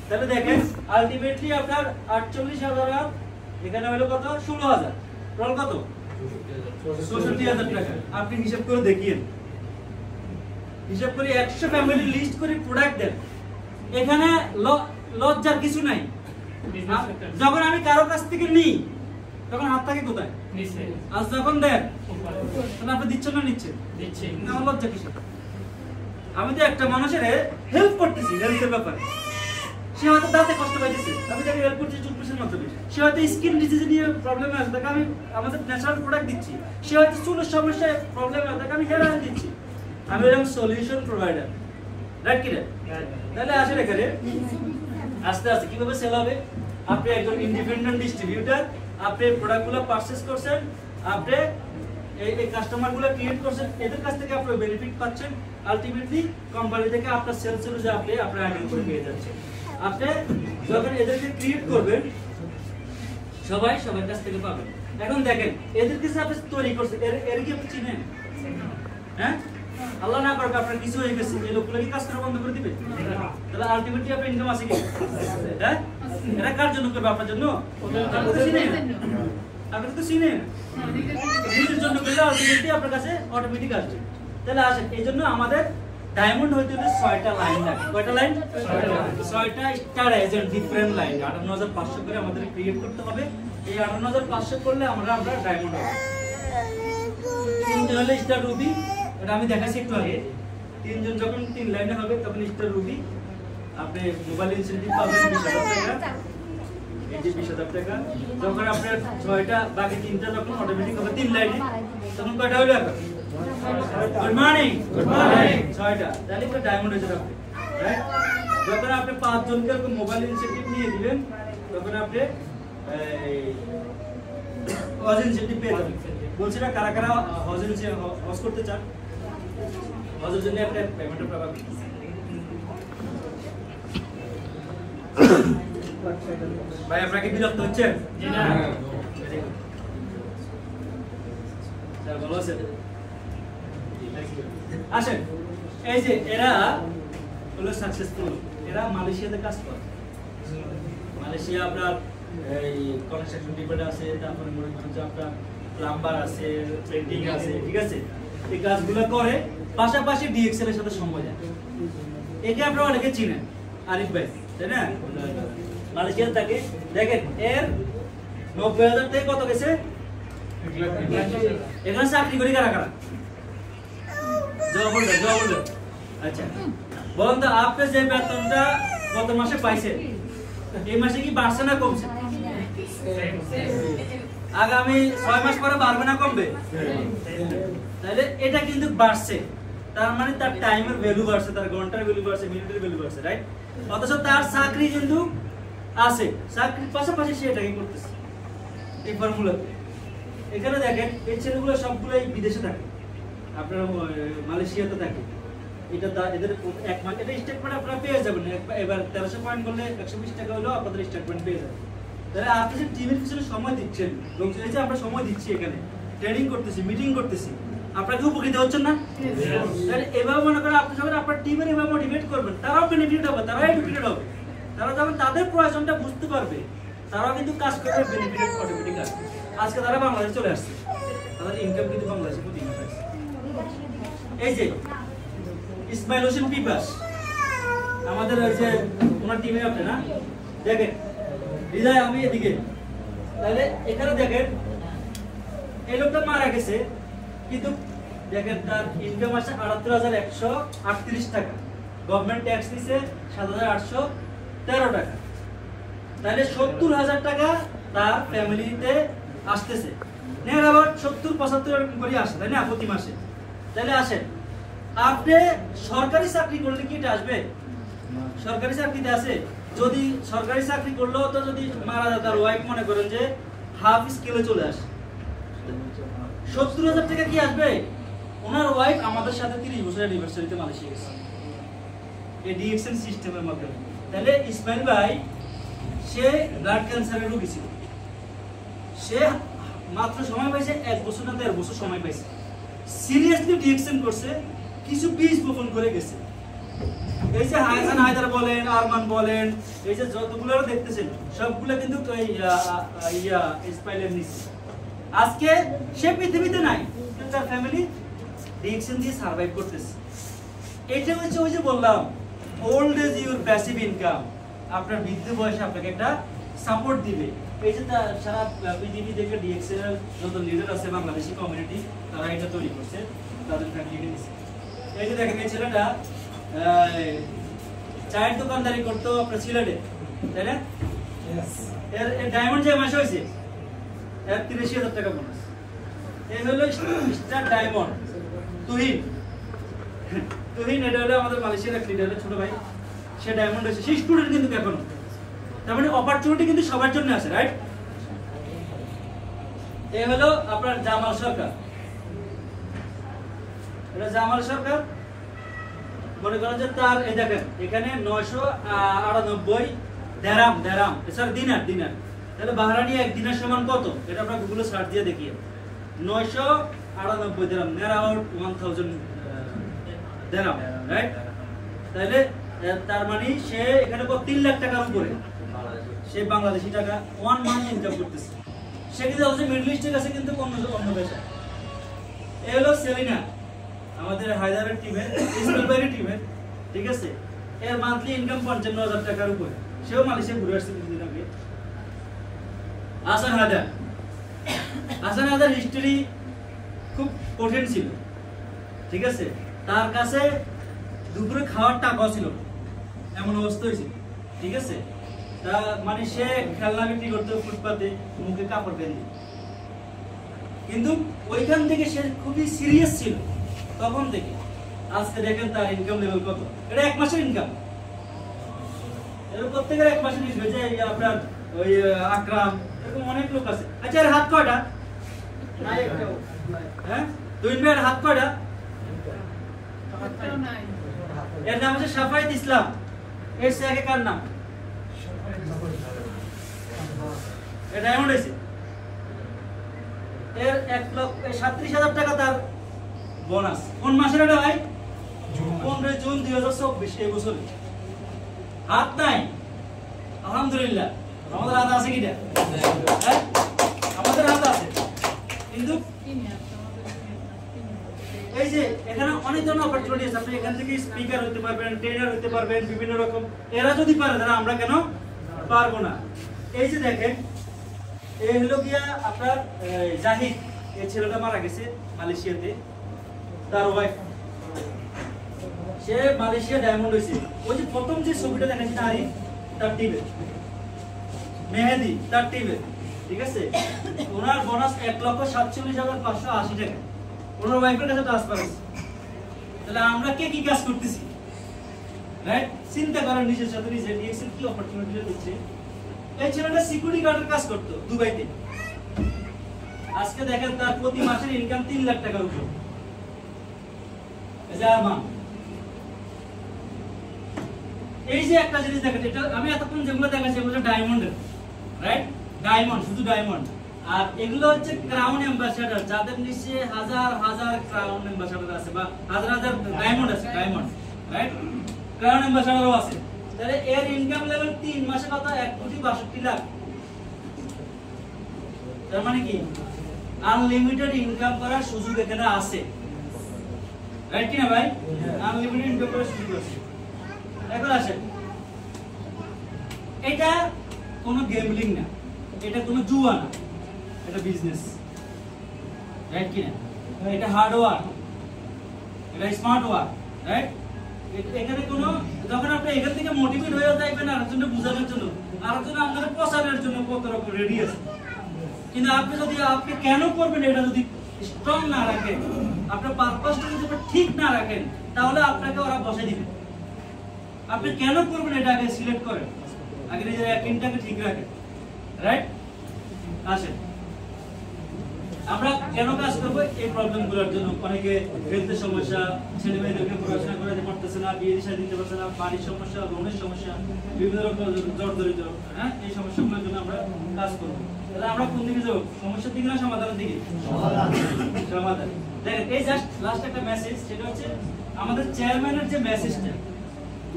S2: তাহলে দেখেন আলটিমেটলি আপনার 48,000, এখানে হলো কত? 16,000, টোটাল কত? 64,000 টাকা। আপনি হিসাব করে দেখিয়েন, হিসাব করে 100 ফ্যামিলি লিস্ট করে প্রোডাক্ট দেন। এখানে লজ্জার কিছু নাই। যখন আমি কারো কাছ থেকে নিই তখন হাত থাকে কোথায়? নিচে। আজ যখন দেন তাহলে আপনি দিচ্ছেন না নিচ্ছেন? দিচ্ছি। আমার লজ্জা কিসে? আমি তো একটা মানুষের হেল্প করতেছি, হেলথের ব্যাপারে। সে হয়তো দাঁতে কষ্ট পাইতেছে, আমি তাকে হেল্প করছি টুথপেস্টের মাধ্যমে। সে হয়তো স্কিন ডিজিজ নিয়ে প্রবলেম আছে, তাকে আমি আমাদের ন্যাচারাল প্রোডাক্ট দিচ্ছি। সে হয়তো চুলের সমস্যায় প্রবলেম আছে, তাকে আমি হেয়ার অয়েল দিচ্ছি। আমি এরকম সলিউশন প্রোভাইডার, রাইট কি? তাহলে আসলে এখানে আস্তে আস্তে কিভাবে সেল হবে? আপনি একজন ইন্ডিপেন্ডেন্ট ডিস্ট্রিবিউটর, আপনি প্রোডাক্টগুলো পারচেজ করছেন, আপনি এই কাস্টমারগুলো ক্রিয়েট করছেন, এদের কাছ থেকে আপনি বেনিফিট পাচ্ছেন। আলটিমেটলি কোম্পানি থেকে আপনার সেলস যে আপনি আপনার আর্নিং করে পেয়ে যাচ্ছেন। আপনি যখন এদেরকে ক্রিয়েট করবেন সবাই সবার কাছ থেকে পাবেন। এখন দেখেন এদের কাছে আপনি তৈরি করছেন, এর কি আপনি চিনেন? হ্যাঁ, আল্লাহ না করবে আপনার কিছু হয়ে গেছে, এই লোকগুলো কি কাজ করা বন্ধ করে দিবে? তাহলে আলটিমেটলি আপনার ইনকাম আছে কি? হ্যাঁ, এরা কার জন্য করবে? আপনার জন্য। আপনারা তো চিনেন নিজের জন্য করলে আলটিমেটলি আপনার কাছে অটোমেটিক আসবে। তাহলে আসেন, এই জন্য আমাদের ডায়মন্ড হইতে হলে 6টা লাইন লাগে। কয়টা লাইন? 6টা স্টার এজেন্ট ডিফারেন্ট লাইন 58,500 করে আমাদের ক্রিয়েট করতে হবে। এই 58,500 করলে আমরা ডায়মন্ড হবে। 3জন হলে স্টার রুবি, এটা আমি দেখাচ্ছি একটু আগে। 3জন যখন 3 লাইনে হবে তখন স্টার রুবি আপনি মোবাইল ইনসেন্টিভ পাবেন 20,000 টাকা। এই যে 20,000 টাকা যখন আপনার 6টা বাকি 3টা যখন অটোমেটিক হবে 3 লাইনে তখন কয়টা হলো? গুড মর্নিং 6টা, তাহলে পুরো ডায়মন্ড হয়ে যাবে। রাইট? যখন আপনি 5 জনকে এরকম মোবাইল ইনসেন্টিভ নিয়ে দিবেন তখন আপনি হজ ইনসেন্টিভ পেয়ে যাবেন। বলছি না কারা কারা হজ করতে চান, হজের জন্য আপনি পেমেন্ট পাবেন। ভাই আপনাকে বিরক্ত হচ্ছে?
S4: জি না।
S2: স্যার ভালো আছেন? আসেন, এই যে এরা হলো সাকসেসফুল, এরা মালয়েশিয়াতে কাজ করে। মালয়েশিয়া আপনার এই কনস্ট্রাকশন ডিপার্টমেন্ট আছে, তারপরে মনে করেন যে আপনার প্লাম্বার আছে, পেইন্টিং আছে, ঠিক আছে? এই কাজগুলো করে, পাশাপাশি ডিএক্সএল এর সাথে সময় দেয়। একে আপনারা অনেকে চিনেন, আরিফ ভাই, তাই না? মালয়েশিয়াতে থাকে। দেখেন এর 90,000 থেকে কত গেছে? এখানে চাকরি করি কারা কারা? জবাব বলবেন। আচ্ছা বলুন তো, আপনি যে বেতনটা গত মাসে পাইছেন এই মাসে কি বাড়ছে না কমছে? আগামী 6 মাস পরে বাড়বে না কমবে? তাহলে এটা কিন্তু বাড়ছে, তার মানে তার টাইমের ভ্যালু বাড়ছে, তার ঘন্টার ভ্যালু বাড়ছে, মিনিটের ভ্যালু বাড়ছে, রাইট? অথচ তার চাকরি কিন্তু আছে, চাকরির পাশাপাশি সে এটাকে করতেছে। এই ফর্মুলা এখানে দেখেন, এই ছেলেগুলো সবগুলোই বিদেশে থাকে, আপনার মালয়েশিয়াতে থাকে। এটা এদের এক মাস এটা স্টেটমেন্ট আপনারা পেয়ে যাবেন। এবার 1300 পয়েন্ট করলে 120 টাকা হলো আপনাদের স্টেটমেন্ট পেয়ে যাবেন। তাহলে আপনি যে টিমের পিছনে সময় দিচ্ছেন, লোকজন এই যে আমরা সময় দিচ্ছি, এখানে ট্রেনিং করতেছি, মিটিং করতেছি, আপনাকে উপকৃত হচ্ছেন না? তাহলে এভাবে মনে করেন আপনি যখন আপনার টিমের এভাবে মোটিভেট করবেন, তারাও বেনিফিট হবে, তারাও এডুকেটেড হবে, তারা যখন তাদের প্রয়োজনটা বুঝতে পারবে তারাও কিন্তু কাজ করবে, বেনিফিট অটোমেটিক আসবে। আজকে তারা বাংলাদেশে চলে আসছে, তাদের ইনকাম কিন্তু বাংলাদেশে প্রতি মাসে আসছে। এই যে ইসমাইল হোসেন পিপাস আমাদের ওই যে ওনার টিমে আছে না, দেখেন হৃদয় আমি এদিকে, তাহলে এখানে দেখেন এই লোকটা মারা গেছে কিন্তু দেখেন তার ইনকাম আছে 78,138 টাকা, গভর্নমেন্ট ট্যাক্স দিছে 7,813 টাকা, তাহলে 70,000 টাকা তার ফ্যামিলিতে আসতেছে। নেয়ার আবার 70-75 এরকম করে আসে, তাই না, প্রতি মাসে। তাহলে আসেন, আপনি সরকারি চাকরি করলে কি এটা আসবে? সরকারি চাকরিতে আছে, যদি সরকারি চাকরি করলেও তো যদি মারা যায় তার ওয়াইফ মনে করেন যে হাফ স্কেলে চলে আসে, 70,000 টাকা কি আসবে? ওনার ওয়াইফ আমাদের সাথে 30 বছর অ্যানিভার্সারিতে মালয়েশিয়া গেছে এই ডিএক্সএন সিস্টেমের মাধ্যমে। তাহলে ইসমাইল ভাই সে ব্লাড ক্যান্সারের রোগী ছিল, সে মাত্র সময় পাইছে 1 বছর না 1.5 বছর সময় পাইছে, সিরিয়াসলি ডিএক্সএন করছে, কিছু বীজ বপন করে গেছে। এই যে হাসান হায়দার বলেন, আরমান বলেন, এই যে যতগুলো দেখতেছেন সবগুলো কিন্তু ইসমাইলের নিচে। আজকে সে পৃথিবীতে নাই, কিন্তু তার ফ্যামিলি ডিএক্সএন দিয়ে সার্ভাইভ করতেছে। এটা হচ্ছে ওই যে বললাম, old age your passive income, আপনার বৃদ্ধ বয়সে আপনাকে একটা সাপোর্ট দিবে। এই যে সারা পৃথিবী থেকে ডিএক্সএল যত লিডার আছে বাংলাদেশি কমিউনিটি, তারা এটা তৈরি করছে, তাদের ফ্যামিলিকে দিচ্ছে। এই যে দেখেন এই ছেলেটা চায়ের দোকানদারি করতো আপনার সিলেটে, তাই না? এর ডায়মন্ড যে মাসে হয়েছে এর 30,000 টাকা বোনাস। এই হলো স্টার ডায়মন্ড তুহিন। এটা হলো আমাদের মালয়েশিয়ার এক লিডারের ছোট ভাই, সে ডায়মন্ড হয়েছে, সেই স্টুডেন্ট কিন্তু এখনো। তার মানে অপরচুনিটি কিন্তু সবার জন্য আছে, রাইট? এই হলো আপনার জামাল সরকার, এটা জামাল সরকার মনে করেন যে তার এই দেখেন এখানে 998 দেরাম স্যার দিনার, তাহলে বাহরানি এক দিনের সমান কত? এটা আমরা গুগলে সার্চ দিয়ে দেখি, 998 দেরাম, নিয়ার अबाउट 1000 দেরাম, রাইট? তাহলে তার মানে সে এখানে 3 লাখ টাকার উপরে সে বাংলাদেশি টাকা 1 মান্থ ইনকাম করতেছে, সে কিন্তু হচ্ছে মিডল ইস্টের কাছে কিন্তু অন্য পেশা। এ হলো সেলিনা, আমাদের হায়দ্রাবাদ টিমের, ইসমাইল টিমের, ঠিক আছে। এর মান্থলি ইনকাম ৫৫,০০০ টাকার উপরে, সেও মালয়েশিয়া ঘুরে আসছে কিছুদিন আগে। হাসান হায়দার হিস্ট্রি খুব কঠিন ছিল, ঠিক আছে। তার কাছে দুপুরে খাওয়ার টাকাও ছিল, এমন অবস্থা হয়েছিল, ঠিক আছে। তা মানে সে খেলনা বিক্রি করতে ফুটপাতে, মুখে কাপড় বেঁধে, কিন্তু ওইখান থেকে সে খুবই সিরিয়াস ছিল তখন থেকে। আজকে দেখেন তার ইনকাম লেভেল কত, এটা 1 মাসের ইনকাম। এর প্রত্যেকের 1 মাসের ইনকাম, যে আপনার ওই আকরাম, এরকম অনেক লোক আছে। আচ্ছা, এর হাত কয়টা? নাই একটাও। হ্যাঁ, তুই মেয়ের হাত কয়টা? এর নাম হচ্ছে সাফায়েত ইসলাম। এর সাথে কার নাম? এর ডায়মন্ড আছে। এর 1,37,000 টাকা তার বোনাস। কোন মাসের এটা ভাই? 15 জুন 2024, এই বছর। হাত নাই, আলহামদুলিল্লাহ। আমাদের হাত আছে কিনা? হ্যাঁ, আমাদের হাত আছে, কিন্তু এই যে এখানে অনেক ধরনের অপরচুনিটি আছে। আপনি এখান থেকে স্পিকার হতে পারবেন, ট্রেনার হতে পারবেন, বিভিন্ন রকম। এরা যদি পারে তাহলে আমরা কেন পারবো না? এই যে দেখেন, এই হলো গিয়া আপনার জাহিদ, এই ছেলেটা মারা গেছে মালয়েশিয়াতে, তার ওয়াইফ, সে মালয়েশিয়া ডায়মন্ড হয়েছে। ওই যে প্রথম যে ছবিটা দেখাচ্ছি নারী, তার টিমে মেহেদি, তার টিমে, ঠিক আছে। ওনার বোনাস 1,47,580 টাকা ওনার ওয়াইফের কাছে ট্রান্সফার হয়েছে। তাহলে আমরা কে কি কাজ করতেছি, রাইট? চিন্তা করেন নিজের সাথে নিজে, ডিএক্সএল কি অপরচুনিটি দিচ্ছে। এই ছেলেটা সিকিউরিটি গার্ডের কাজ করতো দুবাইতে। আজকে দেখেন তার প্রতি মাসের ইনকাম 3 লাখ টাকার উপর। এই যে একটা জিনিস দেখেন, এটা আমি এতক্ষণ যেগুলো দেখাচ্ছি এগুলো ডায়মন্ডের, রাইট? ডায়মন্ড, শুধু ডায়মন্ড। আর এগুলো হচ্ছে ক্রাউন অ্যাম্বাসেডর, যাদের নিচে হাজার হাজার ক্রাউন অ্যাম্বাসেডর আছে বা হাজার হাজার ডায়মন্ড আছে, ডায়মন্ড, রাইট? ক্রাউন অ্যাম্বাসেডরও আছে। তাহলে এর ইনকাম লেভেল 3 মাসে কত? 1,62,00,000। তার মানে কি আনলিমিটেড ইনকাম করার সুযোগ এখানে আছে, রাইট কি না ভাই? আনলিমিটেড ইনকাম করার সুযোগ আছে। এখন আসেন, এটা কোনো গেমলিং না, এটা কোনো জুয়া না, এটা বিজনেস, রাইট কি না? এটা হার্ড ওয়ার্ক, এটা স্মার্ট ওয়ার্ক, রাইট? এখানে কোনো, যখন আপনি এখান থেকে মোটিভেট হয়ে যাবেন আরেকজনকে বোঝানোর জন্য, আরেকজন আপনাকে পছানোর জন্য কত রকম রেডি আছে, কিন্তু আপনি যদি আপনি কেন করবেন এটা যদি স্ট্রং না রাখেন, আপনার পারপাসটা যদি ঠিক না রাখেন, তাহলে আপনাকে ওরা বসে দিবে। আপনি কেন করবেন এটা আগে সিলেক্ট করেন, আগে নিজের অ্যাকিংটাকে ঠিক রাখেন, রাইট? আসেন, আমরা কেন কাজ করবো? এই প্রবলেমগুলোর জন্য। অনেকে হেলথের সমস্যা, ছেলে মেয়েদেরকে পড়াশোনা করাতে পারতেছে না, বিয়ে দিশা দিতে পারছে না, বাড়ির সমস্যা, লোনের সমস্যা, বিভিন্ন রকম জর্জরিত, হ্যাঁ, এই সমস্যাগুলোর জন্য আমরা কাজ করবো। তাহলে আমরা কোন দিকে যাবো? সমস্যার দিকে না সমাধানের দিকে? সমাধান। দেখেন, এই জাস্ট লাস্ট একটা মেসেজ, সেটা হচ্ছে আমাদের চেয়ারম্যানের যে মেসেজটা,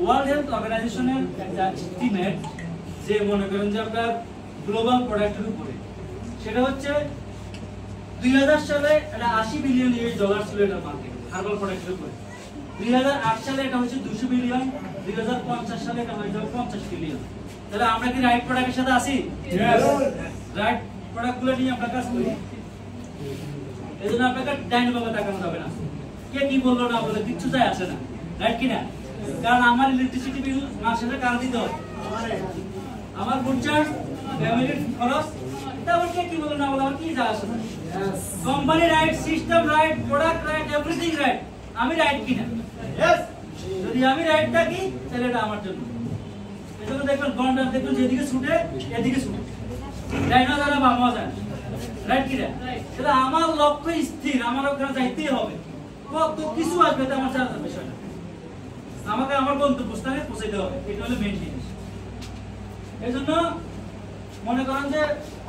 S2: ওয়ার্ল্ড হেলথ অর্গানাইজেশনের একটা এস্টিমেট, যে মনে করেন যে আপনার গ্লোবাল প্রোডাক্টের উপরে, সেটা হচ্ছে 2000 সালে এটা $80 বিলিয়ন ছিল এটা মার্কেট, হার্বাল প্রোডাক্টের উপরে। 2008 সালে এটা হচ্ছে 200 বিলিয়ন, 2050 সালে এটা হয়ে যাবে 50 বিলিয়ন। তাহলে আমরা কি রাইট প্রোডাক্টের সাথে আছি? রাইট প্রোডাক্টগুলো নিয়ে আমরা কাজ করি। এজন্য আপনাকে ডাইন বাবা তাকানো যাবে না, কে কি বললো না বলে কিচ্ছু যায় আসে না, রাইট কিনা? কারণ আমার ইলেকট্রিসিটি বিল মাসে কার দিতে হবে? আমার বুটচার, ফ্যামিলির খরচ, তারপর কে কি বললো না বলে আমার কি যায় আসে না। Company right, system right, product right, everything right. আমি রাইট কিনা? যদি আমি রাইট থাকি তাহলে এটা আমার জন্য। এজন্য দেখবেন গন্ডার দেখবেন যেদিকে ছুটে এদিকে ছুটে, রাইট না যারা বামা যায়, রাইট কিনা? তাহলে আমার লক্ষ্য স্থির, আমার ওখানে যাইতেই হবে। কত কিছু আসবে এটা আমার জানার বিষয় না, আমাকে আমার গন্তব্যস্থানে পৌঁছাইতে হবে, এটা হলো মেইন জিনিস। এই জন্য মনে করেন যে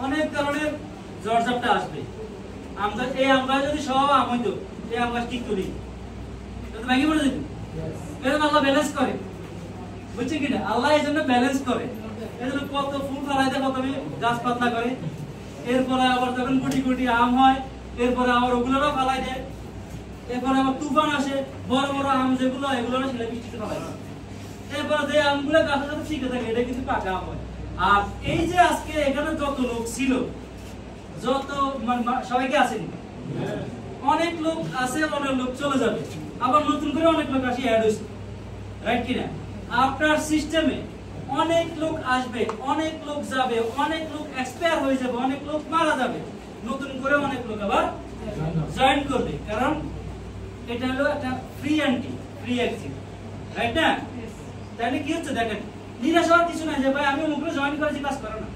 S2: অনেক কারণে জ্বরজাপটা আসবে। আমরা এই আমরা যদি সব আম হইতো, এই আম গাছ ঠিক করি ভেঙে পড়ে যেত। এরকম আল্লাহ ব্যালেন্স করে, বুঝছেন কিনা? আল্লাহ এই জন্য ব্যালেন্স করে, এই জন্য কত ফুল ফলাইতে কত গাছ পাতলা করে। এরপরে আবার যখন কোটি কোটি আম হয় এরপরে আবার ওগুলোরও ফালাই দেয়, এরপরে আবার তুফান আসে, বড় বড় আম যেগুলো এগুলোরও শিলা বৃষ্টিতে ফালাই দেয়। এরপরে যে আমগুলো গাছের সাথে শিখে থাকে এটা কিন্তু পাকা আম হয়। আর এই যে আজকে এখানে যত লোক ছিল, যত সবাইকে আসেনি, অনেক লোক আছে, অনেক লোক চলে যাবে, আবার নতুন করে অনেক লোক আসি অ্যাড হয়েছে, রাইট কিনা? আপনার সিস্টেমে অনেক লোক আসবে, অনেক লোক যাবে, অনেক লোক এক্সপায়ার হয়ে যাবে, অনেক লোক মারা যাবে, নতুন করে অনেক লোক আবার জয়েন করবে, কারণ এটা হলো একটা free entry, free exit, right না? তাহলে কি হচ্ছে দেখেন, নিরাশ হওয়ার কিছু নাই যে ভাই আমি অমুকরে জয়েন করেছি কাজ করে না,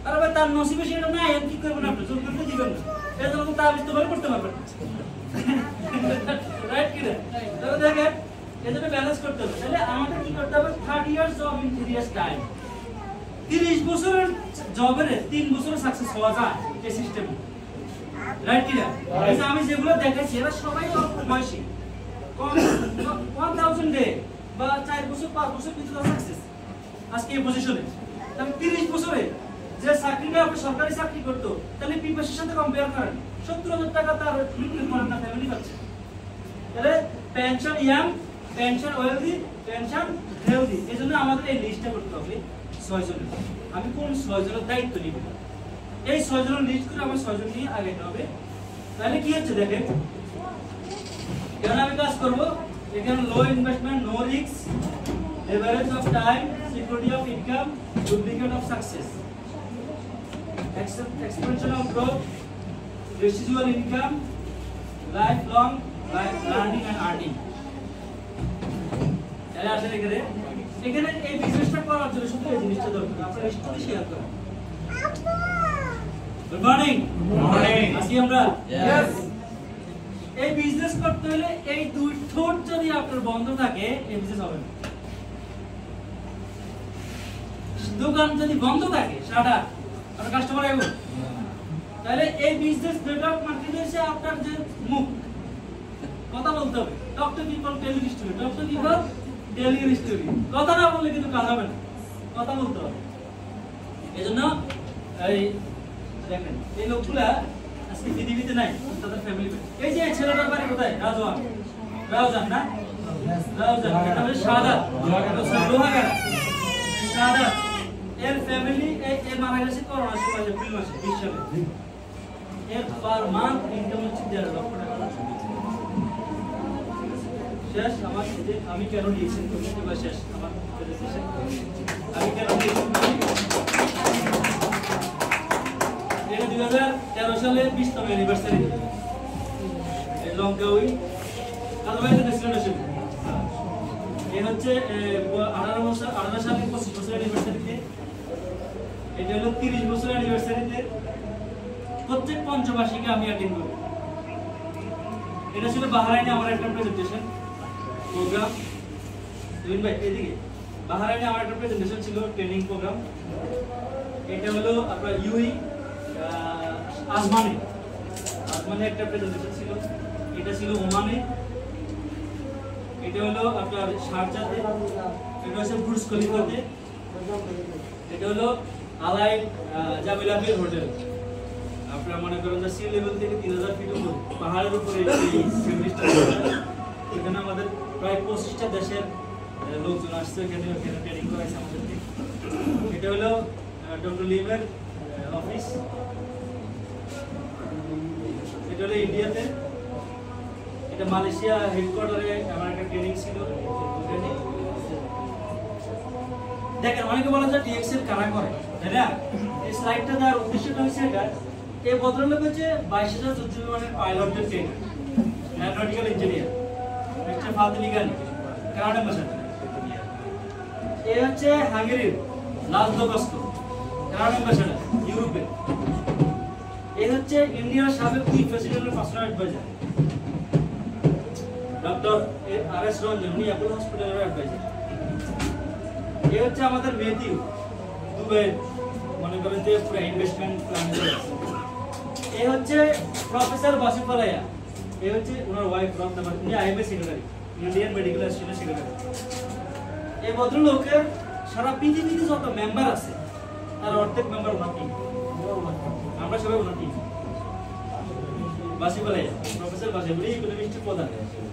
S2: আর ভাই তার নসিবে সেটা নাই, আর কি করবেন আপনি? জোর করতে দিবেন না, এই জন্য তো তাবিজ তো করতে পারবেন, রাইট কিনা? তবে দেখেন এজন্য ব্যালেন্স করতে হবে। তাহলে আমাদের কি করতে হবে? 30 years job in 3 years time. 30 বছরের জবের 3 বছরে সাকসেস হওয়া যায় এই সিস্টেমে, রাইট কিনা? এই যে আমি যেগুলো দেখাচ্ছি এরা সবাই অল্প বয়সী, কম 1000 ডে বা 4 বছর 5 বছর ভিতরে সাকসেস আজকে এই পজিশনে। তাহলে 30 বছরে যে চাকরিটা আপনি সরকারি চাকরি করতো, তাহলে পিপাসের সাথে কম্পেয়ার করেন, 70,000 টাকা তার বিক্রি করেন না, ফ্যামিলি পাচ্ছে। তাহলে pension young, pension wealthy, pension healthy, এজন্য আমাদের এই লিস্টটা করতে হবে 6 জনের। আমি কোন 6 জনের দায়িত্ব নিব, এই 6 জনের লিস্ট করে আমার 6 জন নিয়ে আগাইতে হবে। তাহলে কি হচ্ছে দেখেন, এখানে আমি কাজ করব, এখানে low investment, no risk, leverage of time, security of income, duplicate of success, expansion of growth, residual income, lifelong learning and earning. তাহলে আসলে এখানে এই বিজনেসটা করার জন্য শুধু এই জিনিসটা দরকার, আপনারা স্টোরি শেয়ার করেন। Good morning. আজকে আমরা এই বিজনেস করতে হলে এই দুই ঠোঁট যদি আপনার বন্ধ থাকে এই বিজনেস হবে না। দোকান যদি বন্ধ থাকে সারা আপনার কাস্টমার আইব, তাহলে এই বিজনেস নেটওয়ার্ক মার্কেটিং এসে আপনার যে মুখ কথা বলতে হবে, talk to people telling story, talk to people telling story, কথা না বললে কিন্তু কাজ হবে না, কথা বলতে হবে। এজন্য এই দেখেন এই লোকগুলা আজকে পৃথিবীতে নাই, তাদের ফ্যামিলি। এই যে ছেলেটার বাড়ি কোথায়? রাজওয়ান, রাউজান না? রাউজান, এটা হলো শাহাদাত, লোহাগাড়া, শাহাদাত। এর ফ্যামিলি এই মারা গেছে করোনার সময়, এপ্রিল মাসে 20 সালে। এর পার মান্থ ইনকাম হচ্ছে 1.5 লক্ষ টাকা। শেষ আমার যে আমি কেন ডিএকশন করছি বা শেষ আমার প্রেজেন্টেশন আমি কেন ডিএকশন করছি, এটা 2013 সালে 20তম অ্যানিভার্সারি। এই লঙ্কা ওই কালবাইতে ডেস্টিনেশন এই হচ্ছে 18 সালে 25 বছর অ্যানিভার্সারিতে, এটা হলো 30 বছর অ্যানিভার্সারিতে। প্রত্যেক পঞ্চবার্ষিকী আমি অ্যাটেন্ড করি। এটা ছিল বাহরাইনে আমার একটা প্রেজেন্টেশন প্রোগ্রাম। দুইন ভাই এদিকে, বাহরাইনে আমার একটা প্রেজেন্টেশন ছিল, ট্রেনিং প্রোগ্রাম। এটা হলো আপনার ইউই আজমানে, আজমানে একটা প্রেজেন্টেশন ছিল। এটা ছিল ওমানে, এটা হলো আপনার শারজাতে, এটা হচ্ছে বুর্জ খলিফাতে, এটা হলো আলাই জামিলাবির হোটেল। আপনারা মনে করেন যে সি লেভেল থেকে 3000 ফিট উপর পাহাড়ের উপরে এই সেমিস্টার, এখানে আমাদের প্রায় 25টা দেশের লোকজন আসছে, এখানে ট্রেনিং করাইছে আমাদেরকে। এটা হলো ডক্টর লিমের অফিস, এটা হলো ইন্ডিয়াতে, এটা মালয়েশিয়া হেডকোয়ার্টারে আমার একটা ট্রেনিং ছিল। দেখেন অনেকে বলে যে ডিএক্সএল কারা করে, তাই না? এই স্লাইডটা দেওয়ার উদ্দেশ্যটা হচ্ছে এটা, এই ভদ্রলোক হচ্ছে 22,000 যুদ্ধ বিমানের পাইলটদের ট্রেনার, এরোনটিক্যাল ইঞ্জিনিয়ার, মিস্টার ফাদিল গানি, কানাডা অ্যাম্বাসেডর। এই হচ্ছে হাঙ্গেরির লাজলো কস্কো, কানাডা অ্যাম্বাসেডর ইউরোপে। এই হচ্ছে ইন্ডিয়ার সাবেক চিফ প্রেসিডেন্টের পার্সোনাল অ্যাডভাইজার ডক্টর আর.এস. রঞ্জন, উনি অ্যাপোলো হসপিটালের অ্যাডভাইজার। এই হচ্ছে আমাদের মেথিউ, দুবাই মনে করেন যে পুরো ইনভেস্টমেন্ট প্ল্যান। এই হচ্ছে প্রফেসর বাসিফ আলাইয়া, এই হচ্ছে ওনার ওয়াইফ রত্নাবাই, উনি আইএমএ সেক্রেটারি, ইন্ডিয়ান মেডিকেল অ্যাসোসিয়েশনের সেক্রেটারি। এই ভদ্রলোকের সারা পৃথিবীতে যত মেম্বার আছে তার অর্ধেক মেম্বার ওনার টিম। আমরা সবাই ওনার টিম। বাসি বলে প্রফেসর বাসি বলে ইকোনমিস্টের প্রধান।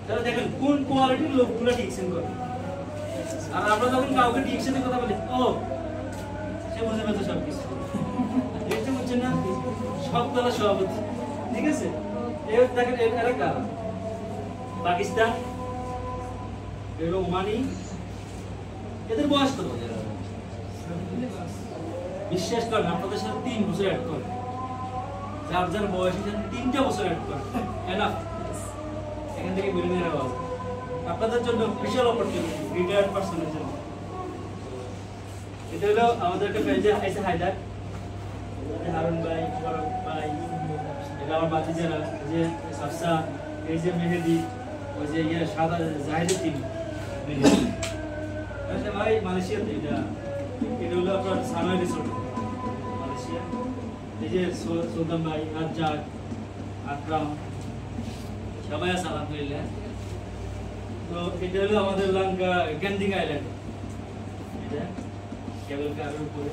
S2: তাহলে দেখেন কোন কোয়ালিটির লোকগুলো ডিএকশন করে। আর আমরা যখন কাউকে ডিএকশনের কথা বলি, ও সে বুঝে ফেলছে সব কিছু। দেখতে বুঝছেন না? সব দলের সভাপতি, ঠিক আছে? এই দেখেন এরা কারা? পাকিস্তান, ওমানি, এদের বয়স কত? বিশ্বাস করেন আপনাদের সাথে 3 বছর অ্যাড করে, যার যার বয়সের সাথে 3টা বছর অ্যাড করে এনাফ। এখান থেকে বেরিয়ে নেওয়া হবে আপনাদের জন্য বিশাল অপরচুনিটি, রিটায়ার্ড পার্সনের জন্য। এটা হলো আমাদের একটা ফ্রেন্ড আছে হায়দার, হারুন ভাই, ফারুক ভাই, এটা আমার বাতিজারা, যে হাফসা, এই যে মেহেদি, ওই যে ইয়ে সাদা জাহিদের টিম আচ্ছা ভাই মালয়েশিয়াতে। এটা হলো আপনার সানোই রিসোর্ট মালয়েশিয়া। এই যে সুলতান ভাই, রাজ্জাক, আকরাম, সবাই আছে আলহামদুলিল্লাহ। তো এটা হলো আমাদের লঙ্কা গ্যান্ডিং আইল্যান্ড, এটা কেবল কারের উপরে।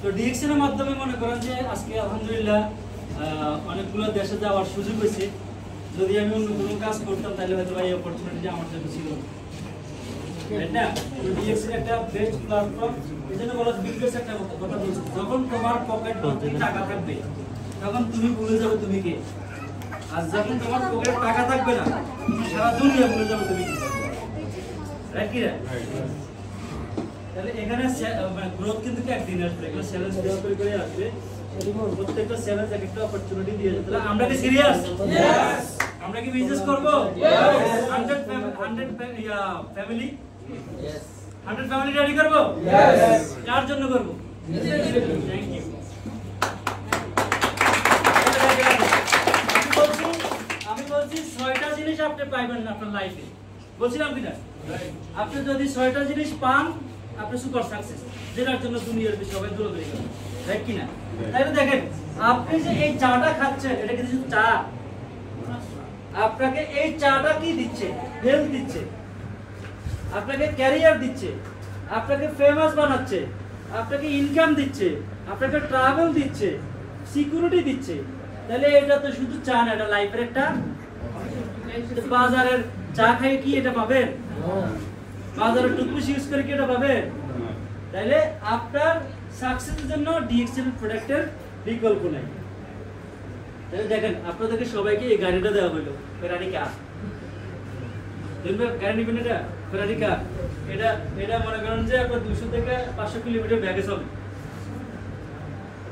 S2: তো ডিএক্সের মাধ্যমে মনে করেন যে আজকে আলহামদুলিল্লাহ অনেকগুলো দেশে যাওয়ার সুযোগ হয়েছে। যদি আমি অন্য কোনো কাজ করতাম তাহলে হয়তো এই অপরচুনিটি আমার জন্য ছিল না। ডিএক্সের একটা বেস্ট প্ল্যাটফর্ম, এজন্য বলা বিগেস্ট একটা কথা বলছি, যখন তোমার পকেট ভর্তি টাকা থাকবে তখন তুমি ভুলে যাবে তুমি কে। আর যখন তোমার পকেটে টাকা থাকবে না, সারা দুনিয়া ভুলে যাবে তুমি কি। রাইট কি না? তাহলে এখানে গ্রোথ কিন্তু একদিন আসবে, এগুলো চ্যালেঞ্জ দেওয়া করে আসবে। প্রত্যেকটা চ্যালেঞ্জ একটা অপরচুনিটি দিয়ে যাবে। তাহলে আমরা কি সিরিয়াস? यस। আমরা কি বিজনেস করব? Yes. 100 family? Yes. 100 family ready করব? यस। কার জন্য করব? Thank you. আমি বলছি 6টা জিনিস আপনি পাইবেন আপনার লাইফে, বলছিলাম কিনা? আপনি যদি 6টা জিনিস পান আপনি সুপার সাকসেস, যেটার জন্য দুনিয়ার সবাই দৌড়াদৌড়ি করে, রাইট কিনা? তাই তো দেখেন আপনি যে এই চাটা খাচ্ছেন, এটা কি শুধু চা? আপনাকে এই চাটা কি দিচ্ছে? হেলথ দিচ্ছে, আপনাকে ক্যারিয়ার দিচ্ছে, আপনাকে ফেমাস বানাচ্ছে, আপনাকে ইনকাম দিচ্ছে, আপনাকে ট্রাভেল দিচ্ছে, সিকিউরিটি দিচ্ছে। তাহলে এটা তো শুধু চা না, এটা লাইফের একটা। বাজারের চা খাই কি এটা পাবেন? বাজারের টুথপেস্ট ইউজ করে কি এটা পাবেন? তাহলে আপনার সাকসেসের জন্য ডিএক্সএল প্রোডাক্টের বিকল্প নাই। তাহলে দেখেন আপনাদেরকে সবাইকে এই গাড়িটা দেওয়া হলো, ফেরারি কার। গাড়ি নেবেন, এটা ফেরারি কার। এটা মনে করেন যে আপনার 200 থেকে 500 কিলোমিটার ব্যাগে চলে।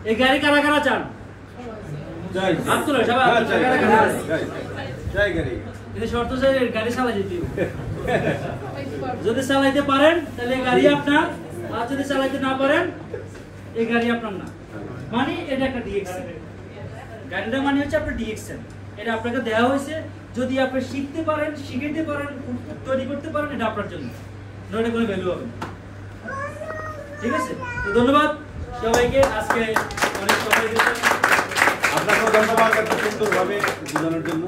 S2: এই গাড়ি কারা কারা চান?
S5: জয়
S2: হাত তোলো সবাই, কারা কারা?
S5: জয় গাড়ি।
S2: কিন্তু শর্ত হচ্ছে গাড়ি চালাই যেতে হবে। যদি চালাইতে পারেন তাহলে গাড়ি আপনার, আর যদি চালাইতে না পারেন এই গাড়ি আপনার না। মানে এটা একটা ডিএক্সএল গাড়িটা, মানে হচ্ছে আপনার ডিএক্সএল। এটা আপনাকে দেওয়া হয়েছে, যদি আপনি শিখতে পারেন, শিখাইতে পারেন, তৈরি করতে পারেন, এটা আপনার জন্য, নইলে কোনো ভ্যালু হবে না। ঠিক আছে? তো ধন্যবাদ সবাইকে, আজকে অনেক সময় দিয়েছেন।
S5: আপনাকেও ধন্যবাদ এত সুন্দরভাবে বোঝানোর জন্য।